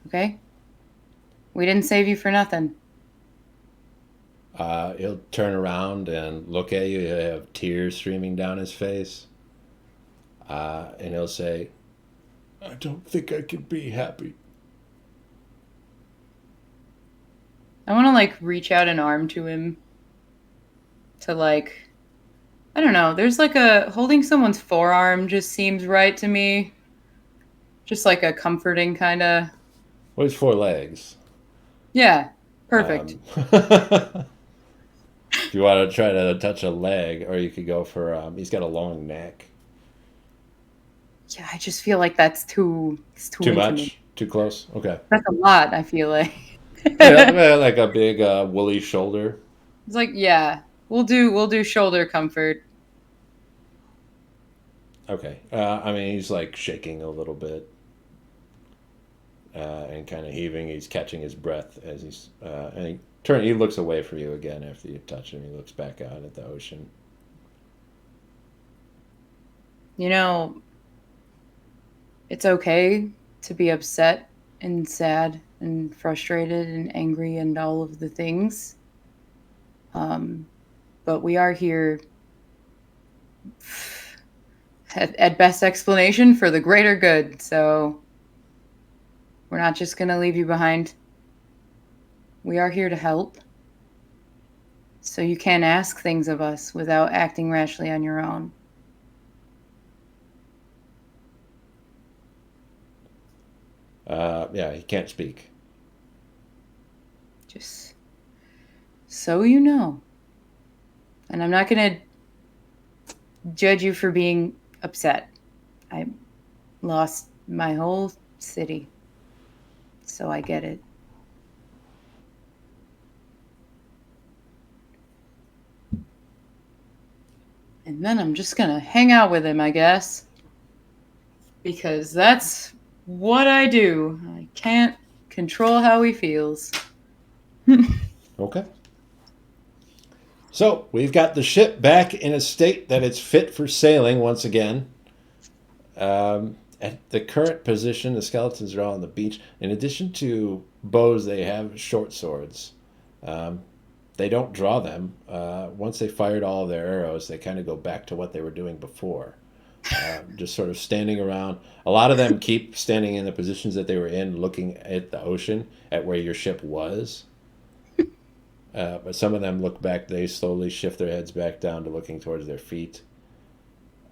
okay? We didn't save you for nothing. He'll turn around and look at you. He'll have tears streaming down his face. And he'll say, I don't think I can be happy. I want to, like, reach out an arm to him to, like, I don't know. There's, like, holding someone's forearm just seems right to me. Just, like, a comforting kind of. Well, he's 4 legs. Yeah, perfect. If you want to try to touch a leg, or you could go for, he's got a long neck. Yeah, I just feel like that's too Too intimate. much? Too close? Okay. That's a lot, I feel like. Yeah, like a big woolly shoulder. It's like, yeah, we'll do shoulder comfort. Okay. I mean, he's like shaking a little bit and kind of heaving. He's catching his breath as he's and he looks away from you again after you touch him. He looks back out at the ocean. You know, it's okay to be upset and sad and frustrated and angry and all of the things. But we are here at best explanation for the greater good. So we're not just going to leave you behind. We are here to help. So you can ask things of us without acting rashly on your own. Yeah, he can't speak. Just so you know. And I'm not going to judge you for being upset. I lost my whole city. So I get it. And then I'm just going to hang out with him, I guess. Because that's what I do. I can't control how he feels. Okay. So we've got the ship back in a state that it's fit for sailing once again. At the current position, the skeletons are all on the beach. In addition to bows, they have short swords. They don't draw them. Once they fired all of their arrows, they kind of go back to what they were doing before. Just sort of standing around. A lot of them keep standing in the positions that they were in, looking at the ocean, at where your ship was. But some of them look back. They slowly shift their heads back down to looking towards their feet.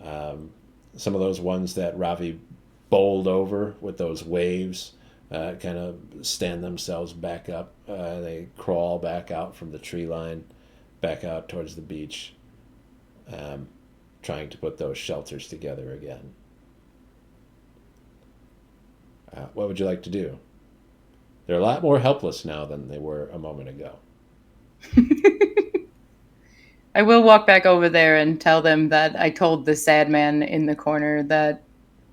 Some of those ones that Ravi bowled over with those waves kind of stand themselves back up. They crawl back out from the tree line, back out towards the beach, trying to put those shelters together again. What would you like to do? They're a lot more helpless now than they were a moment ago. I will walk back over there and tell them that I told the sad man in the corner that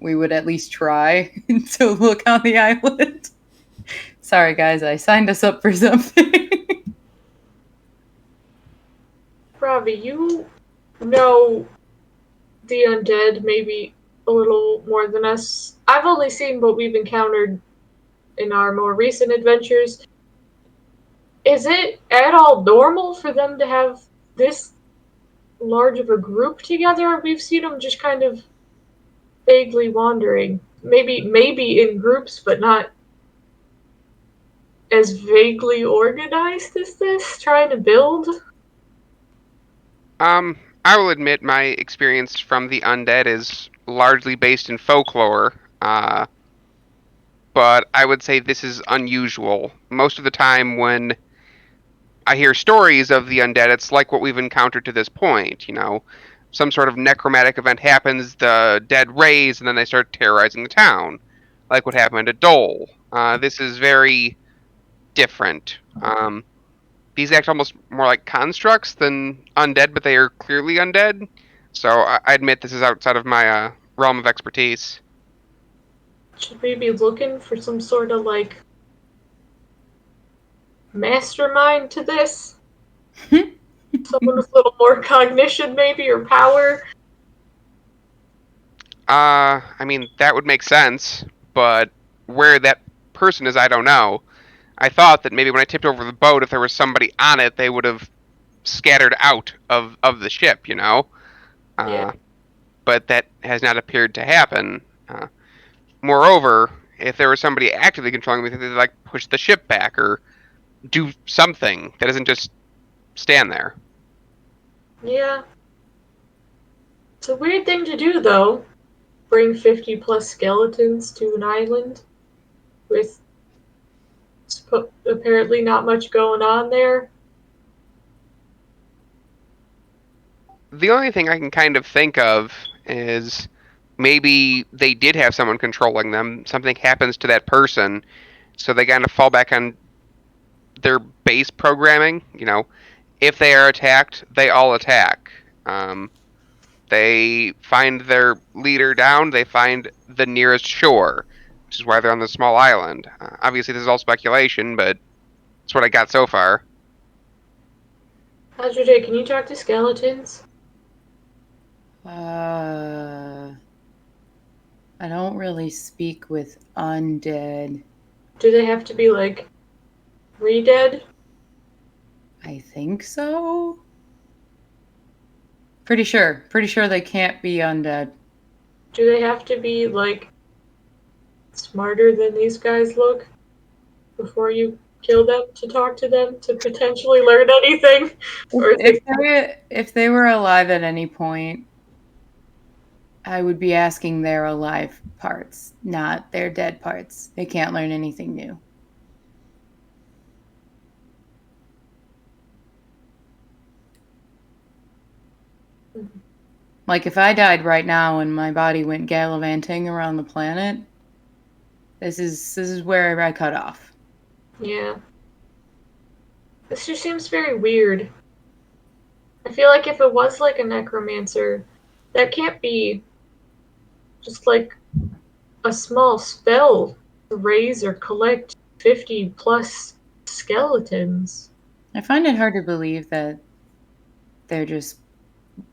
we would at least try to look on the island. Sorry, guys, I signed us up for something. Ravi, you know the undead maybe a little more than us. I've only seen what we've encountered in our more recent adventures. Is it at all normal for them to have this large of a group together? We've seen them just kind of vaguely wandering. Maybe in groups, but not as vaguely organized as this, trying to build. I will admit my experience from the undead is largely based in folklore, but I would say this is unusual. Most of the time when I hear stories of the undead, it's like what we've encountered to this point, some sort of necromantic event happens, the dead raise, and then they start terrorizing the town, like what happened at Dole. This is very different. These act almost more like constructs than undead, but they are clearly undead. So I admit this is outside of my realm of expertise. Should we be looking for some sort of mastermind to this? Someone with a little more cognition, maybe, or power? I mean, that would make sense, but where that person is, I don't know. I thought that maybe when I tipped over the boat, if there was somebody on it, they would have scattered out of the ship, Yeah. But that has not appeared to happen. Moreover, if there was somebody actively controlling me, they'd push the ship back or do something that doesn't just stand there. Yeah. It's a weird thing to do, though. Bring 50 plus skeletons to an island with apparently not much going on there. The only thing I can kind of think of is maybe they did have someone controlling them. Something happens to that person, so they kind of fall back on their base programming. If they are attacked, they all attack. They find their leader down. They find the nearest shore, which is why they're on the small island. Obviously, this is all speculation, but it's what I got so far. How's your day? Can you talk to skeletons? I don't really speak with undead. Do they have to be like re-dead? I think so. Pretty sure they can't be undead. Do they have to be like smarter than these guys look before you kill them to talk to them to potentially learn anything? Or is If they were alive at any point, I would be asking their alive parts, not their dead parts. They can't learn anything new. Like if I died right now and my body went gallivanting around the planet, this is where I cut off. Yeah. This just seems very weird. I feel like if it was like a necromancer, that can't be just like a small spell to raise or collect 50 plus skeletons. I find it hard to believe that they're just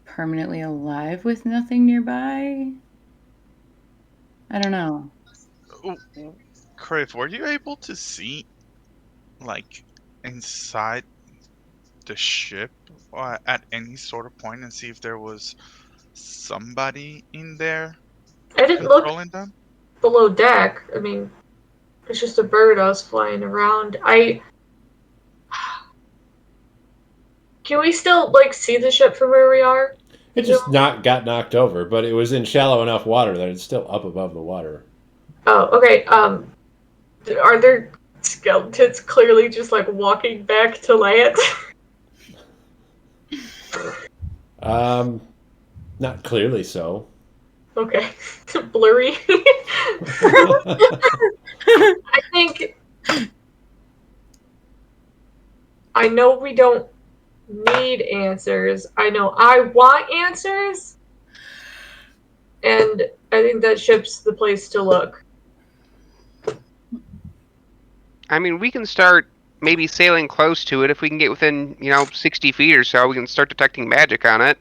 permanently alive with nothing nearby. I don't know. Crave, were you able to see, like, inside the ship at any sort of point and see if there was somebody in there I didn't look controlling them? below deck. I mean, it's just a bird I was flying around. Can we still like see the ship from where we are? It just got knocked over, but it was in shallow enough water that it's still up above the water. Oh, okay. Are there skeletons clearly just like walking back to land? Not clearly so. Okay. Blurry. I think I know we don't need answers. I know I want answers. And I think that ship's the place to look. I mean, we can start maybe sailing close to it. If we can get within, 60 feet or so, we can start detecting magic on it.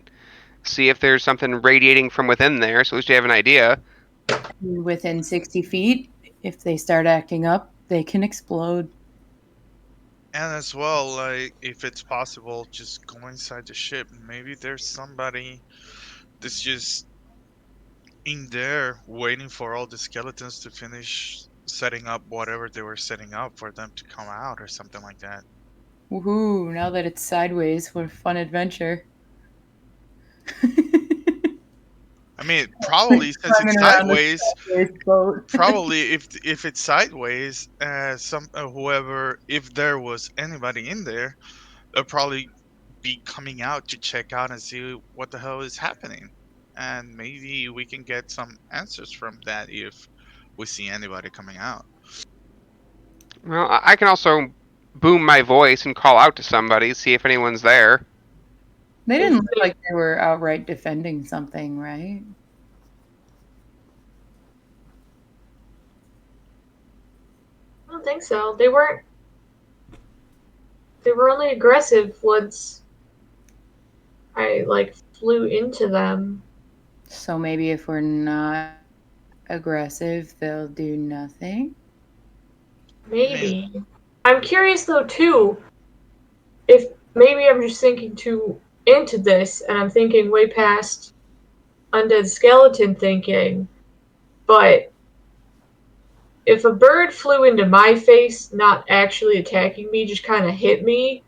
See if there's something radiating from within there, so at least you have an idea. Within 60 feet, if they start acting up, they can explode. And as well, like, if it's possible, just go inside the ship. Maybe there's somebody that's just in there waiting for all the skeletons to finish setting up whatever they were setting up for them to come out or something like that. Woohoo, now that it's sideways, what a fun adventure. I mean, probably since it's Climbing around a sideways, sideways boat. probably if it's sideways, whoever, if there was anybody in there, they'll probably be coming out to check out and see what the hell is happening, and maybe we can get some answers from that if we see anybody coming out. Well, I can also boom my voice and call out to somebody, see if anyone's there. They didn't look like they were outright defending something, right? I don't think so. They weren't. They were only aggressive once I like flew into them. So maybe if we're not aggressive, they'll do nothing. Maybe. I'm curious though too. If maybe I'm just thinking too into this, and I'm thinking way past undead skeleton thinking, but if a bird flew into my face, not actually attacking me, just kind of hit me,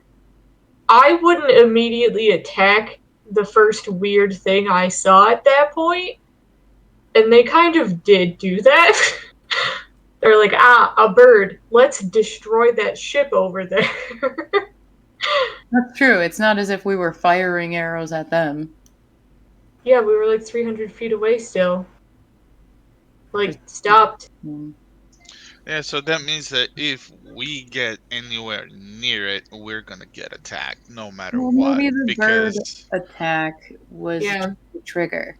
I wouldn't immediately attack the first weird thing I saw at that point. And they kind of did do that. They're like, a bird. Let's destroy that ship over there. That's true. It's not as if we were firing arrows at them. Yeah, we were like 300 feet away still. Like, stopped. Yeah, so that means that if we get anywhere near it, we're gonna get attacked no matter what. Maybe the bird Because attack was the trigger.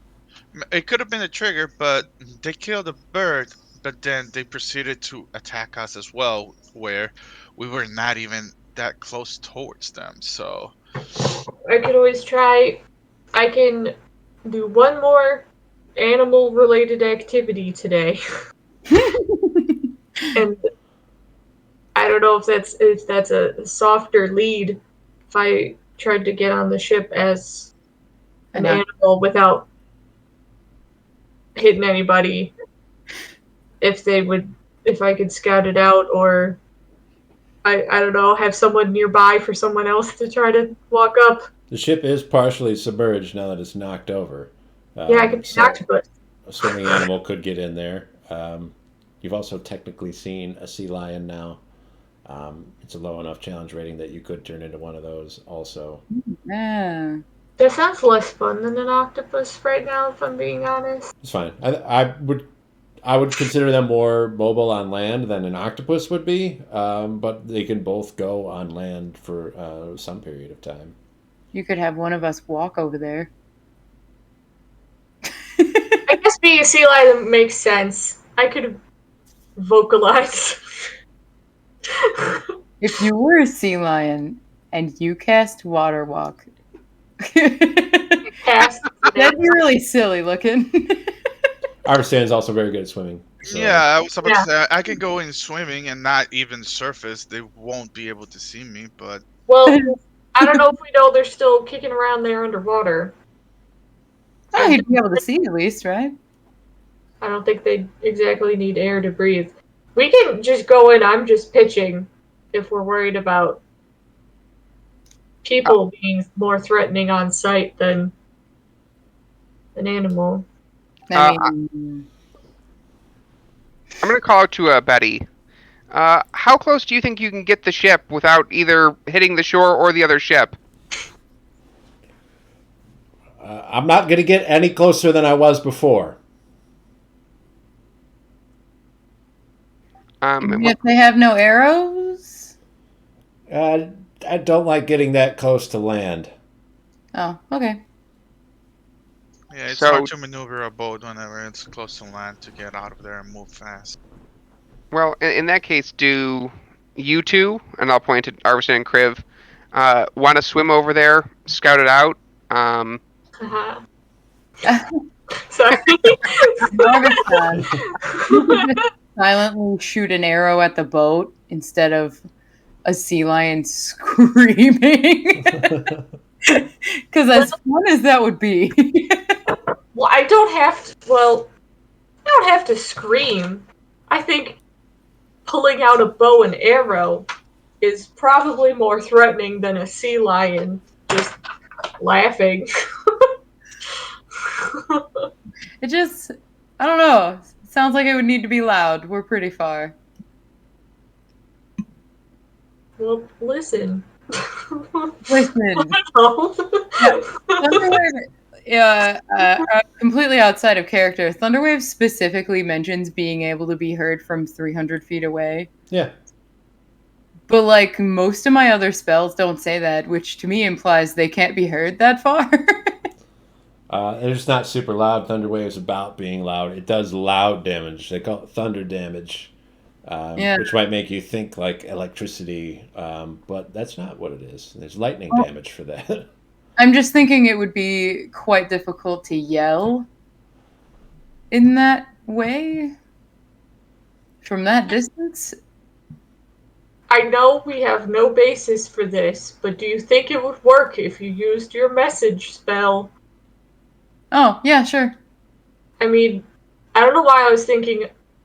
it could have been a trigger, but they killed the bird, but then they proceeded to attack us as well, where we were not even that close towards them. So I could always try. I can do one more animal-related activity today. And I don't know if that's a softer lead. If I tried to get on the ship as an animal without hitting anybody, if I could scout it out, or I don't know, have someone nearby for someone else to try to walk up. The ship is partially submerged now that it's knocked over. Yeah, I could be an octopus. A swimming animal could get in there. You've also technically seen a sea lion now. It's a low enough challenge rating that you could turn into one of those also. Yeah. That sounds less fun than an octopus right now, if I'm being honest. It's fine. I would consider them more mobile on land than an octopus would be, but they can both go on land for some period of time. You could have one of us walk over there. I guess being a sea lion makes sense. I could vocalize. If you were a sea lion and you cast water walk, Cast. that'd be really silly looking. Arvistan's also very good at swimming. So. Yeah, I was about to say I can go in swimming and not even surface. They won't be able to see me, but Well, I don't know if we know they're still kicking around there underwater. Oh, you'd be able to see at least, right? I don't think they exactly need air to breathe. We can just go in. I'm just pitching if we're worried about people being more threatening on sight than an animal. I mean, I'm going to call out to Betty. How close do you think you can get the ship without either hitting the shore or the other ship? I'm not going to get any closer than I was before. if they have no arrows? I don't like getting that close to land. Oh, okay. yeah, it's So- hard to maneuver a boat whenever it's close to land to get out of there and move fast. Well, in that case, do you two, and I'll point to Arvisan and Kriv, want to swim over there, scout it out? Haha. Sorry. Silently shoot an arrow at the boat instead of a sea lion screaming. Because as fun as that would be. Well, I don't have to scream. I think pulling out a bow and arrow is probably more threatening than a sea lion just laughing. It just, I don't know. It sounds like it would need to be loud. We're pretty far. Well, listen. Listen. No. Thunderwave, completely outside of character, Thunderwave specifically mentions being able to be heard from 300 feet away. Yeah. But, like, most of my other spells don't say that, which to me implies they can't be heard that far. It's not super loud. Thunder Wave's about being loud. It does loud damage. They call it thunder damage, which might make you think like electricity, but that's not what it is. There's lightning damage for that. I'm just thinking it would be quite difficult to yell in that way from that distance. I know we have no basis for this, but do you think it would work if you used your message spell? Oh, yeah, sure. I mean, I don't know why I was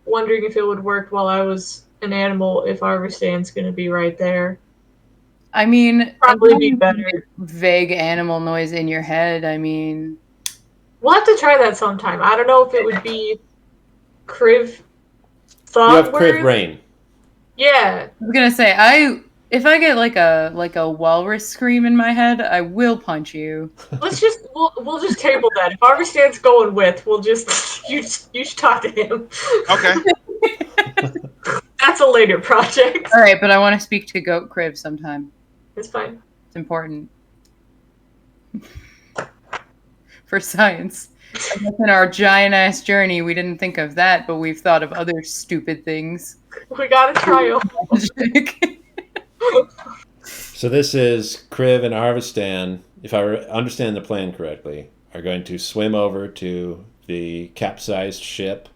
wondering if it would work while I was an animal if Arvistan's gonna be right there. I mean, Probably be better. Vague animal noise in your head. I mean, We'll have to try that sometime. I don't know if it would be Kriv You thought have Kriv Rain. Yeah. I was gonna say, if I get like a walrus scream in my head, I will punch you. We'll just table that. If Arvistan's going with, we'll just you should talk to him. Okay. That's a later project. All right, but I want to speak to Goat Crib sometime. It's fine. It's important for science. I guess in our giant ass journey, we didn't think of that, but we've thought of other stupid things. We gotta try them. So this is Kriv and Arvistan, if I understand the plan correctly, are going to swim over to the capsized ship,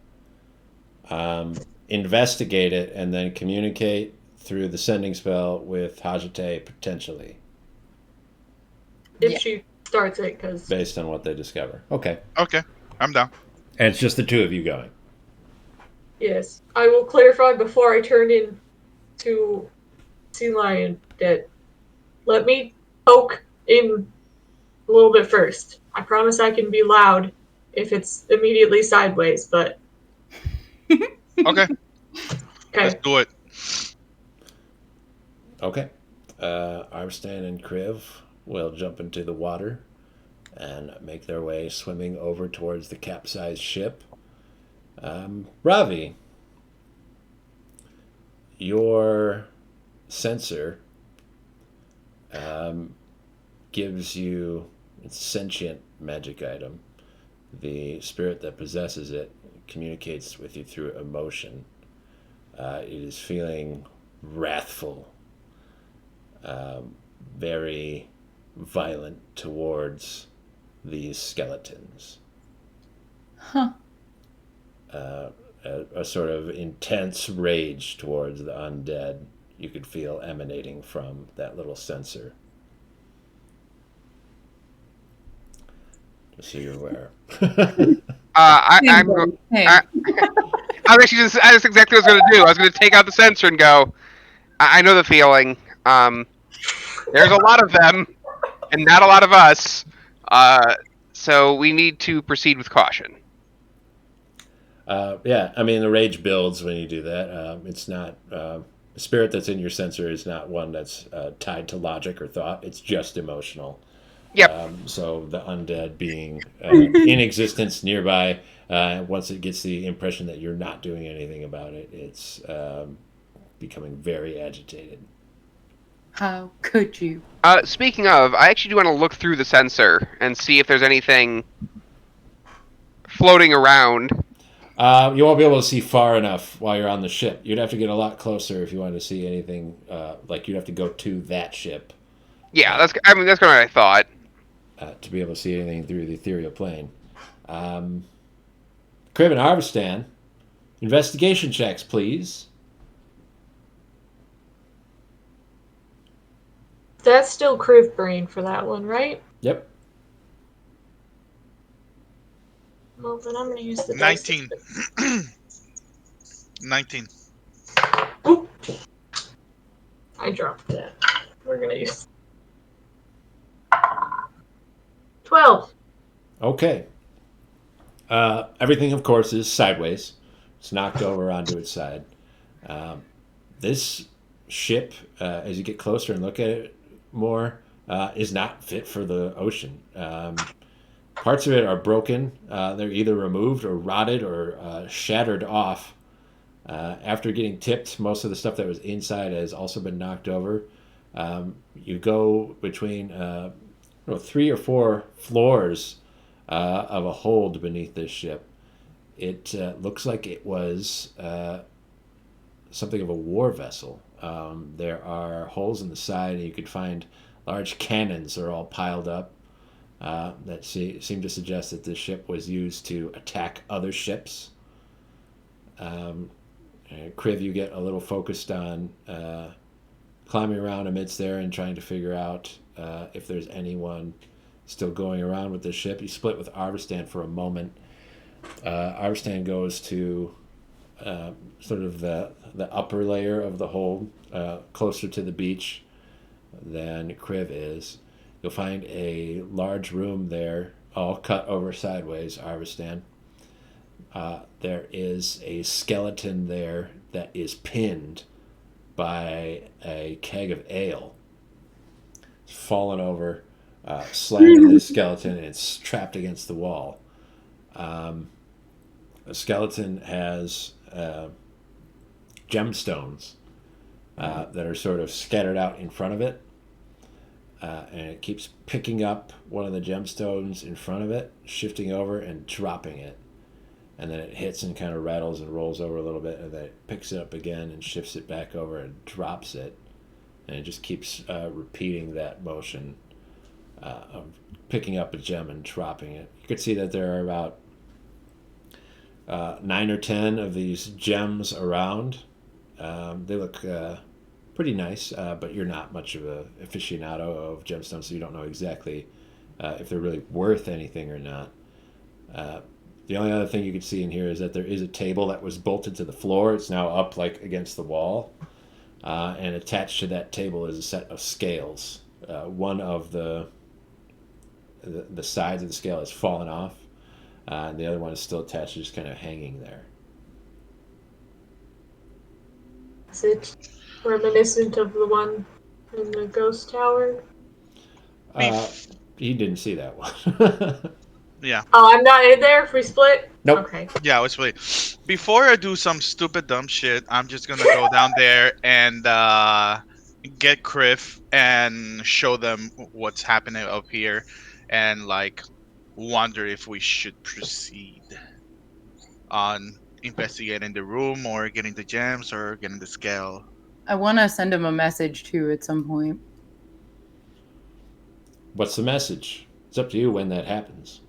investigate it, and then communicate through the sending spell with Hajite potentially, If Yeah. she starts it, because based on what they discover. Okay. Okay, I'm down. And it's just the two of you going. yes, I will clarify before I turn in to Sea Lion that let me poke in a little bit first. I promise I can be loud if it's immediately sideways, but Okay, okay. let's do it. Okay. Arstan and Kriv will jump into the water and make their way swimming over towards the capsized ship. Ravi, your sensor gives you a sentient magic item. The spirit that possesses it communicates with you through emotion. It is feeling wrathful, very violent towards these skeletons. Huh. A sort of intense rage towards the undead you could feel emanating from that little sensor. Just so you're aware. I'm. Hey. I was actually just. That's exactly what I was going to do. I was going to take out the sensor and go. I know the feeling. There's a lot of them, and not a lot of us. So we need to proceed with caution. Yeah, I mean, the rage builds when you do that. It's not. The spirit that's in your sensor is not one that's tied to logic or thought. It's just emotional. Yep. So the undead being in existence nearby, once it gets the impression that you're not doing anything about it, it's becoming very agitated. How could you? Speaking of, I actually do want to look through the sensor and see if there's anything floating around. You won't be able to see far enough while you're on the ship. You'd have to get a lot closer if you wanted to see anything. Like you'd have to go to that ship Yeah, that's kind of what I thought. to be able to see anything through the ethereal plane. Crib and Harvestan, investigation checks, please. That's still Kriv brain for that one, right? Yep. Well, then I'm going to use the dice. 19. 19. Oop. I dropped that. We're going to use 12. Okay. Everything, of course, is sideways. It's knocked over onto its side. This ship, as you get closer and look at it more, is not fit for the ocean. Parts of it are broken. They're either removed or rotted or shattered off. After getting tipped, most of the stuff that was inside has also been knocked over. You go between 3 or 4 floors of a hold beneath this ship. It looks like it was something of a war vessel. There are holes in the side, and you could find large cannons that are all piled up that seem to suggest that this ship was used to attack other ships. Kriv, you get a little focused on climbing around amidst there and trying to figure out if there's anyone still going around with this ship. You split with Arvistan for a moment. Arvistan goes to sort of the upper layer of the hold, closer to the beach than Kriv is. You'll find a large room there, all cut over sideways, Arvistan. There is a skeleton there that is pinned by a keg of ale. It's fallen over, slammed into the skeleton, and it's trapped against the wall. The skeleton has gemstones that are sort of scattered out in front of it. And it keeps picking up one of the gemstones in front of it, shifting over and dropping it. And then it hits and kind of rattles and rolls over a little bit, and then it picks it up again and shifts it back over and drops it. And it just keeps repeating that motion of picking up a gem and dropping it. You could see that there are about 9 or 10 of these gems around. They look pretty nice, but you're not much of a aficionado of gemstones, so you don't know exactly if they're really worth anything or not. The only other thing you can see in here is that there is a table that was bolted to the floor. It's now up like against the wall, and attached to that table is a set of scales. One of the sides of the scale has fallen off, and the other one is still attached, just kind of hanging there. Is it reminiscent of the one in the ghost tower? He didn't see that one. Yeah. Oh, I'm not in there if we split? Nope. Okay. Yeah, let's wait. Before I do some stupid dumb shit, I'm just gonna go down there and get Criff and show them what's happening up here, and like wonder if we should proceed on investigating the room or getting the gems or getting the scale. I want to send him a message too at some point. What's the message? It's up to you when that happens.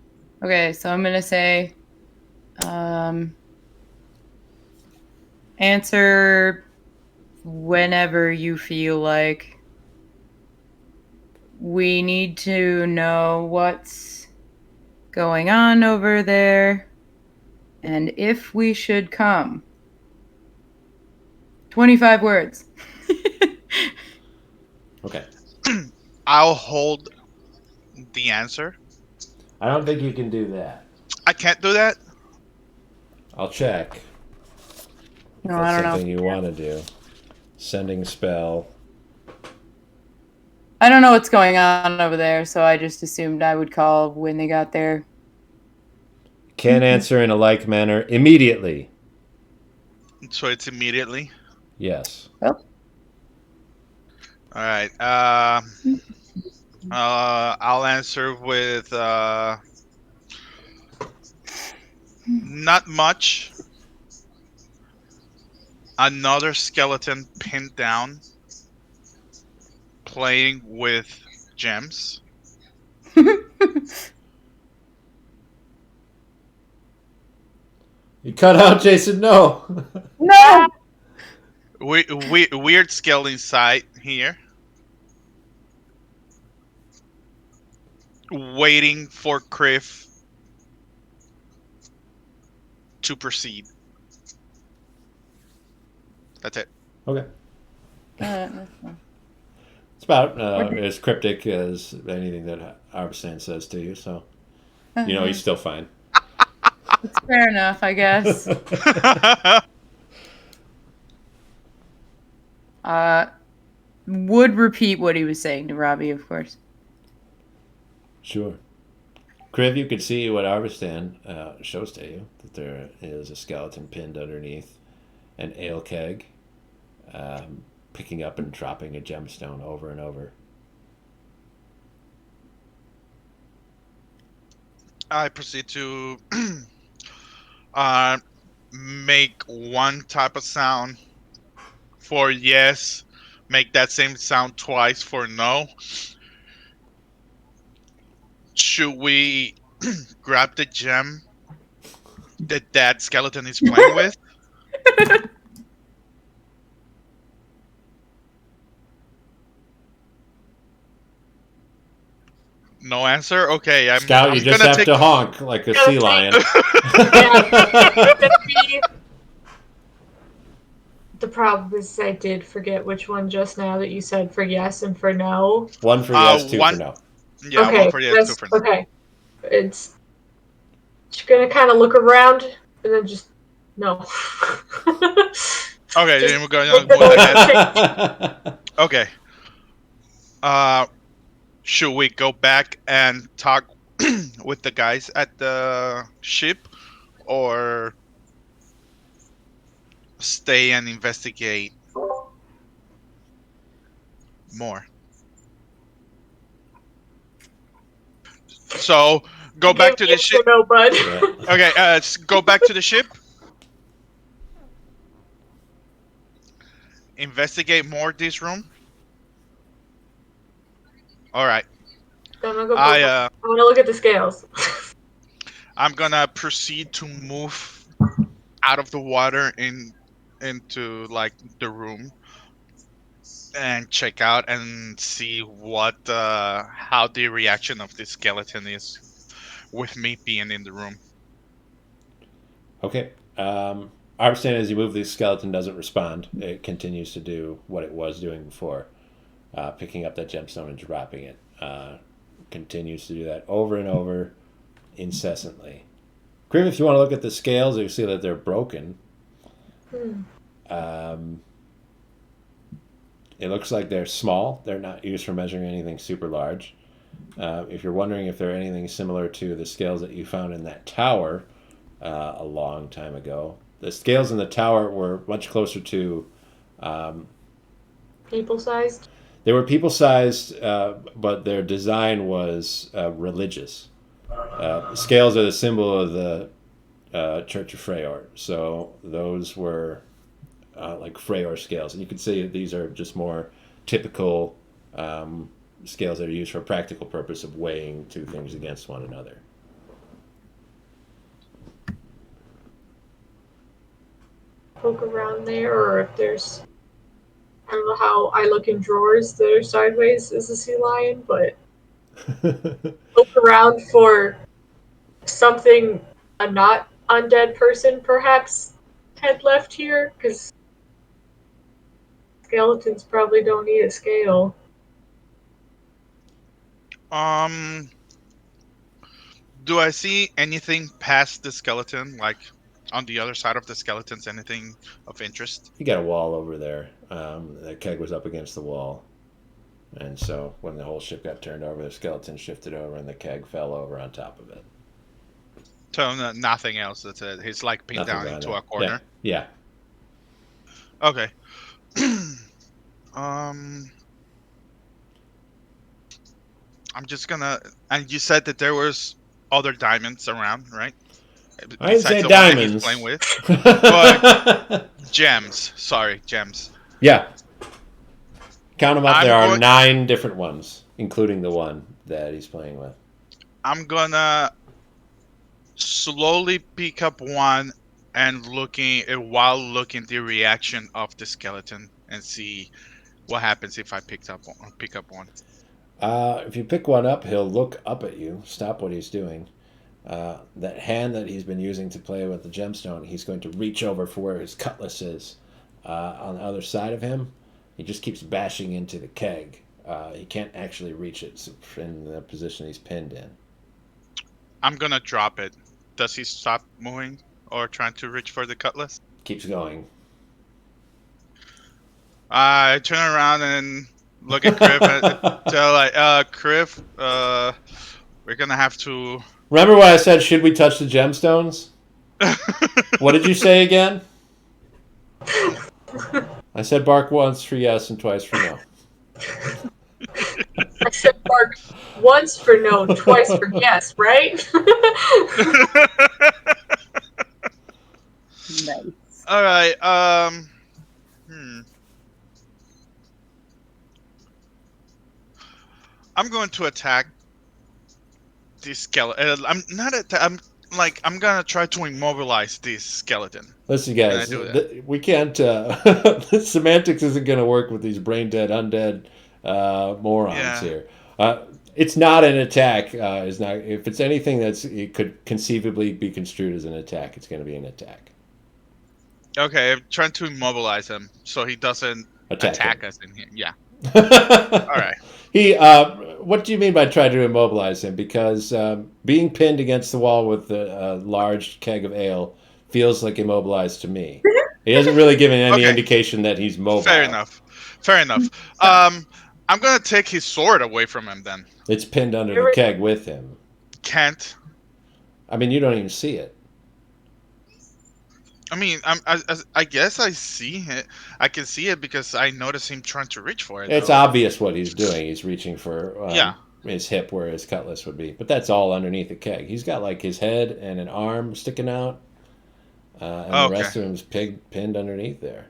Okay, so I'm gonna say, answer whenever you feel like. We need to know what's going on over there and if we should come. 25 words. Okay. I'll hold the answer. I don't think you can do that. I can't do that. I'll check. No, That's I don't something know. you want to do. Sending spell. I don't know what's going on over there, so I just assumed I would call when they got there. Can answer in a like manner immediately. So it's immediately. Yes. Well, All right. I'll answer with not much. Another skeleton pinned down, playing with gems. You cut out, Jason. No. no! Weird skeleton sight here. Waiting for Criff to proceed. That's it. Okay. That's fine. It's about as cryptic as anything that Arbistan says to you, so you know he's still fine. It's fair enough, I guess. Would repeat what he was saying to Robbie, of course. Sure. Kriv, you can see what Arbistan shows to you, that there is a skeleton pinned underneath an ale keg, picking up and dropping a gemstone over and over. I proceed to make one type of sound for yes, make that same sound twice for no. Should we grab the gem that skeleton is playing with? No answer? Okay, I'm Scout, I'm you just gonna have take to honk like a sea lion. The problem is I did forget which one just now that you said for yes and for no. One for yes, two one- for no. Yeah, okay, one for yes, two for no. okay. It's just gonna kind of look around and then just no. Okay, Just then we're going look with at the yes. Okay. Should we go back and talk with the guys at the ship, or stay and investigate more? So go back to the ship. No, bud. Yeah. Okay, go back to the ship. Investigate more this room. All right. I'm gonna go. I I want to look at the scales. I'm gonna proceed to move out of the water into like the room and check out and see what how the reaction of the skeleton is with me being in the room. Okay. I understand as you move, the skeleton doesn't respond. It continues to do what it was doing before, picking up that gemstone and dropping it. Continues to do that over and over, incessantly. Grim, if you want to look at the scales, you see that they're broken. Um, it looks like they're small. They're not used for measuring anything super large. If you're wondering if they're anything similar to the scales that you found in that tower a long time ago, the scales in the tower were much closer to. People-sized. They were people-sized, but their design was religious. Scales are the symbol of the Church of Freyr, so those were like Freyr scales, and you can see these are just more typical scales that are used for a practical purpose of weighing two things against one another. Poke around there, or if there's, I don't know how I look in drawers that are sideways as a sea lion, but look around for something a not undead person perhaps had left here, because skeletons probably don't need a scale. Do I see anything past the skeleton, like on the other side of the skeletons? Anything of interest? You got a wall over there. The keg was up against the wall. And so when the whole ship got turned over, the skeleton shifted over and the keg fell over on top of it. So nothing else. That's it. He's like pinned Nothing down behind into that. a corner. Yeah. Okay. I'm just gonna. And you said that there was other diamonds around, right? I didn't say Besides the one that he's diamonds. playing with. But gems. Sorry, gems. Yeah. Count them up. I'm There are going- 9 different ones, including the one that he's playing with. I'm gonna slowly pick up one and while looking the reaction of the skeleton and see what happens if I pick up one. If you pick one up, he'll look up at you, stop what he's doing. That hand that he's been using to play with the gemstone, he's going to reach over for where his cutlass is. On the other side of him, he just keeps bashing into the keg. He can't actually reach it in the position he's pinned in. I'm gonna drop it. Does he stop moving or trying to reach for the cutlass? Keeps going. I turn around and look at Criff and tell like, Criff, we're gonna have to. Remember when I said, should we touch the gemstones? What did you say again? I said bark once for yes and twice for no. I said bark once for no, twice for yes, right? Nice. All right. I'm going to attack this skeleton. I'm not. I'm gonna try to immobilize this skeleton. Listen, Can I guys, do that? we can't. Semantics isn't going to work with these brain dead, undead morons Yeah. here. It's not an attack. It's not. If it's anything it could conceivably be construed as an attack, it's going to be an attack. Okay, I'm trying to immobilize him so he doesn't attack us in here. Yeah. All right. What do you mean by try to immobilize him? Because being pinned against the wall with a large keg of ale feels like immobilized to me. He hasn't really given any Okay. indication that he's mobile. Fair enough. Fair enough. I'm gonna take his sword away from him then. It's pinned under the keg with him. Can't. I mean, you don't even see it. I mean, I guess I see it. I can see it because I notice him trying to reach for it. It's though. obvious what he's doing. He's reaching for Yeah. his hip where his cutlass would be. But that's all underneath the keg. He's got like his head and an arm sticking out. And the rest of him is pinned underneath there.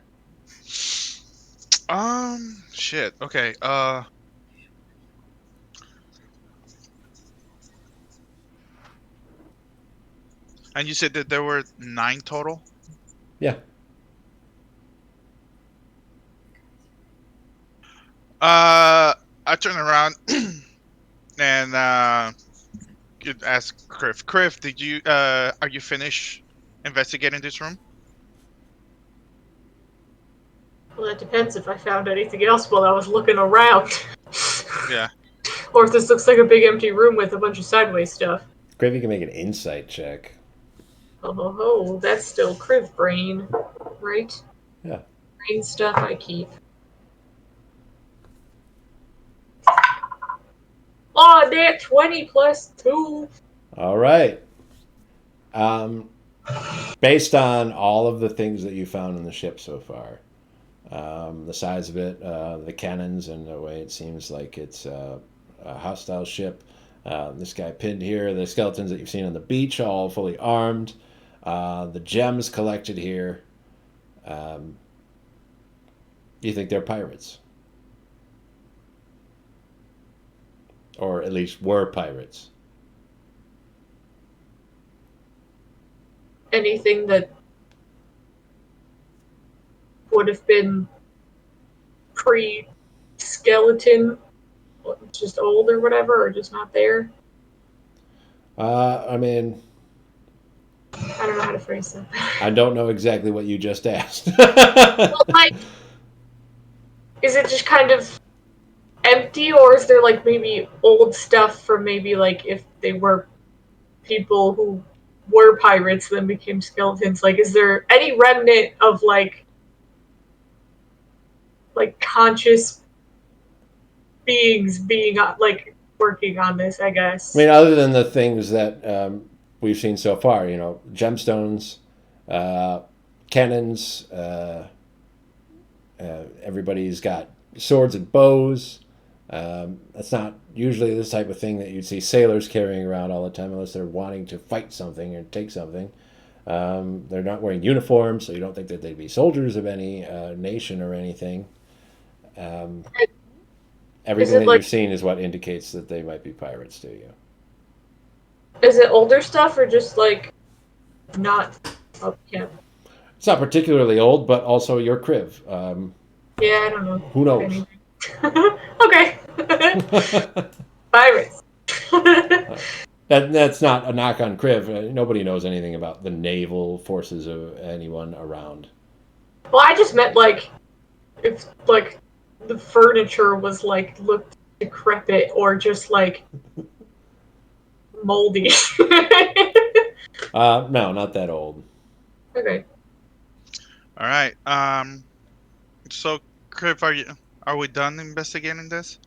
Shit. Okay. And you said that there were 9 total? Yeah. I turn around and you'd ask Criff. Criff, did you are you finished investigating this room? Well, that depends if I found anything else while I was looking around. Yeah. Or if this looks like a big empty room with a bunch of sideways stuff. Gravy can make an insight check. Oh ho ho, that's still Criv brain, right? Yeah. Brain stuff I keep. Oh, that 20 plus 2. All right. Based on all of the things that you found in the ship so far, the size of it, the cannons, and the way it seems like it's a hostile ship. This guy pinned here, the skeletons that you've seen on the beach, all fully armed. The gems collected here. You think they're pirates? Or at least were pirates. Anything that would have been pre-skeleton, just old or whatever, or just not there. I mean, I don't know how to phrase that. I don't know exactly what you just asked. Well, like, is it just kind of empty, or is there like maybe old stuff from maybe like if they were people who were pirates then became skeletons? Like, is there any remnant of like conscious beings being like working on this? I guess. I mean, other than the things that we've seen so far, you know, gemstones, cannons, everybody's got swords and bows. That's not usually this type of thing that you'd see sailors carrying around all the time unless they're wanting to fight something or take something. They're not wearing uniforms, so you don't think that they'd be soldiers of any nation or anything. Everything that like, you've seen is what indicates that they might be pirates to you. Is it older stuff or just like not? Oh, yeah. It's not particularly old, but also your Kriv. Yeah, I don't know. Who knows? Okay. Pirates. That's not a knock on Kriv. Nobody knows anything about the naval forces of anyone around. Well, I just meant like if like the furniture was like looked decrepit or just like moldy. No, not that old. Okay. All right. So, Criff, are we done investigating this?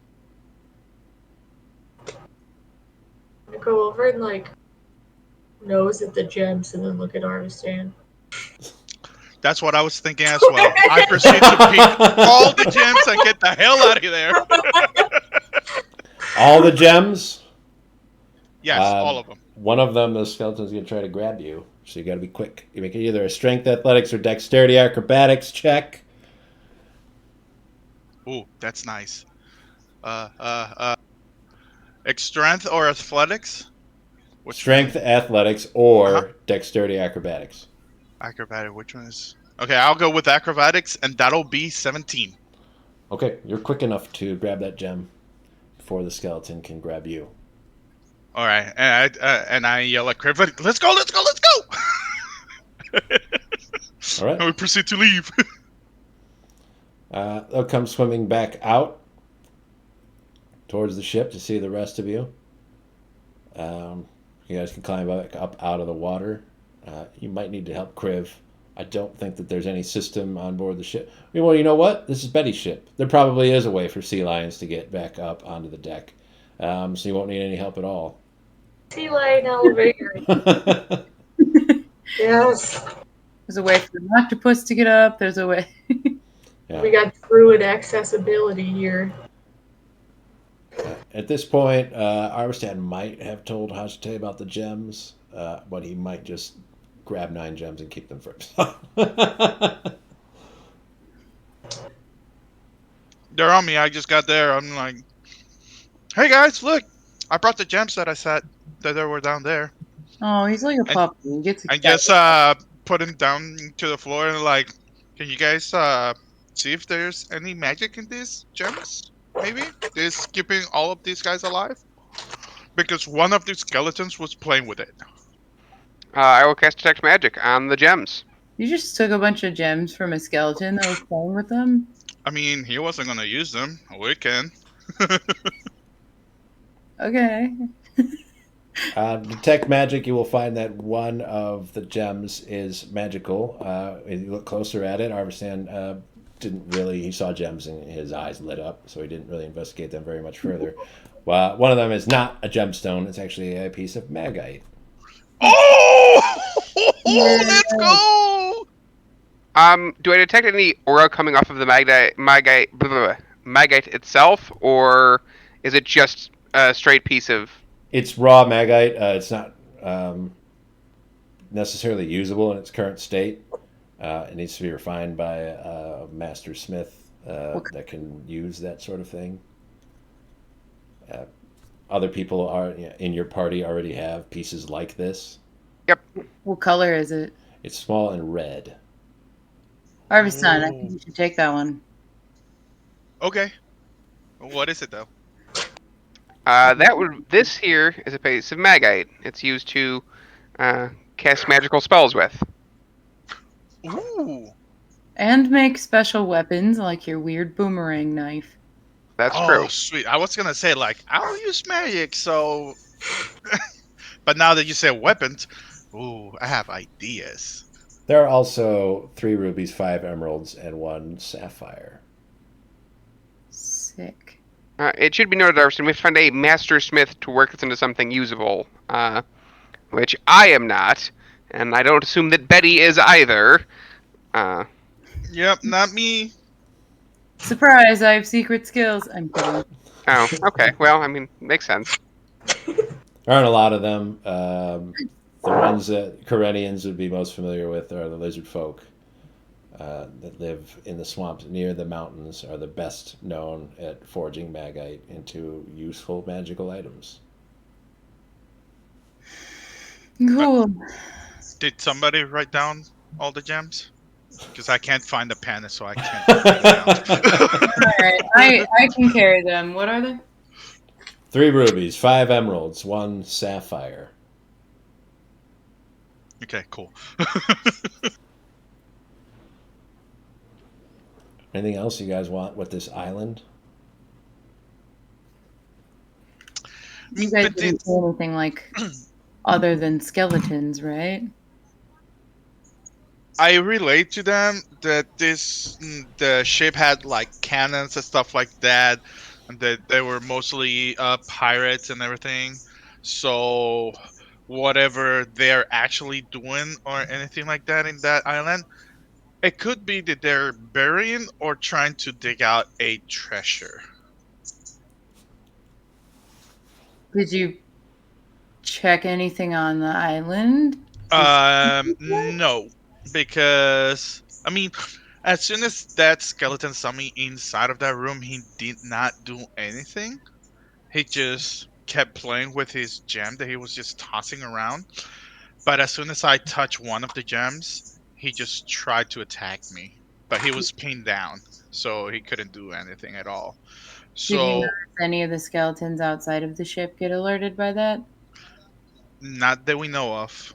I go over and like nose at the gems and then look at Arvistan. That's what I was thinking as well. I proceed to pick all the gems and get the hell out of there. All the gems? Yes, all of them. One of them, the skeleton's going to try to grab you, so you got to be quick. You make either a strength athletics or dexterity acrobatics check. Ooh, that's nice. Strength or athletics? Strength, athletics, or dexterity acrobatics. Acrobatic, which one is... Okay, I'll go with acrobatics, and that'll be 17. Okay, you're quick enough to grab that gem before the skeleton can grab you. All right, and I yell at Criff, let's go, let's go, let's go! All right. And we proceed to leave. They'll come swimming back out towards the ship to see the rest of you. You guys can climb back up out of the water. You might need to help Kriv. I don't think that there's any system on board the ship. Well, you know what? This is Betty's ship. There probably is a way for sea lions to get back up onto the deck. So you won't need any help at all. Sea lion elevator. Yes. There's a way for an octopus to get up. There's a way. Yeah. We got druid accessibility here. At this point, Armstead might have told Hajite about the gems, but he might just grab 9 gems and keep them for himself. They're on me, I just got there. I'm like, hey guys, look, I brought the gems that I said that they were down there. Oh, he's like a puppy. He gets I excited. guess put him down to the floor and like, can you guys see if there's any magic in these gems? Maybe is keeping all of these guys alive because one of the skeletons was playing with it. I will cast Detect Magic on the gems. You just took a bunch of gems from a skeleton that was playing with them? I mean, he wasn't gonna use them. We can. Okay. Detect magic, you will find that one of the gems is magical. If you look closer at it, Arvistan didn't really, he saw gems and his eyes lit up, so he didn't really investigate them very much further. Well, one of them is not a gemstone, it's actually a piece of magite. Oh! Let's go! Do I detect any aura coming off of the magite itself, or is it just a straight piece of? It's raw magite. It's not necessarily usable in its current state. It needs to be refined by a master smith that can use that sort of thing. Other people are in your party already have pieces like this. Yep. What color is it? It's small and red. Arvistan, I think you should take that one. Okay. What is it though? This here is a piece of magite. It's used to cast magical spells with. Ooh. And make special weapons like your weird boomerang knife. That's Oh, true. sweet. I was gonna say like I don't use magic, so. But now that you say weapons, ooh, I have ideas. There are also 3 rubies, 5 emeralds, and 1 sapphire. Sick. It should be noted, Arson, we have to find a master smith to work this into something usable, which I am not, and I don't assume that Betty is either. Yep, not me. Surprise, I have secret skills. I'm kidding. Oh, okay. Well, I mean, makes sense. There aren't a lot of them. The ones that Corenians would be most familiar with are the lizard folk that live in the swamps near the mountains, are the best known at forging magite into useful magical items. Cool. Did somebody write down all the gems? Because I can't find the pen, so I can't write it down. Alright, I can carry them. What are they? 3 rubies, 5 emeralds, 1 sapphire. Okay, cool. Anything else you guys want with this island? You guys But didn't say anything like other than skeletons, right? I relate to them that the ship had like cannons and stuff like that, and that they were mostly pirates and everything. So whatever they're actually doing or anything like that in that island, it could be that they're burying or trying to dig out a treasure. Did you check anything on the island? No, because I mean, as soon as that skeleton saw me inside of that room, he did not do anything. He just kept playing with his gem that he was just tossing around. But as soon as I touched one of the gems, he just tried to attack me. But he was pinned down, so he couldn't do anything at all. Did you So, notice any of the skeletons outside of the ship get alerted by that? not that we know of.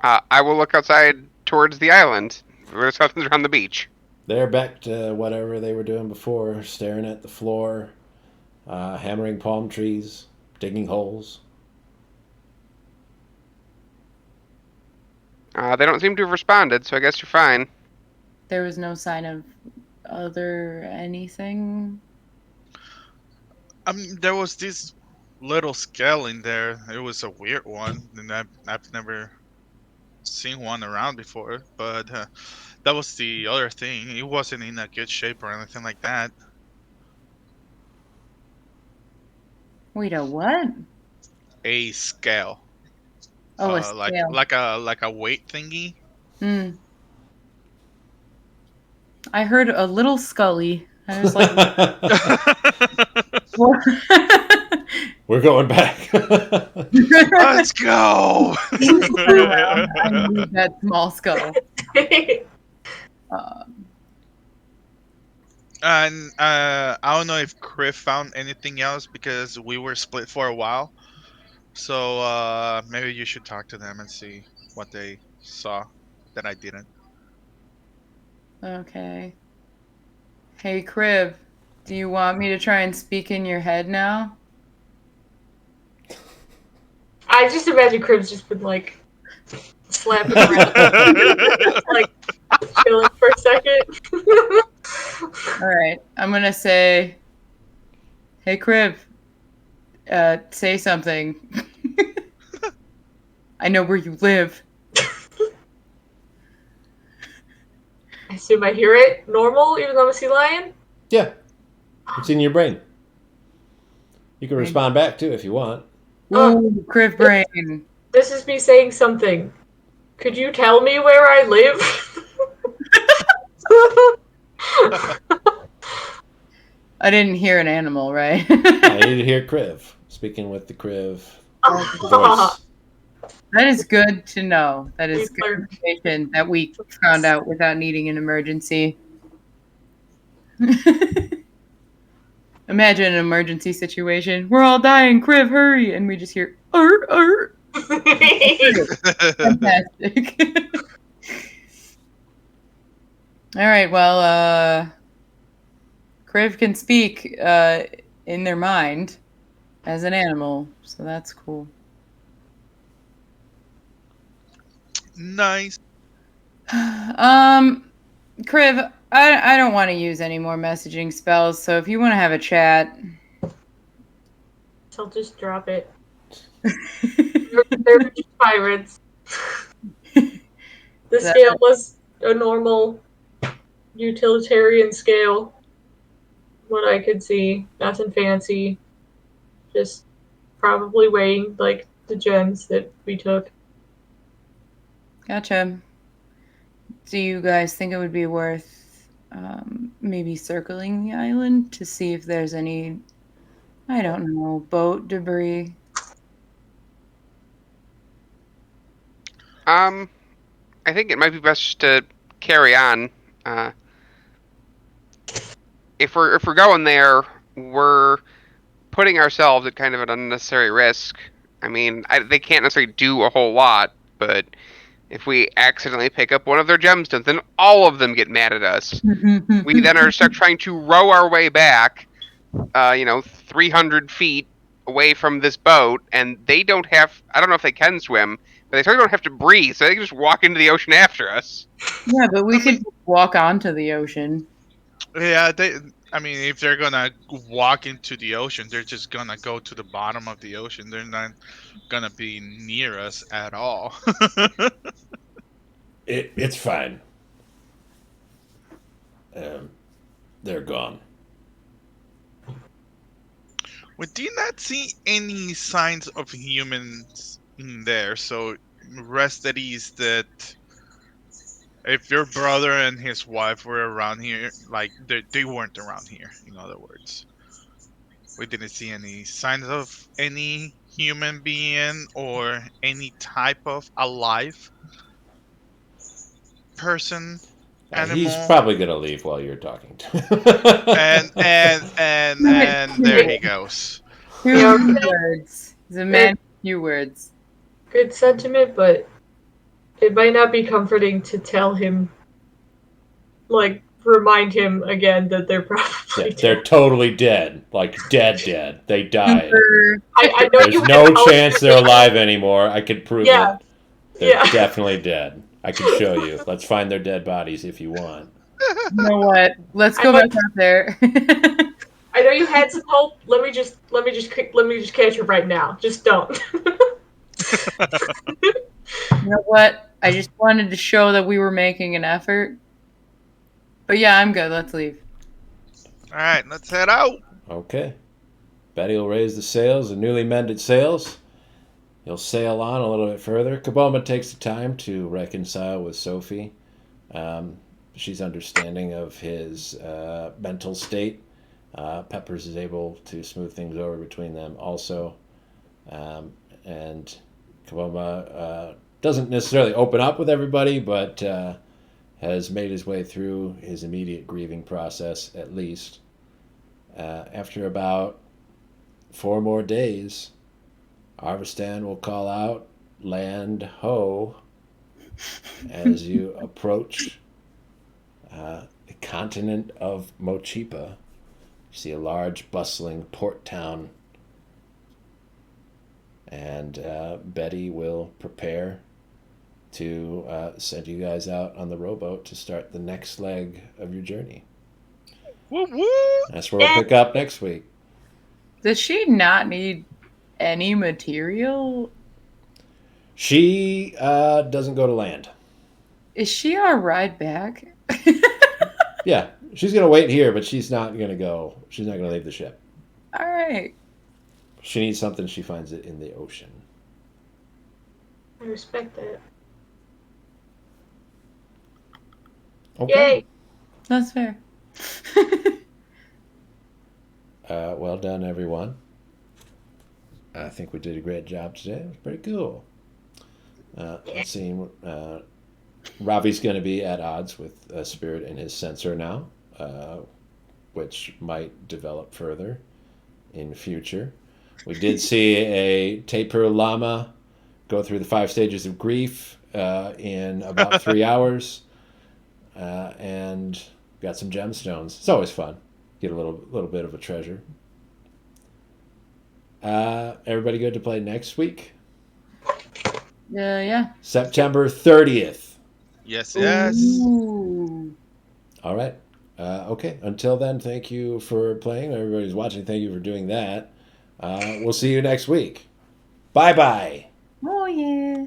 I will look outside towards the island, where the skeletons are on the beach. They're back to whatever they were doing before, staring at the floor, hammering palm trees, digging holes. They don't seem to have responded, so I guess you're fine. There was no sign of other anything? I mean, there was this little scale in there. It was a weird one, and I've never seen one around before. But that was the other thing. It wasn't in a good shape or anything like that. Wait, a what? A scale, Oh, a scale. like a weight thingy. Hmm. I heard a little Scully. I was like, what? We're going back. Let's go. Please turn around and leave that small skull. Um, And I don't know if Criff found anything else because we were split for a while. So maybe you should talk to them and see what they saw that I didn't. okay. Hey, Crib, do you want me to try and speak in your head now? I just imagine Crib's just been like slapping around, like chilling for a second. All right, I'm gonna say, hey, Crib, say something. I know where you live. I assume I hear it normal, even though I'm a sea lion. Yeah, it's in your brain. You can respond back too if you want. Ooh, Crib brain. This is me saying something. Could you tell me where I live? I didn't hear an animal, right? I need to hear Kriv speaking with the Kriv voice. That is good to know. That is We've good learned. information that we found out without needing an emergency. Imagine an emergency situation. We're all dying. Kriv, hurry! And we just hear, Fantastic. All right, well, Kriv can speak in their mind as an animal, so that's cool. Nice. Kriv, I don't want to use any more messaging spells, so if you want to have a chat. I'll just drop it. They're just pirates. The scale was a normal utilitarian scale. What I could see. Nothing fancy. Just probably weighing like the gems that we took. Gotcha. Do you guys think it would be worth maybe circling the island to see if there's any, I don't know, boat debris? I think it might be best to carry on. If we're going there, we're putting ourselves at kind of an unnecessary risk. I mean, they can't necessarily do a whole lot, but if we accidentally pick up one of their gemstones, then all of them get mad at us. We then are stuck trying to row our way back, 300 feet away from this boat, and they don't have, I don't know if they can swim, but they certainly don't have to breathe, so they can just walk into the ocean after us. Yeah, but we could walk onto the ocean. Yeah, I mean, if they're gonna walk into the ocean, they're just gonna go to the bottom of the ocean. They're not gonna be near us at all. It's fine. They're gone. We did not see any signs of humans in there, so rest at ease that if your brother and his wife were around here, like they weren't around here. In other words, we didn't see any signs of any human being or any type of alive person, He's animal. probably gonna leave while you're talking to him. And there he goes. Few words. He's a man of few words. Good sentiment, but it might not be comforting to tell him, like, remind him again that they're probably They're totally dead. Like dead. They died. I know There's you no had chance they're alive anymore. I could prove Yeah. it. They're Yeah. definitely dead. I can show you. Let's find their dead bodies if you want. You know what? Let's go back out there. I know you had some hope. Let me just catch you right now. Just don't. You know what? I just wanted to show that we were making an effort. But yeah, I'm good. Let's leave. All right, let's head out. Okay. Betty will raise the sails, the newly mended sails. He'll sail on a little bit further. Kaboma takes the time to reconcile with Sophie. She's understanding of his mental state Peppers is able to smooth things over between them also. And Kaboma doesn't necessarily open up with everybody, but has made his way through his immediate grieving process at least. After about 4 more days, Arvistan will call out land ho as you approach the continent of Mochipa. You see a large bustling port town, and Betty will prepare to send you guys out on the rowboat to start the next leg of your journey. Woo woo! That's where we'll pick up next week. Does she not need any material? She doesn't go to land. Is she our ride back? Yeah, she's going to wait here, but she's not going to go. She's not going to leave the ship. All right. She needs something, she finds it in the ocean. I respect that. Okay. Yay! That's fair. Well done, everyone. I think we did a great job today. It was pretty cool. Let's see. Ravi's going to be at odds with Spirit and his sensor now, which might develop further in future. We did see a taper llama go through the 5 stages of grief in about 3 hours, and got some gemstones. It's always fun. Get a little bit of a treasure. Everybody good to play next week? Yeah. September 30th. Yes. Ooh. All right. Okay. Until then, thank you for playing. Everybody's watching, thank you for doing that. We'll see you next week. Bye-bye. Oh, yeah.